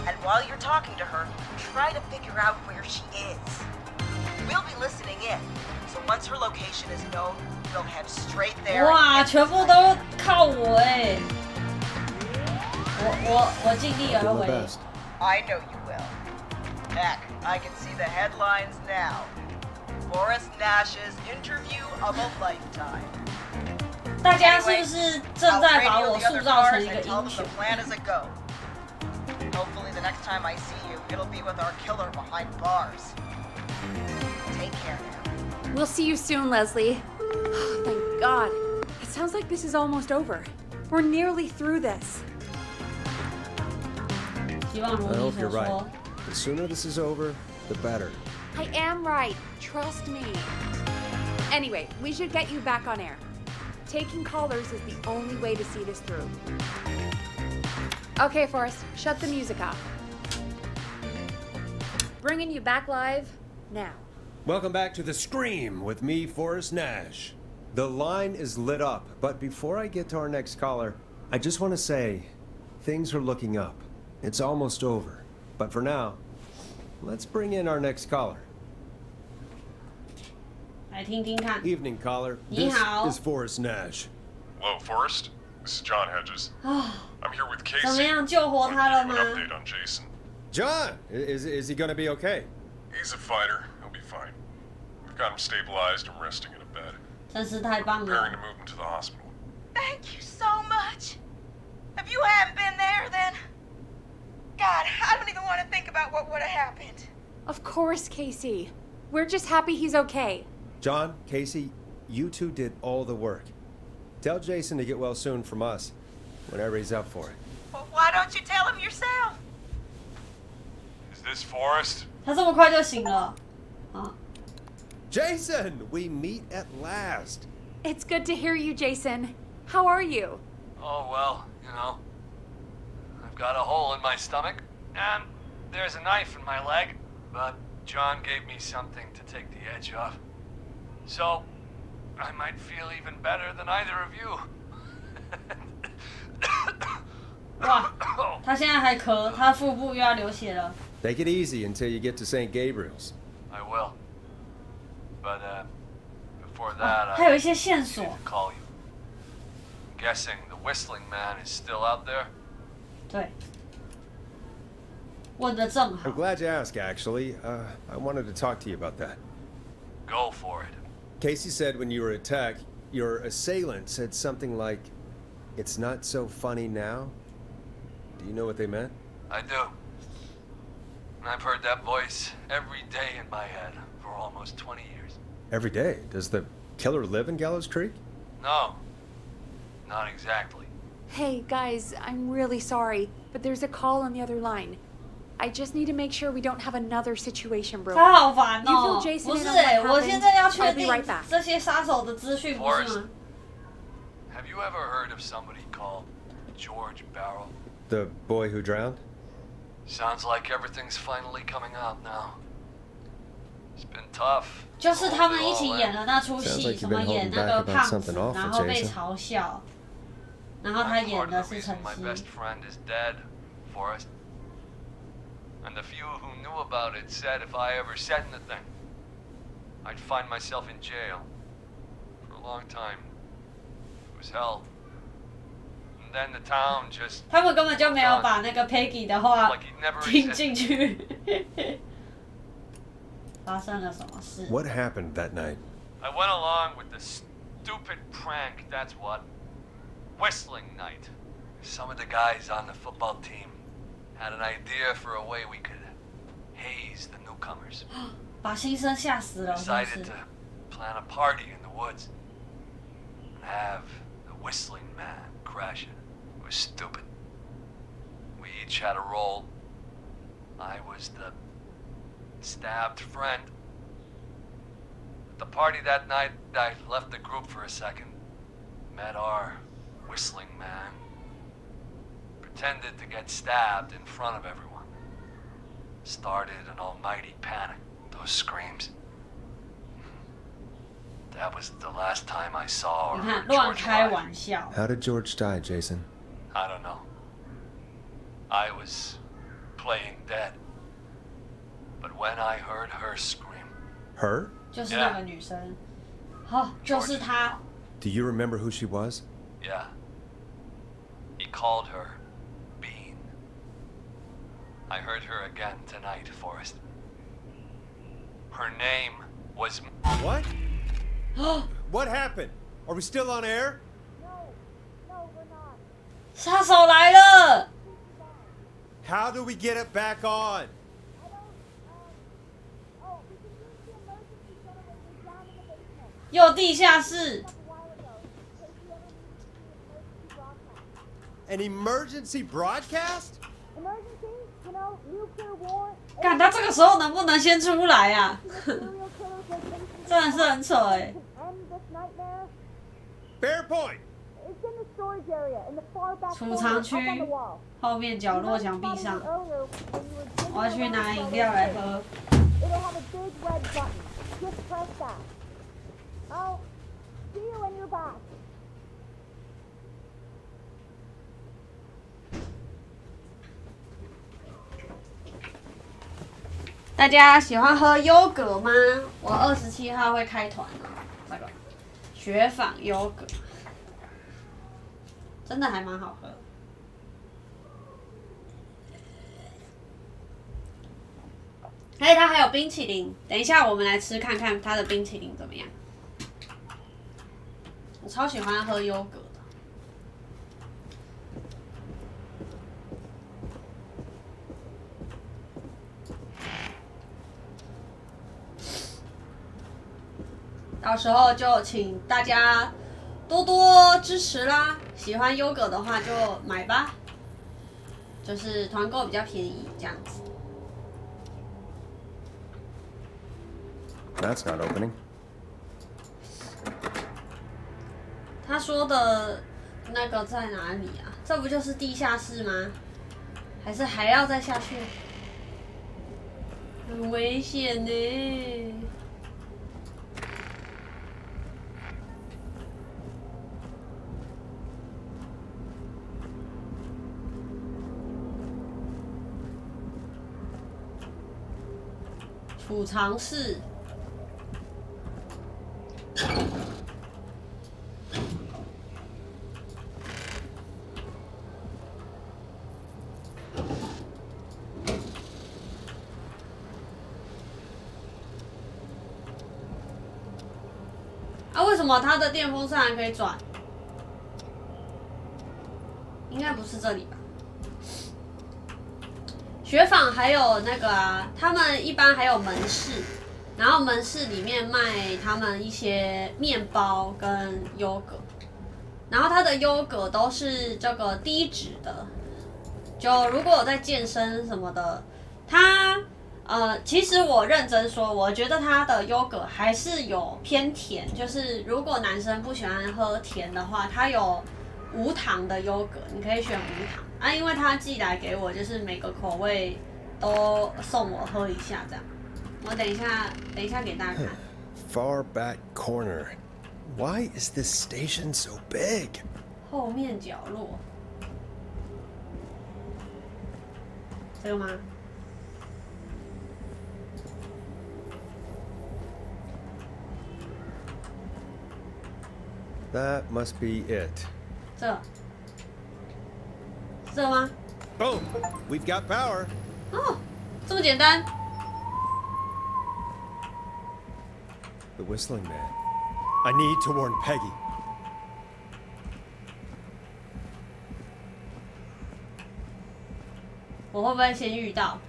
[SPEAKER 11] And while you're talking to her, try to figure out where she is. We'll be listening in, so once her location is known, we'll head straight there.
[SPEAKER 1] 哇，全部都靠我哎！我尽力
[SPEAKER 4] I'll do
[SPEAKER 1] 而
[SPEAKER 4] my
[SPEAKER 1] 为。
[SPEAKER 4] best.
[SPEAKER 11] I know you will. Heck, I can see the headlines now. Forrest Nash's interview of a lifetime.
[SPEAKER 1] 大家是不是正
[SPEAKER 11] I'll
[SPEAKER 1] 在把
[SPEAKER 11] radio
[SPEAKER 1] 我
[SPEAKER 11] the
[SPEAKER 1] 塑
[SPEAKER 11] other
[SPEAKER 1] 造
[SPEAKER 11] cars
[SPEAKER 1] 成一个
[SPEAKER 11] and tell
[SPEAKER 1] 英
[SPEAKER 11] them
[SPEAKER 1] 雄
[SPEAKER 11] the？ plan is a go. Hopefully the next time I see you, it'll be with our killer behind bars. Take care now.
[SPEAKER 3] We'll see you soon, Leslie. Thank God. It sounds like this is almost over. We're nearly through this.
[SPEAKER 1] 希望如
[SPEAKER 4] I
[SPEAKER 1] 你
[SPEAKER 4] hope
[SPEAKER 1] 所
[SPEAKER 4] you're right.
[SPEAKER 1] 说。
[SPEAKER 4] The sooner this is over, the better.
[SPEAKER 3] I am right. Trust me. Anyway, we should get you back on air. Taking callers is the only way to see this through. Okay, Forrest, shut the music off. Bringing you back live now.
[SPEAKER 4] Welcome back to The Scream with me, Forrest Nash. The line is lit up, but before I get to our next caller, I just want to say things are looking up. It's almost over. But for now, let's bring in our next caller.
[SPEAKER 1] 来听听看。
[SPEAKER 4] Evening, caller.
[SPEAKER 1] 你
[SPEAKER 4] This
[SPEAKER 1] 好。
[SPEAKER 4] is Forrest Nash.
[SPEAKER 10] Hello, Forrest. This is John Hedges.
[SPEAKER 1] 啊，
[SPEAKER 10] I'm here with
[SPEAKER 1] 怎么
[SPEAKER 10] Casey.
[SPEAKER 1] 样，救活
[SPEAKER 10] Want to
[SPEAKER 1] 他了
[SPEAKER 10] give
[SPEAKER 1] 吗
[SPEAKER 10] you an？update on Jason.
[SPEAKER 4] John, is he going to be okay?
[SPEAKER 10] He's a fighter. He'll be fine. We've got him stabilized and resting in a bed.
[SPEAKER 1] 真是太棒
[SPEAKER 10] Preparing
[SPEAKER 1] 了
[SPEAKER 10] to！move him to the hospital.
[SPEAKER 11] Thank you so much. If you hadn't been there, then God, I don't even want to think about what would have happened.
[SPEAKER 3] Of course, Casey. We're just happy he's okay.
[SPEAKER 4] John, Casey, you two did all the work. Tell Jason to get well soon from us, whenever he's up for it.
[SPEAKER 11] Well, why don't you tell him yourself?
[SPEAKER 10] Is this Forrest?
[SPEAKER 1] 他这么快就醒了啊
[SPEAKER 4] Jason, we meet at last.
[SPEAKER 3] It's good to hear you, Jason. How are you?
[SPEAKER 10] Oh, well, you know. I've got a hole in my stomach, and there's a knife in my leg, but John gave me something to take the edge off. So, I might feel even better than either of you.
[SPEAKER 1] 哇，他现在还咳，他腹部又要流血了。
[SPEAKER 4] Take it easy until you get to St. Gabriel's.
[SPEAKER 10] I will. But, before that,
[SPEAKER 1] 还有一些线索。
[SPEAKER 10] I need to call you. I'm guessing the whistling man is still out there?
[SPEAKER 1] 对，问得正好
[SPEAKER 4] I'm。glad you asked, actually. I wanted to talk to you about that.
[SPEAKER 10] Go for it.
[SPEAKER 4] Casey said when you were attacked, your assailant said something like, "It's not so funny now." Do you know what they meant?
[SPEAKER 10] I do. And I've heard that voice every day in my head for almost 20 years.
[SPEAKER 4] Every day. Does the killer live in Gallows Creek?
[SPEAKER 10] No, not exactly.
[SPEAKER 3] Hey, guys, I'm really sorry, but there's a call on the other line. I just need to make sure we don't have another situation, bro.
[SPEAKER 1] 他好烦
[SPEAKER 3] You
[SPEAKER 1] 哦
[SPEAKER 3] fill！Jason
[SPEAKER 1] 不是
[SPEAKER 3] in on what
[SPEAKER 1] 哎，我
[SPEAKER 3] happened.
[SPEAKER 1] 现在要确
[SPEAKER 3] I'll be
[SPEAKER 1] 定
[SPEAKER 3] right back.
[SPEAKER 1] 这些杀手的资讯，不是
[SPEAKER 10] Forrest
[SPEAKER 1] 吗？
[SPEAKER 10] Have you ever heard of somebody called George Barrow?
[SPEAKER 4] The boy who drowned?
[SPEAKER 10] Sounds like everything's finally coming out now. It's been tough.
[SPEAKER 1] 就是他们一起演了那出
[SPEAKER 4] Sounds
[SPEAKER 1] 戏，
[SPEAKER 4] like
[SPEAKER 1] 什
[SPEAKER 4] you've
[SPEAKER 1] 么
[SPEAKER 4] been
[SPEAKER 1] 演
[SPEAKER 4] holding
[SPEAKER 1] 那
[SPEAKER 4] back
[SPEAKER 1] 个
[SPEAKER 4] about
[SPEAKER 1] 胖子，
[SPEAKER 4] something awful,
[SPEAKER 1] 然后被
[SPEAKER 4] Jason.
[SPEAKER 1] 嘲笑，然后他
[SPEAKER 10] I'm
[SPEAKER 1] 演
[SPEAKER 10] part
[SPEAKER 1] 的
[SPEAKER 10] of the
[SPEAKER 1] 是陈
[SPEAKER 10] reason my
[SPEAKER 1] 曦
[SPEAKER 10] best。friend is dead, Forrest. And the few who knew about it said if I ever said anything, I'd find myself in jail. For a long time. It was hell. And then the town just
[SPEAKER 1] 他们根本就没有把那个 Peggy 的话
[SPEAKER 10] like he'd never
[SPEAKER 1] 听
[SPEAKER 10] existed.
[SPEAKER 1] 进去。发生了什么事？
[SPEAKER 4] What happened that night?
[SPEAKER 10] I went along with the stupid prank, that's what. Whistling night. Some of the guys on the football team had an idea for a way we could haze the newcomers.
[SPEAKER 1] 把新生吓死了，是不
[SPEAKER 10] Decided
[SPEAKER 1] 是
[SPEAKER 10] to plan a party in the woods and have the whistling man crash it. It was stupid. We each had a role. I was the stabbed friend. At the party that night, I left the group for a second. Met our whistling man. Pretended to get stabbed in front of everyone. Started an almighty panic. Those screams. That was the last time I saw or
[SPEAKER 1] 你看
[SPEAKER 10] heard
[SPEAKER 1] 乱
[SPEAKER 10] George
[SPEAKER 1] 开
[SPEAKER 10] alive.
[SPEAKER 1] 玩笑。
[SPEAKER 4] How did George die, Jason?
[SPEAKER 10] I don't know. I was playing dead. But when I heard her scream,
[SPEAKER 4] Her?
[SPEAKER 1] 就是那个女生，哦，就是她。
[SPEAKER 4] Do you remember who she was?
[SPEAKER 10] yeah, he called her Bean. I heard her again tonight, Forrest. Her name was...
[SPEAKER 4] What? What happened? Are we still on air?
[SPEAKER 7] No, we're not.
[SPEAKER 1] 杀手来了！
[SPEAKER 4] How do we get it back on?
[SPEAKER 7] Oh, we can use the emergency center when we're down in the basement.
[SPEAKER 1] 又地下室，
[SPEAKER 7] A while ago, Casey ever needed the emergency broadcast.
[SPEAKER 4] An emergency broadcast?
[SPEAKER 7] Emergency? You know, nuclear war.
[SPEAKER 1] 看他这个时候能不能先出来啊？
[SPEAKER 7] Serial killers like Casey
[SPEAKER 1] 真的是很扯哎。
[SPEAKER 7] can end this nightmare.
[SPEAKER 4] Fair point.
[SPEAKER 7] It's in the storage area, in the far back
[SPEAKER 1] 储
[SPEAKER 7] corner,
[SPEAKER 1] 藏
[SPEAKER 7] up
[SPEAKER 1] 区
[SPEAKER 7] on the wall.
[SPEAKER 1] 后面角落墙壁
[SPEAKER 7] You
[SPEAKER 1] 上
[SPEAKER 7] noticed，earlier when you were digging
[SPEAKER 1] 我要去
[SPEAKER 7] around
[SPEAKER 1] 拿
[SPEAKER 7] for
[SPEAKER 1] 饮
[SPEAKER 7] all
[SPEAKER 1] 料
[SPEAKER 7] those
[SPEAKER 1] 来
[SPEAKER 7] things.
[SPEAKER 1] 喝。
[SPEAKER 7] It'll have a big red button. Just press that. I'll see you when you're back.
[SPEAKER 1] 大家喜欢喝优格吗？我27号会开团哦，这个雪纺优格，真的还蛮好喝。哎，它还有冰淇淋，等一下我们来吃看看它的冰淇淋怎么样。我超喜欢喝优格的。到时候就请大家多多支持啦。喜欢优格的话就买吧，就是团购比较便宜这样子。
[SPEAKER 4] That's not opening.
[SPEAKER 1] 他说的那个在哪里啊？这不就是地下室吗？还是还要再下去？很危险呢。储藏室。为什么它的电风扇还可以转？应该不是这里吧？雪纺还有那个啊，他们一般还有门市，然后门市里面卖他们一些面包跟优格，然后它的优格都是这个低脂的，就如果有在健身什么的，它。其实我认真说，我觉得它的优格还是有偏甜，就是如果男生不喜欢喝甜的话，它有无糖的优格，你可以选无糖啊。因为它寄来给我，就是每个口味都送我喝一下这样。我等一下给大家看。
[SPEAKER 4] Far back corner. Why is this station so big?
[SPEAKER 1] 后面角落。这个吗？That
[SPEAKER 4] must be it.
[SPEAKER 1] 这吗？
[SPEAKER 4] Boom! We've got power.
[SPEAKER 1] 哦，这么简单。
[SPEAKER 4] The whistling man. I need to warn Peggy.
[SPEAKER 1] 我会不会先遇到？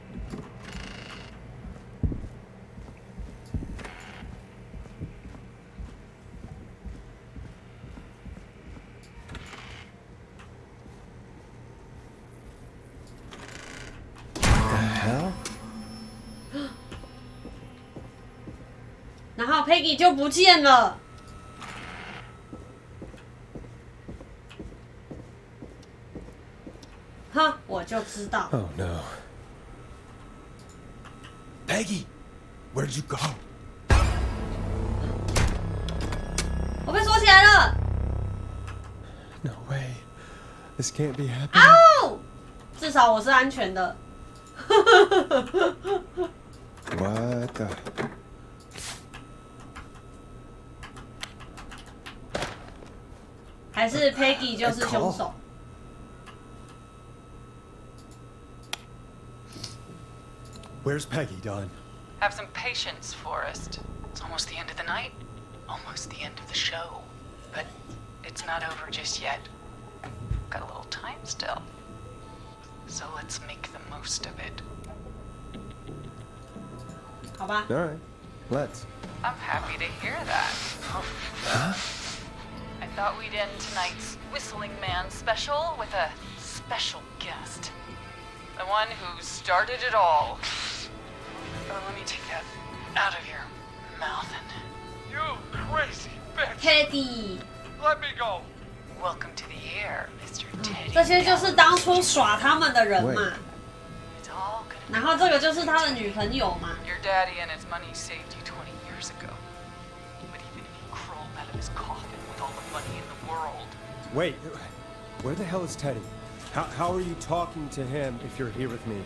[SPEAKER 1] 然后 Peggy 就不见了。哈，我就知道。
[SPEAKER 4] Oh no. Peggy, where'd you go?
[SPEAKER 1] 我被锁起来了。
[SPEAKER 4] No way. This can't be happening.
[SPEAKER 1] 哦，至少我是安全的。
[SPEAKER 4] What the?
[SPEAKER 1] 还是 Peggy 就是凶手。
[SPEAKER 4] Where's Peggy, Don?
[SPEAKER 6] Have some patience, Forrest. It's almost the end of the night, almost the end of the show. But it's not over just yet. Got a little time still. So let's make the most of it.
[SPEAKER 1] 好吧。
[SPEAKER 4] All right, let's.
[SPEAKER 6] I'm happy to hear that.
[SPEAKER 4] Huh?
[SPEAKER 6] I thought we'd end tonight's Whistling Man special with a special guest. The one who started it all. Let me take that out of your mouth and...
[SPEAKER 10] You crazy bitch!
[SPEAKER 1] Teddy.
[SPEAKER 10] Let me go!
[SPEAKER 6] Welcome to the air, Mr. Teddy.
[SPEAKER 1] 这些就是当初耍他们的人嘛。
[SPEAKER 6] It's all gonna be
[SPEAKER 1] 然后这个就是他的女朋友嘛。
[SPEAKER 6] Your daddy and his money saved you 20 years ago. But even if he crawled out of his coffin with all the money in the world...
[SPEAKER 4] Wait, where the hell is Teddy? How are you talking to him if you're here with me?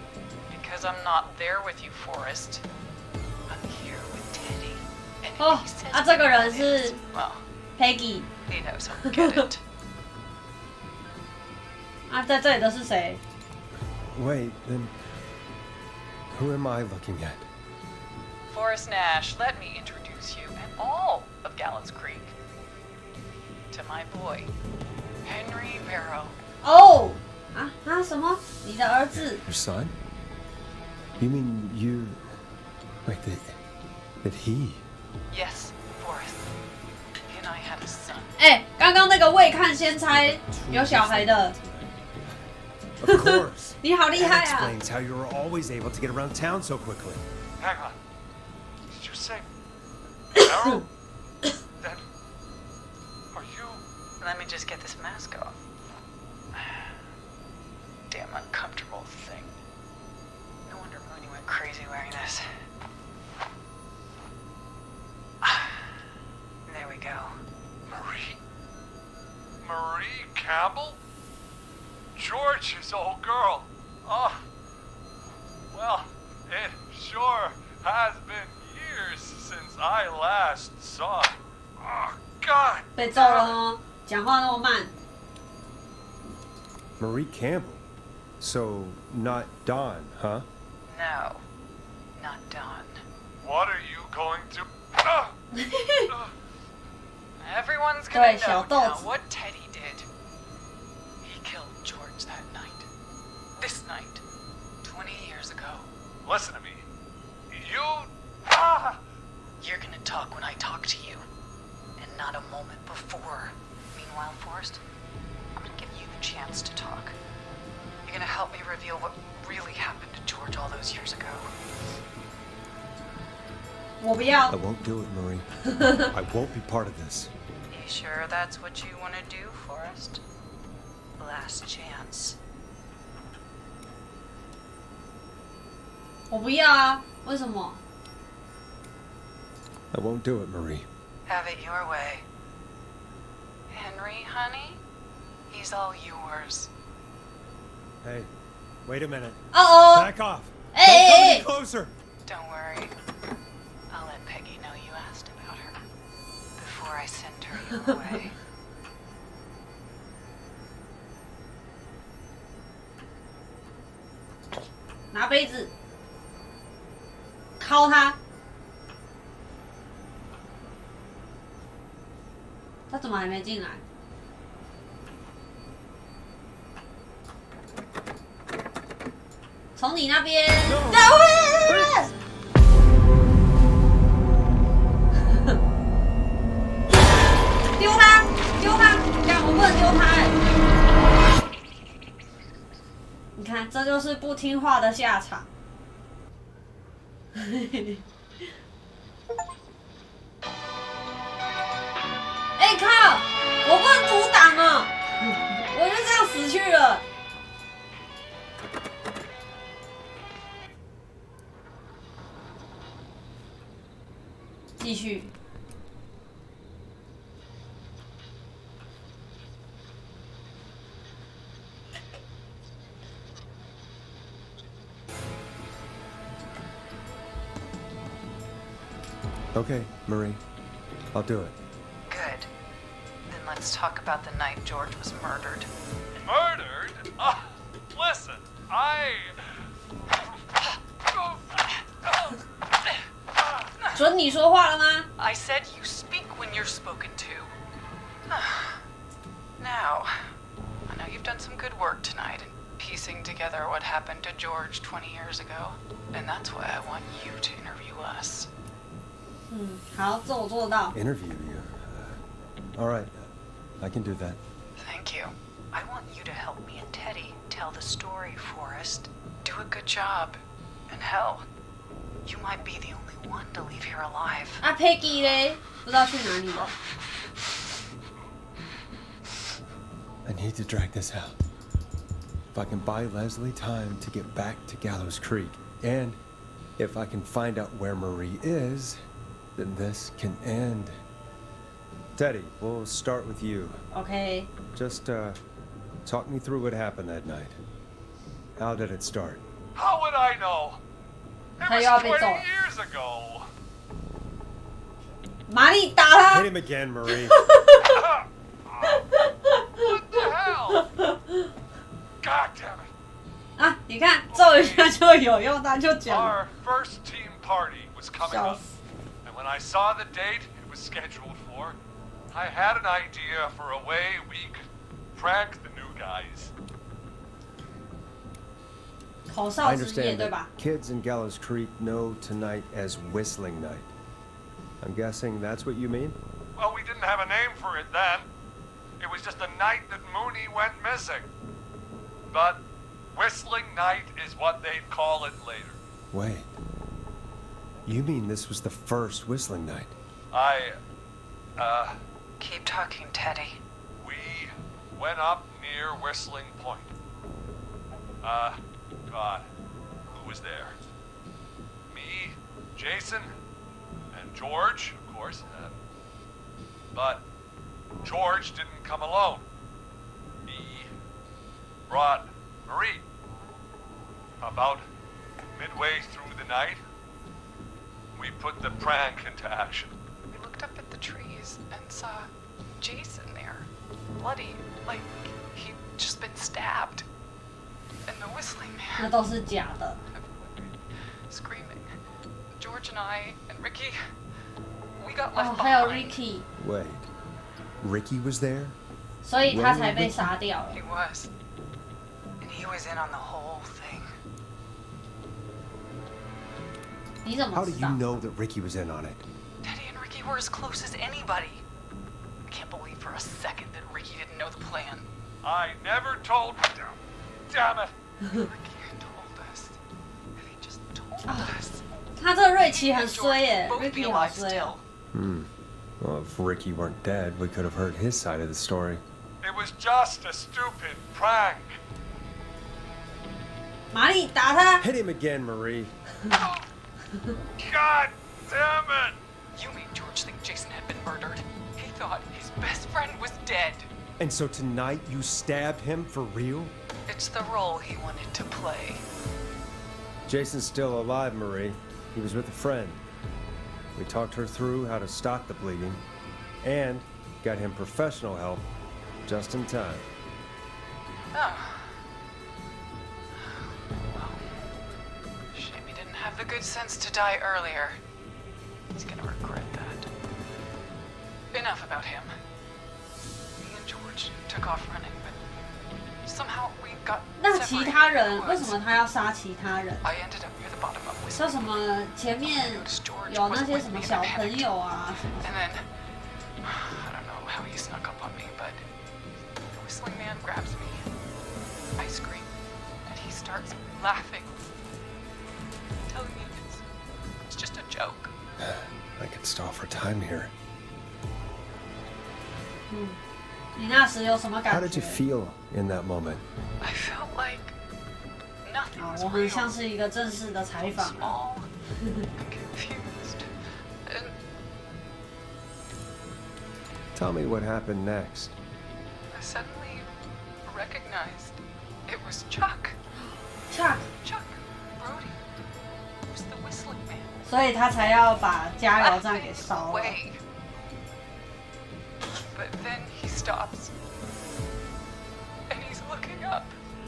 [SPEAKER 6] Because I'm not there with you, Forrest. I'm here with Teddy. And if
[SPEAKER 1] 哦
[SPEAKER 6] he says
[SPEAKER 1] 啊，这个人是
[SPEAKER 6] well,
[SPEAKER 1] Peggy。
[SPEAKER 6] he knows he'll get it.
[SPEAKER 1] 啊，在这里的是谁？
[SPEAKER 4] Wait, then who am I looking at?
[SPEAKER 6] Forrest Nash, let me introduce you and all of Gallows Creek to my boy, Henry Barrow.
[SPEAKER 1] 哦，什么？你的儿子？
[SPEAKER 4] Your son? You mean you... Wait, that he...
[SPEAKER 6] Yes, Forrest. his son.
[SPEAKER 1] 哎，刚刚那个未看先猜有小孩的，
[SPEAKER 4] Of course.
[SPEAKER 1] 你好厉害
[SPEAKER 4] That
[SPEAKER 1] 啊！
[SPEAKER 4] explains how you were always able to get around town so quickly.
[SPEAKER 10] Hang on. Did you say Carol? Then are you?
[SPEAKER 6] Let me just get this mask off. Damn uncomfortable thing. No wonder Mooney went crazy wearing this. There we go.
[SPEAKER 10] Marie? Marie Campbell? George's old girl. Oh. Well, it sure has been years since I last saw her. Oh, God.
[SPEAKER 1] 被揍了哦，讲话那么慢。
[SPEAKER 4] Marie Campbell. So, not Dawn, huh?
[SPEAKER 6] No, not Dawn.
[SPEAKER 10] What are you going to...
[SPEAKER 6] Everyone's gonna
[SPEAKER 1] Right,
[SPEAKER 6] know
[SPEAKER 1] 小豆
[SPEAKER 6] now
[SPEAKER 1] 子。
[SPEAKER 6] what Teddy did. He killed George that night. This night. 20 years ago.
[SPEAKER 10] Listen to me. You...
[SPEAKER 6] You're gonna talk when I talk to you. And not a moment before. Meanwhile, Forrest, I'm gonna give you the chance to talk. You're gonna help me reveal what really happened to George all those years ago.
[SPEAKER 1] 我不要
[SPEAKER 4] I。won't do it, Marie. I won't be part of this.
[SPEAKER 6] You sure that's what you want to do, Forrest? Last chance.
[SPEAKER 1] 我不要啊！为什么？
[SPEAKER 4] I won't do it, Marie.
[SPEAKER 6] Have it your way. Henry, honey? He's all yours.
[SPEAKER 4] Hey, wait a minute.
[SPEAKER 1] 哦哦，
[SPEAKER 4] Back off.
[SPEAKER 1] Hey,
[SPEAKER 4] Don't come
[SPEAKER 1] hey,
[SPEAKER 4] any closer.
[SPEAKER 6] Don't worry. I'll let Peggy know you asked about her before I send her your way.
[SPEAKER 1] 拿杯子，敲他。他怎么还没进来？从你那边。丢他！丢他！干，我不能丢他哎！你看，这就是不听话的下场。哎靠！我不能阻挡啊！我就这样死去了。继续。
[SPEAKER 4] Okay, Marie. I'll do it.
[SPEAKER 6] Good. Then let's talk about the night George was murdered.
[SPEAKER 10] Murdered? Listen, I...
[SPEAKER 1] 准你说话了吗？
[SPEAKER 6] I said you speak when you're spoken to. Now, I know you've done some good work tonight in piecing together what happened to George 20 years ago, and that's why I want you to interview us.
[SPEAKER 1] 好，这我做得到。
[SPEAKER 4] Interview you. All right. I can do that.
[SPEAKER 6] Thank you. I want you to help me and Teddy tell the story, Forrest. Do a good job. And hell, you might be the only one to leave here alive.
[SPEAKER 1] 啊，Peggy 嘞，不知道去哪里了。
[SPEAKER 4] I need to drag this out. If I can buy Leslie time to get back to Gallows Creek, and if I can find out where Marie is, then this can end. Teddy, we'll start with you.
[SPEAKER 1] OK，
[SPEAKER 4] Just talk me through what happened that night. How did it start?
[SPEAKER 10] How would I know? It
[SPEAKER 1] 他
[SPEAKER 10] was
[SPEAKER 1] 又要被
[SPEAKER 10] 20
[SPEAKER 1] 揍。
[SPEAKER 10] years ago.
[SPEAKER 1] 玛丽打他
[SPEAKER 4] Hit！him again, Marie.
[SPEAKER 10] What the hell? God damn it.
[SPEAKER 1] 啊，你看揍一下就有用，他就讲。
[SPEAKER 10] Our first team party was coming
[SPEAKER 1] 笑
[SPEAKER 10] up.
[SPEAKER 1] 死。
[SPEAKER 10] And when I saw the date it was scheduled for, I had an idea for a way we could prank the new guys.
[SPEAKER 1] 口
[SPEAKER 4] I
[SPEAKER 1] 哨之夜
[SPEAKER 4] understand
[SPEAKER 1] 对
[SPEAKER 4] that
[SPEAKER 1] 吧？
[SPEAKER 4] kids in Gallows Creek know tonight as Whistling Night. I'm guessing that's what you mean?
[SPEAKER 10] Well, we didn't didn't have a name for it then. It was just the night that Mooney went missing. But Whistling Night is what they'd call it later.
[SPEAKER 4] Wait. You mean this was the first Whistling Night?
[SPEAKER 6] Keep talking, Teddy.
[SPEAKER 10] We went up near Whistling Point. God, who was there? Me, Jason, and George, of course. But George didn't come alone. He brought Marie. About midway through the night, we put the prank into action.
[SPEAKER 6] We looked up at the trees and saw Jason there, bloody, like he'd just been stabbed. And the Whistling Man.
[SPEAKER 1] 那都是假的。
[SPEAKER 6] Screaming. George and I and Ricky, we got
[SPEAKER 1] 哦，
[SPEAKER 6] left
[SPEAKER 1] 还有
[SPEAKER 6] behind.
[SPEAKER 1] Ricky，
[SPEAKER 4] Wait. Ricky was there?
[SPEAKER 1] 所以他才被杀掉了
[SPEAKER 6] He。was. And he was in on the whole thing.
[SPEAKER 1] 你怎么
[SPEAKER 4] How do
[SPEAKER 1] 知
[SPEAKER 4] you
[SPEAKER 1] 道？
[SPEAKER 4] know that Ricky was in on it?
[SPEAKER 6] Teddy and Ricky were as close as anybody. I can't believe for a second that Ricky didn't know the plan.
[SPEAKER 10] I never told. Damn it!
[SPEAKER 6] Ricky had told us. If he just told us.
[SPEAKER 1] 他这个瑞奇很
[SPEAKER 6] George
[SPEAKER 1] 衰耶
[SPEAKER 6] would both be
[SPEAKER 1] ，Ricky 好
[SPEAKER 6] alive
[SPEAKER 1] 衰哦
[SPEAKER 6] still.。
[SPEAKER 4] Well, if Ricky weren't dead, we could have heard his side of the story.
[SPEAKER 10] It was just a stupid prank.
[SPEAKER 1] 玛丽打他，
[SPEAKER 4] Hit him again, Marie.
[SPEAKER 10] God damn it!
[SPEAKER 6] You made George think Jason had been murdered. He thought his best friend was dead.
[SPEAKER 4] And so tonight you stabbed him for real?
[SPEAKER 6] It's the role he wanted to play.
[SPEAKER 4] Jason's still alive, Marie. He was with a friend. We talked her through how to stop the bleeding and got him professional help just in time.
[SPEAKER 6] Oh. Well, shame he didn't have the good sense to die earlier. He's gonna regret that. Enough about him. Me and George took off running, but somehow we got
[SPEAKER 1] 那其他
[SPEAKER 6] separated
[SPEAKER 1] 人
[SPEAKER 6] in the
[SPEAKER 1] 为什
[SPEAKER 6] woods.
[SPEAKER 1] 么他要杀其他人？
[SPEAKER 6] I ended up near the bottom of
[SPEAKER 1] 说
[SPEAKER 6] Whistling.
[SPEAKER 1] 什么前面有那些什么小朋友啊什么
[SPEAKER 6] And then, I don't know how he snuck up on me, but the Whistling Man grabs me. I scream, and he starts laughing. Telling me it's just a joke.
[SPEAKER 4] I could stall for time here.
[SPEAKER 1] 你那时有什么
[SPEAKER 4] How
[SPEAKER 1] 感
[SPEAKER 4] did
[SPEAKER 1] 觉
[SPEAKER 4] you？feel in that moment?
[SPEAKER 6] I felt like nothing
[SPEAKER 1] 啊，
[SPEAKER 6] was
[SPEAKER 1] 我很
[SPEAKER 6] real.
[SPEAKER 1] 像是一个正式的采访啊。
[SPEAKER 6] Small and confused. And
[SPEAKER 4] Tell me what happened next.
[SPEAKER 6] I suddenly recognized it was Chuck.
[SPEAKER 1] Chuck，
[SPEAKER 6] Chuck Brody. It was the Whistling Man.
[SPEAKER 1] 所以他才要把加油站给烧了。
[SPEAKER 6] Away. But then he stops. And he's looking up.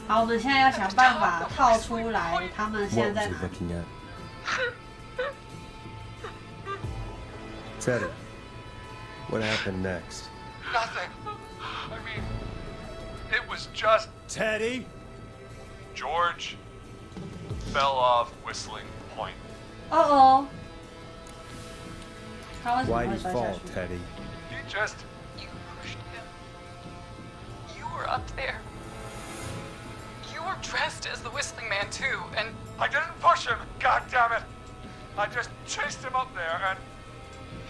[SPEAKER 1] 好，我们现在要想办法套出来，他们现
[SPEAKER 4] What
[SPEAKER 1] 在
[SPEAKER 4] was
[SPEAKER 1] 在
[SPEAKER 4] he
[SPEAKER 1] 哪？
[SPEAKER 4] looking at? Teddy, what happened next?
[SPEAKER 10] Nothing. I mean, it was just
[SPEAKER 4] Teddy?
[SPEAKER 10] George fell off Whistling Point.
[SPEAKER 1] 哦哦，他为什么
[SPEAKER 4] Why'd
[SPEAKER 1] 会
[SPEAKER 4] he
[SPEAKER 1] 摔下
[SPEAKER 4] fall,
[SPEAKER 1] 去？
[SPEAKER 4] Teddy?
[SPEAKER 10] He just
[SPEAKER 6] You pushed him. You were up there. You were dressed as the Whistling Man too, and
[SPEAKER 10] I didn't push him, god damn it! I just chased him up there and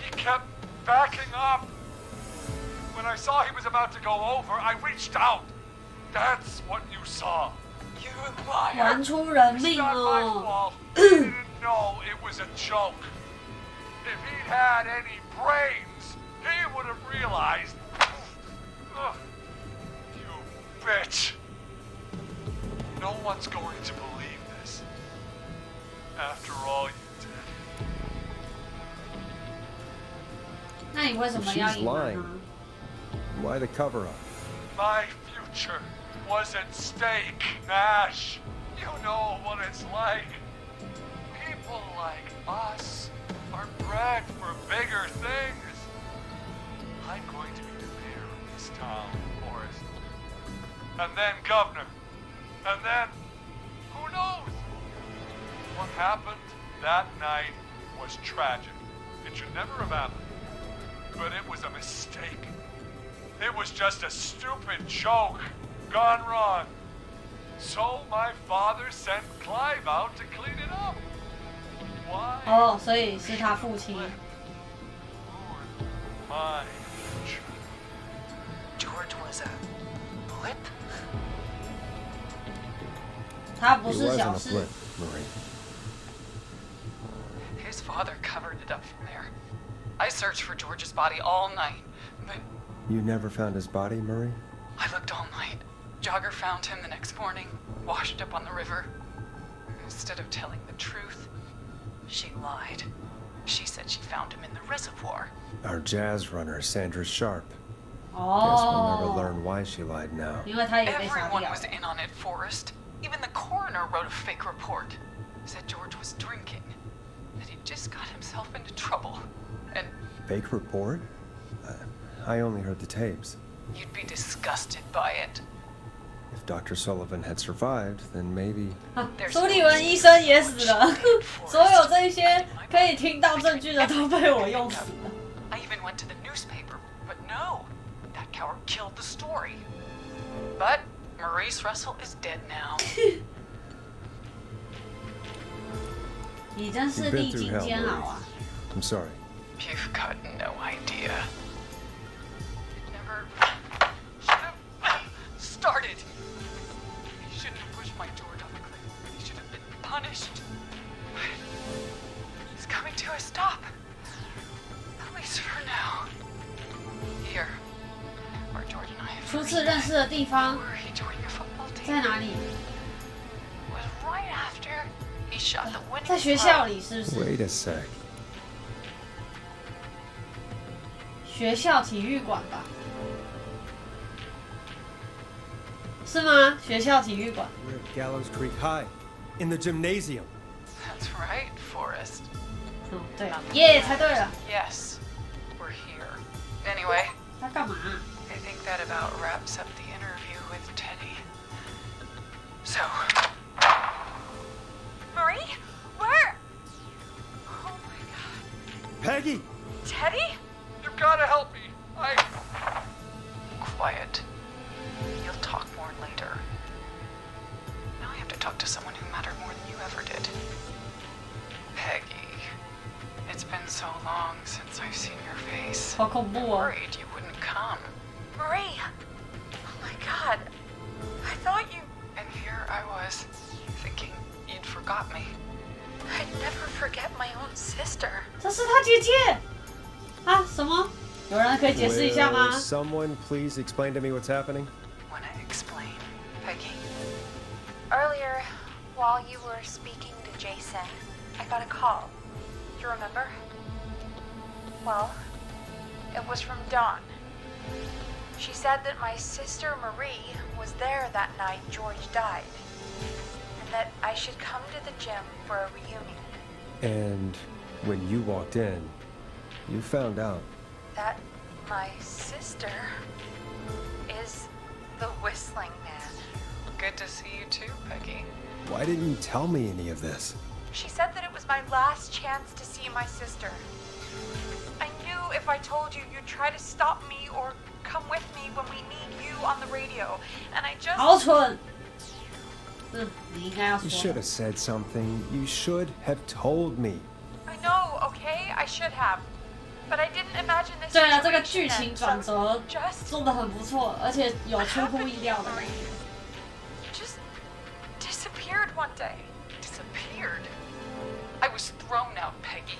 [SPEAKER 10] he kept backing up. When I saw he was about to go over, I reached out. That's what you saw.
[SPEAKER 6] you liar.
[SPEAKER 1] 玩出人
[SPEAKER 10] It's
[SPEAKER 1] 命
[SPEAKER 10] not my
[SPEAKER 1] 哦！
[SPEAKER 10] fault. He didn't know it was a joke. If he'd had any brains, he would have realized. Ugh, you bitch. No one's going to believe this. After all you did.
[SPEAKER 1] 那你为什
[SPEAKER 4] If
[SPEAKER 1] 么要
[SPEAKER 4] she's
[SPEAKER 1] 隐瞒
[SPEAKER 4] lying,
[SPEAKER 1] 呢？
[SPEAKER 4] why the cover up?
[SPEAKER 10] My future was at stake, Nash. You know what it's like. People like us are bred for bigger things. I'm going to be the mayor of this town, Forrest. And then governor. And then, who knows? What happened that night was tragic. It should never have happened. but it was a mistake. It was just a stupid joke gone wrong. So my father sent Clive out to clean it up. Why?
[SPEAKER 1] 哦，所以是他父亲。
[SPEAKER 10] My
[SPEAKER 6] George was a blip?
[SPEAKER 1] 他不
[SPEAKER 4] He
[SPEAKER 1] 是
[SPEAKER 4] wasn't
[SPEAKER 1] 小
[SPEAKER 4] a
[SPEAKER 1] 事
[SPEAKER 4] blip,。Marie.
[SPEAKER 6] His father covered it up from there. I searched for George's body all night, but
[SPEAKER 4] You never found his body, Marie?
[SPEAKER 6] I looked all night. Jogger found him the next morning, washed up on the river. Instead of telling the truth, she lied. She said she found him in the reservoir.
[SPEAKER 4] Our jazz runner, Sandra Sharp. Guess we'll never
[SPEAKER 1] 哦，
[SPEAKER 4] learn why she lied now.
[SPEAKER 1] 因为他也被杀
[SPEAKER 6] Everyone
[SPEAKER 1] 掉
[SPEAKER 6] was
[SPEAKER 1] 了。
[SPEAKER 6] in on it, Forrest. Even the coroner wrote a fake report. Said George was drinking. That he just got himself into trouble. And
[SPEAKER 4] Fake report? I only heard the tapes.
[SPEAKER 6] you'd be disgusted by it.
[SPEAKER 4] If Dr. Sullivan had survived, then maybe...
[SPEAKER 1] 苏利文医生也死了，所有这些可以听到证据的都被我用死了。
[SPEAKER 6] I even went to the newspaper, but no. That coward killed the story. But Maurice Russell is dead now.
[SPEAKER 1] 你真是
[SPEAKER 4] You've
[SPEAKER 1] 历
[SPEAKER 4] been through
[SPEAKER 1] 经
[SPEAKER 4] hell,
[SPEAKER 1] 煎熬
[SPEAKER 4] Marie.
[SPEAKER 1] 啊！
[SPEAKER 4] I'm sorry.
[SPEAKER 6] You've got no idea. It never should have started. He shouldn't have pushed my George off the cliff. He should have been punished. He's coming to a stop. At least for now. Here, where George and I have
[SPEAKER 1] 初次认识的地方
[SPEAKER 6] where he joined your football team
[SPEAKER 1] 在哪里？
[SPEAKER 6] was right after he shot the winning
[SPEAKER 1] 在学校
[SPEAKER 6] throw.
[SPEAKER 1] 里是不是？
[SPEAKER 4] Wait a sec.
[SPEAKER 1] 学校体育馆吧？是吗？学校体育馆。
[SPEAKER 4] We're at Gallows Creek High. In the gymnasium.
[SPEAKER 6] That's right, Forrest.
[SPEAKER 1] 嗯，对，耶，猜对了。
[SPEAKER 6] Yes, we're here. Anyway,
[SPEAKER 1] 他干嘛？
[SPEAKER 6] I think that about wraps up the interview with Teddy. So,
[SPEAKER 7] Marie? Where?
[SPEAKER 6] oh my god.
[SPEAKER 4] Peggy!
[SPEAKER 7] Teddy?
[SPEAKER 10] You gotta help me.
[SPEAKER 6] Quiet. You'll talk more later. Now I have to talk to someone who mattered more than you ever did. Peggy. It's been so long since I've seen your face.
[SPEAKER 1] 好恐怖哦！
[SPEAKER 6] Worried you wouldn't come.
[SPEAKER 7] Marie! Oh my god. I thought you.
[SPEAKER 6] And here I was, thinking you'd forgot me.
[SPEAKER 7] I'd never forget my own sister.
[SPEAKER 1] 这是他姐姐啊？什么？有人可以解释一下
[SPEAKER 4] Will
[SPEAKER 1] 吗？
[SPEAKER 4] someone please explain to me what's happening?
[SPEAKER 6] Wanna explain, Peggy?
[SPEAKER 7] Earlier, while you were speaking to Jason, I got a call. Do you remember? Well, it was from Dawn. She said that my sister Marie was there that night George died, and that I should come to the gym for a reunion.
[SPEAKER 4] And when you walked in, you found out.
[SPEAKER 7] That my sister is the Whistling Man.
[SPEAKER 6] Good to see you too, Peggy.
[SPEAKER 4] Why didn't you tell me any of this?
[SPEAKER 7] She said that it was my last chance to see my sister. I knew if I told you, you'd try to stop me or come with me when we need you on the radio. And I just...
[SPEAKER 1] 好蠢。嗯，你应该要
[SPEAKER 4] You
[SPEAKER 1] 说
[SPEAKER 4] should。have said something. You should have told me.
[SPEAKER 7] I know, okay? I should have. But I didn't imagine this
[SPEAKER 1] 对啊，这个
[SPEAKER 7] situation
[SPEAKER 1] 剧情
[SPEAKER 7] and
[SPEAKER 1] 转
[SPEAKER 7] so
[SPEAKER 1] 折
[SPEAKER 7] just
[SPEAKER 1] 做的很不错，而且有出乎意料的感觉。
[SPEAKER 7] just disappeared one day.
[SPEAKER 6] Disappeared. I was thrown out, Peggy.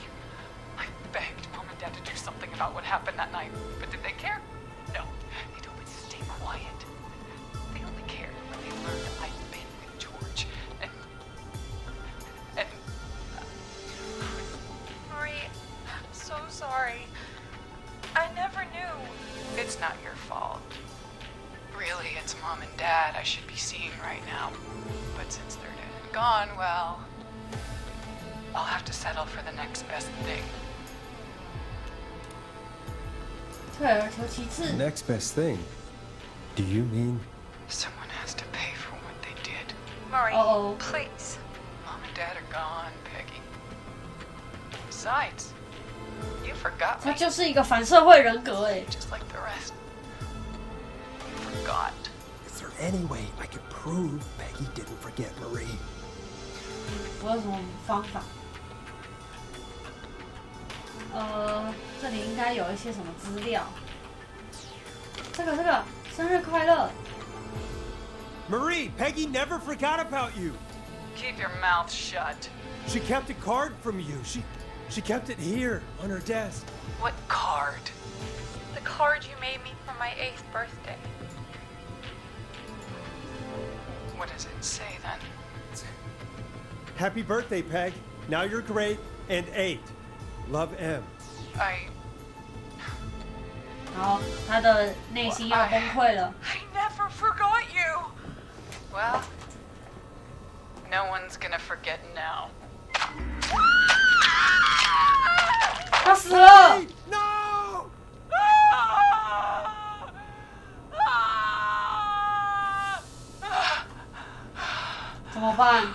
[SPEAKER 6] I begged Mom and Dad to do something about what happened that night, but did they care? No. They told me to stay quiet. They only cared when they learned I'd been with George. And
[SPEAKER 7] Marie, I'm so sorry. I never knew.
[SPEAKER 6] it's not your fault. Really, it's Mom and Dad I should be seeing right now. But since they're dead and gone, well, I'll have to settle for the next best thing.
[SPEAKER 1] 退而求其次。
[SPEAKER 4] Next best thing. Do you mean?
[SPEAKER 6] Someone has to pay for what they did.
[SPEAKER 7] Marie,
[SPEAKER 1] Uh-oh.
[SPEAKER 7] please.
[SPEAKER 6] Mom and Dad are gone, Peggy. Besides, you forgot forgot
[SPEAKER 1] 他
[SPEAKER 6] me.
[SPEAKER 1] 就是一个反社会人格哎。
[SPEAKER 6] Just like the rest. Forgot.
[SPEAKER 4] Is there any way I could prove Peggy didn't forget Marie?
[SPEAKER 1] 我有什么方法？这里应该有一些什么资料。这个，生日快乐！
[SPEAKER 12] Marie, Peggy never forgot about you.
[SPEAKER 6] Keep your mouth shut.
[SPEAKER 12] She kept a card from you. She kept it here on her desk.
[SPEAKER 6] What card?
[SPEAKER 7] The card you made me for my 8th birthday.
[SPEAKER 6] What does it say then?
[SPEAKER 12] Happy birthday, Peg. Now you're great and 8. Love, M.
[SPEAKER 1] 好，他的内心要崩溃了。
[SPEAKER 6] I never forgot you. Well, no one's gonna forget now.
[SPEAKER 1] 他死了！
[SPEAKER 12] No!
[SPEAKER 1] 怎么办？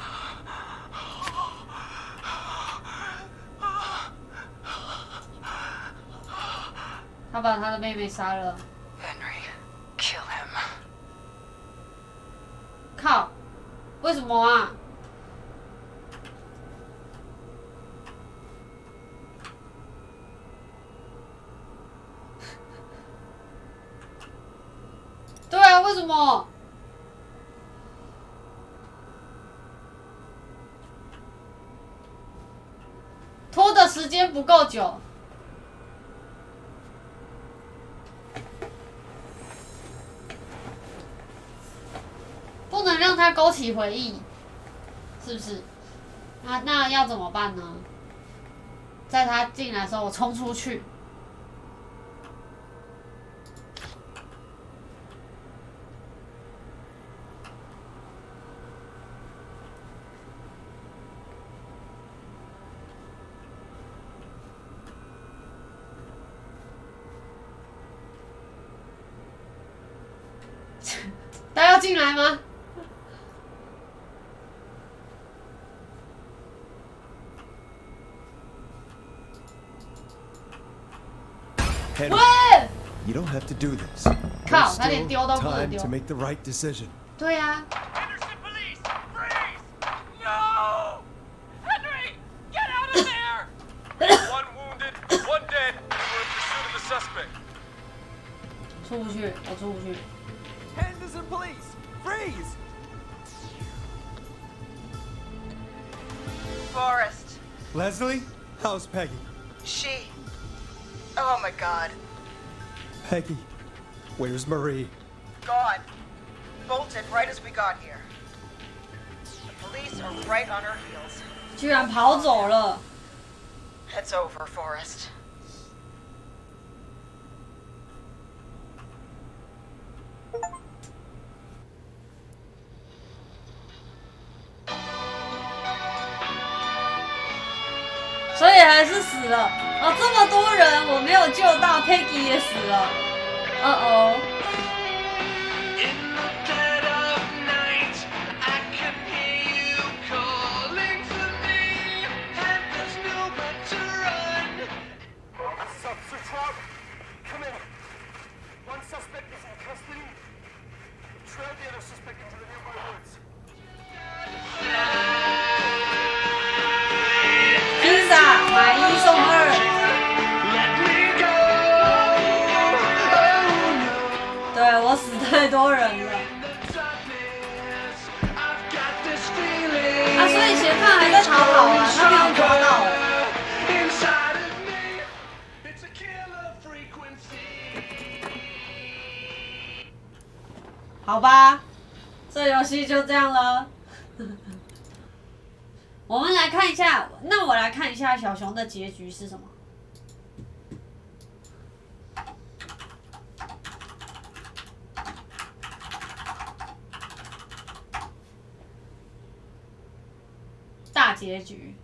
[SPEAKER 1] 他把他的妹妹杀了。
[SPEAKER 6] Henry, kill him.
[SPEAKER 1] 靠！为什么啊？对啊，为什么？拖的时间不够久。不能让他勾起回忆，是不是？那要怎么办呢？在他进来的时候，我冲出去。他要进来吗？
[SPEAKER 4] Henry,
[SPEAKER 1] 喂！
[SPEAKER 4] you don't have to do this.
[SPEAKER 1] 靠，
[SPEAKER 4] There's
[SPEAKER 1] 他连
[SPEAKER 4] still
[SPEAKER 1] 丢都不能
[SPEAKER 4] time
[SPEAKER 1] 丢
[SPEAKER 4] to。make the right decision.
[SPEAKER 1] 对呀、
[SPEAKER 10] Henderson police! Freeze! No! Henry! Get out of there! One wounded, one dead. We're in pursuit of the suspect.
[SPEAKER 1] 出不去，我出不去。
[SPEAKER 12] Henderson police! Freeze!
[SPEAKER 11] Forrest.
[SPEAKER 12] Leslie, how's Peggy?
[SPEAKER 11] She. Oh my god.
[SPEAKER 4] Peggy, where's Marie?
[SPEAKER 11] Gone. Bolted right as we got here. The police are right on her heels.
[SPEAKER 1] 居然跑走了。
[SPEAKER 11] It's over, Forrest.
[SPEAKER 1] 所以还是死了。哦，这么多人，我没有救到 ，Peggy 也死了。哦。
[SPEAKER 10] In the dead of night, I can hear you calling for me, and there's nowhere to run.
[SPEAKER 8] Officer Trout, come in. One suspect is in custody. Trail the other suspect into the nearby woods.
[SPEAKER 1] 披萨买1送2。 对我死太多人了。啊，所以嫌犯还在逃跑啊，他没有抓到哎。好吧，这游戏就这样了。我们来看一下，那我来看一下小熊的结局是什么。大结局。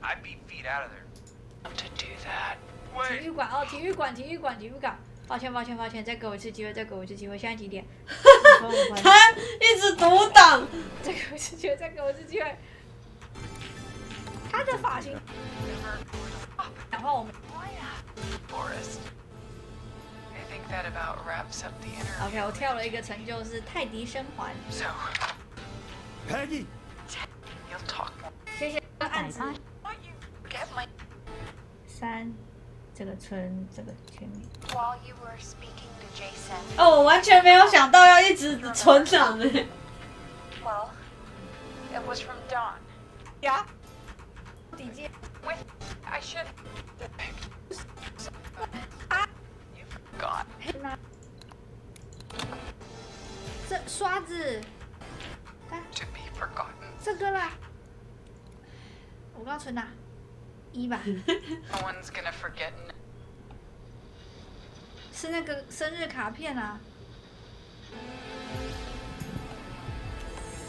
[SPEAKER 2] I'd be feet out of there.
[SPEAKER 6] To do that.
[SPEAKER 10] way.
[SPEAKER 13] 体育馆哦，体育馆。抱歉，再给我一次机会，现在几点？5分。
[SPEAKER 1] 他一直独挡。
[SPEAKER 13] 再给我一次机会。他的发型。讲话我们。
[SPEAKER 6] Forest. I think that about wraps up the interview.
[SPEAKER 13] OK， 我跳了一个成就是泰迪生还。
[SPEAKER 6] So,
[SPEAKER 12] Peggy!
[SPEAKER 6] you'll talk more.
[SPEAKER 13] 谢谢案子。
[SPEAKER 6] Get my
[SPEAKER 13] 3，这个村这个全名。
[SPEAKER 7] While you were speaking to Jason,
[SPEAKER 1] 哦，我完全没有想到要一直存档哎。
[SPEAKER 7] well, it was from Dawn.
[SPEAKER 13] 呀。底界。
[SPEAKER 7] With, I should.
[SPEAKER 6] You forgot.
[SPEAKER 13] 这刷子。
[SPEAKER 6] To be forgotten.
[SPEAKER 13] 这个啦。我刚存哪？1吧。
[SPEAKER 6] No one's gonna forget.
[SPEAKER 13] 是那个生日卡片啊。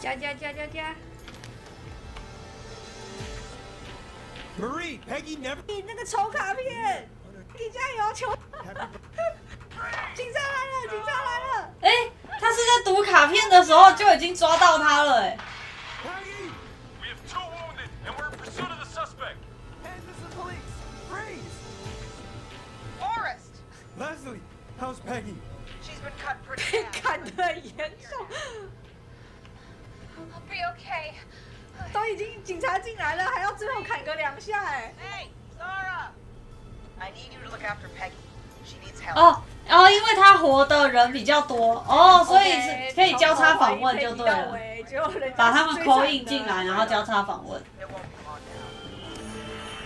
[SPEAKER 13] 加。
[SPEAKER 12] Marie, Peggy never.
[SPEAKER 13] 你那个丑卡片，你加油，求！警察来了！
[SPEAKER 1] 哎，他是在读卡片的时候就已经抓到他了哎。
[SPEAKER 12] Peggy!
[SPEAKER 10] We have 2 wounded, and we're in pursuit of the suspect.
[SPEAKER 12] Hey, this is the police! Freeze!
[SPEAKER 11] Forrest!
[SPEAKER 12] Leslie, how's Peggy?
[SPEAKER 11] She's been cut pretty
[SPEAKER 13] 被
[SPEAKER 11] bad.
[SPEAKER 13] 砍得很严重，
[SPEAKER 7] I'll be okay.
[SPEAKER 13] 都已经警察进来了，还要最后砍个2下哎。
[SPEAKER 11] Hey, Zara! I need you to look after Peggy. She needs help.
[SPEAKER 1] 哦，因为他活的人比较多哦，所以是可以交叉访问就对了。把他们call in进来，然后交叉访问。
[SPEAKER 11] It won't be long now.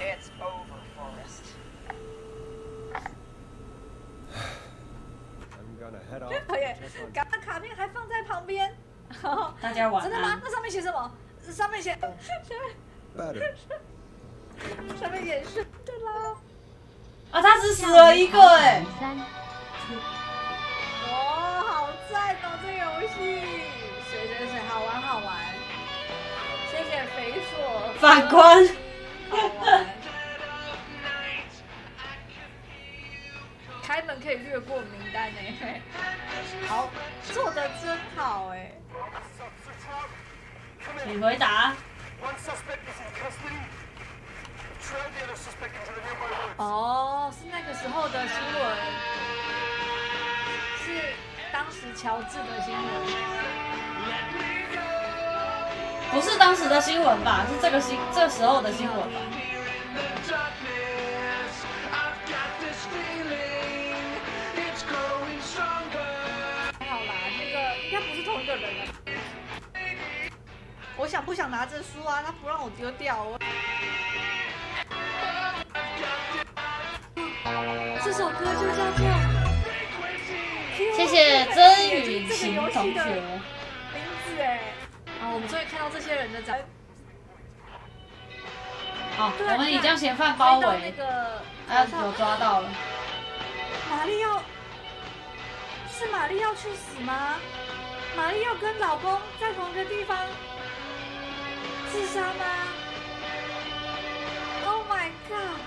[SPEAKER 11] It's over, Forrest.
[SPEAKER 4] I'm gonna head off.
[SPEAKER 13] 可以，刚刚卡片还放在旁边。
[SPEAKER 1] 大家晚安。
[SPEAKER 13] 真的吗？那上面写什么？上面写。
[SPEAKER 4] Better.
[SPEAKER 13] 上面也是的啦。
[SPEAKER 1] 啊，他只死了1个哎。
[SPEAKER 13] 哇，好赞哦！这游戏，水，好玩。谢谢肥硕。
[SPEAKER 1] 法官。
[SPEAKER 13] 好玩。开门可以略过名单哎。好，做的真好哎。
[SPEAKER 1] 你回答。
[SPEAKER 8] One suspect is in custody. Trail the other suspect into the nearby woods.
[SPEAKER 13] 哦，是那个时候的新闻，是当时乔治的新闻，
[SPEAKER 1] 不是当时的新闻吧？是这时候的新闻吧？
[SPEAKER 13] 还好啦，那个应该不是同一个人了。我想不想拿着书啊？他不让我丢掉。这首歌就叫做……
[SPEAKER 1] 谢谢曾雨晴同学。
[SPEAKER 13] 名字哎，啊，我们终于看到这些人的长。
[SPEAKER 1] 好，我们已将嫌犯包围。
[SPEAKER 13] 那个，
[SPEAKER 1] 有抓到了。
[SPEAKER 13] 是玛丽要去死吗？玛丽要跟老公在同一个地方自杀吗 ？Oh my god！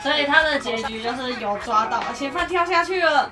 [SPEAKER 1] 所以他的结局就是有抓到，嫌犯跳下去了。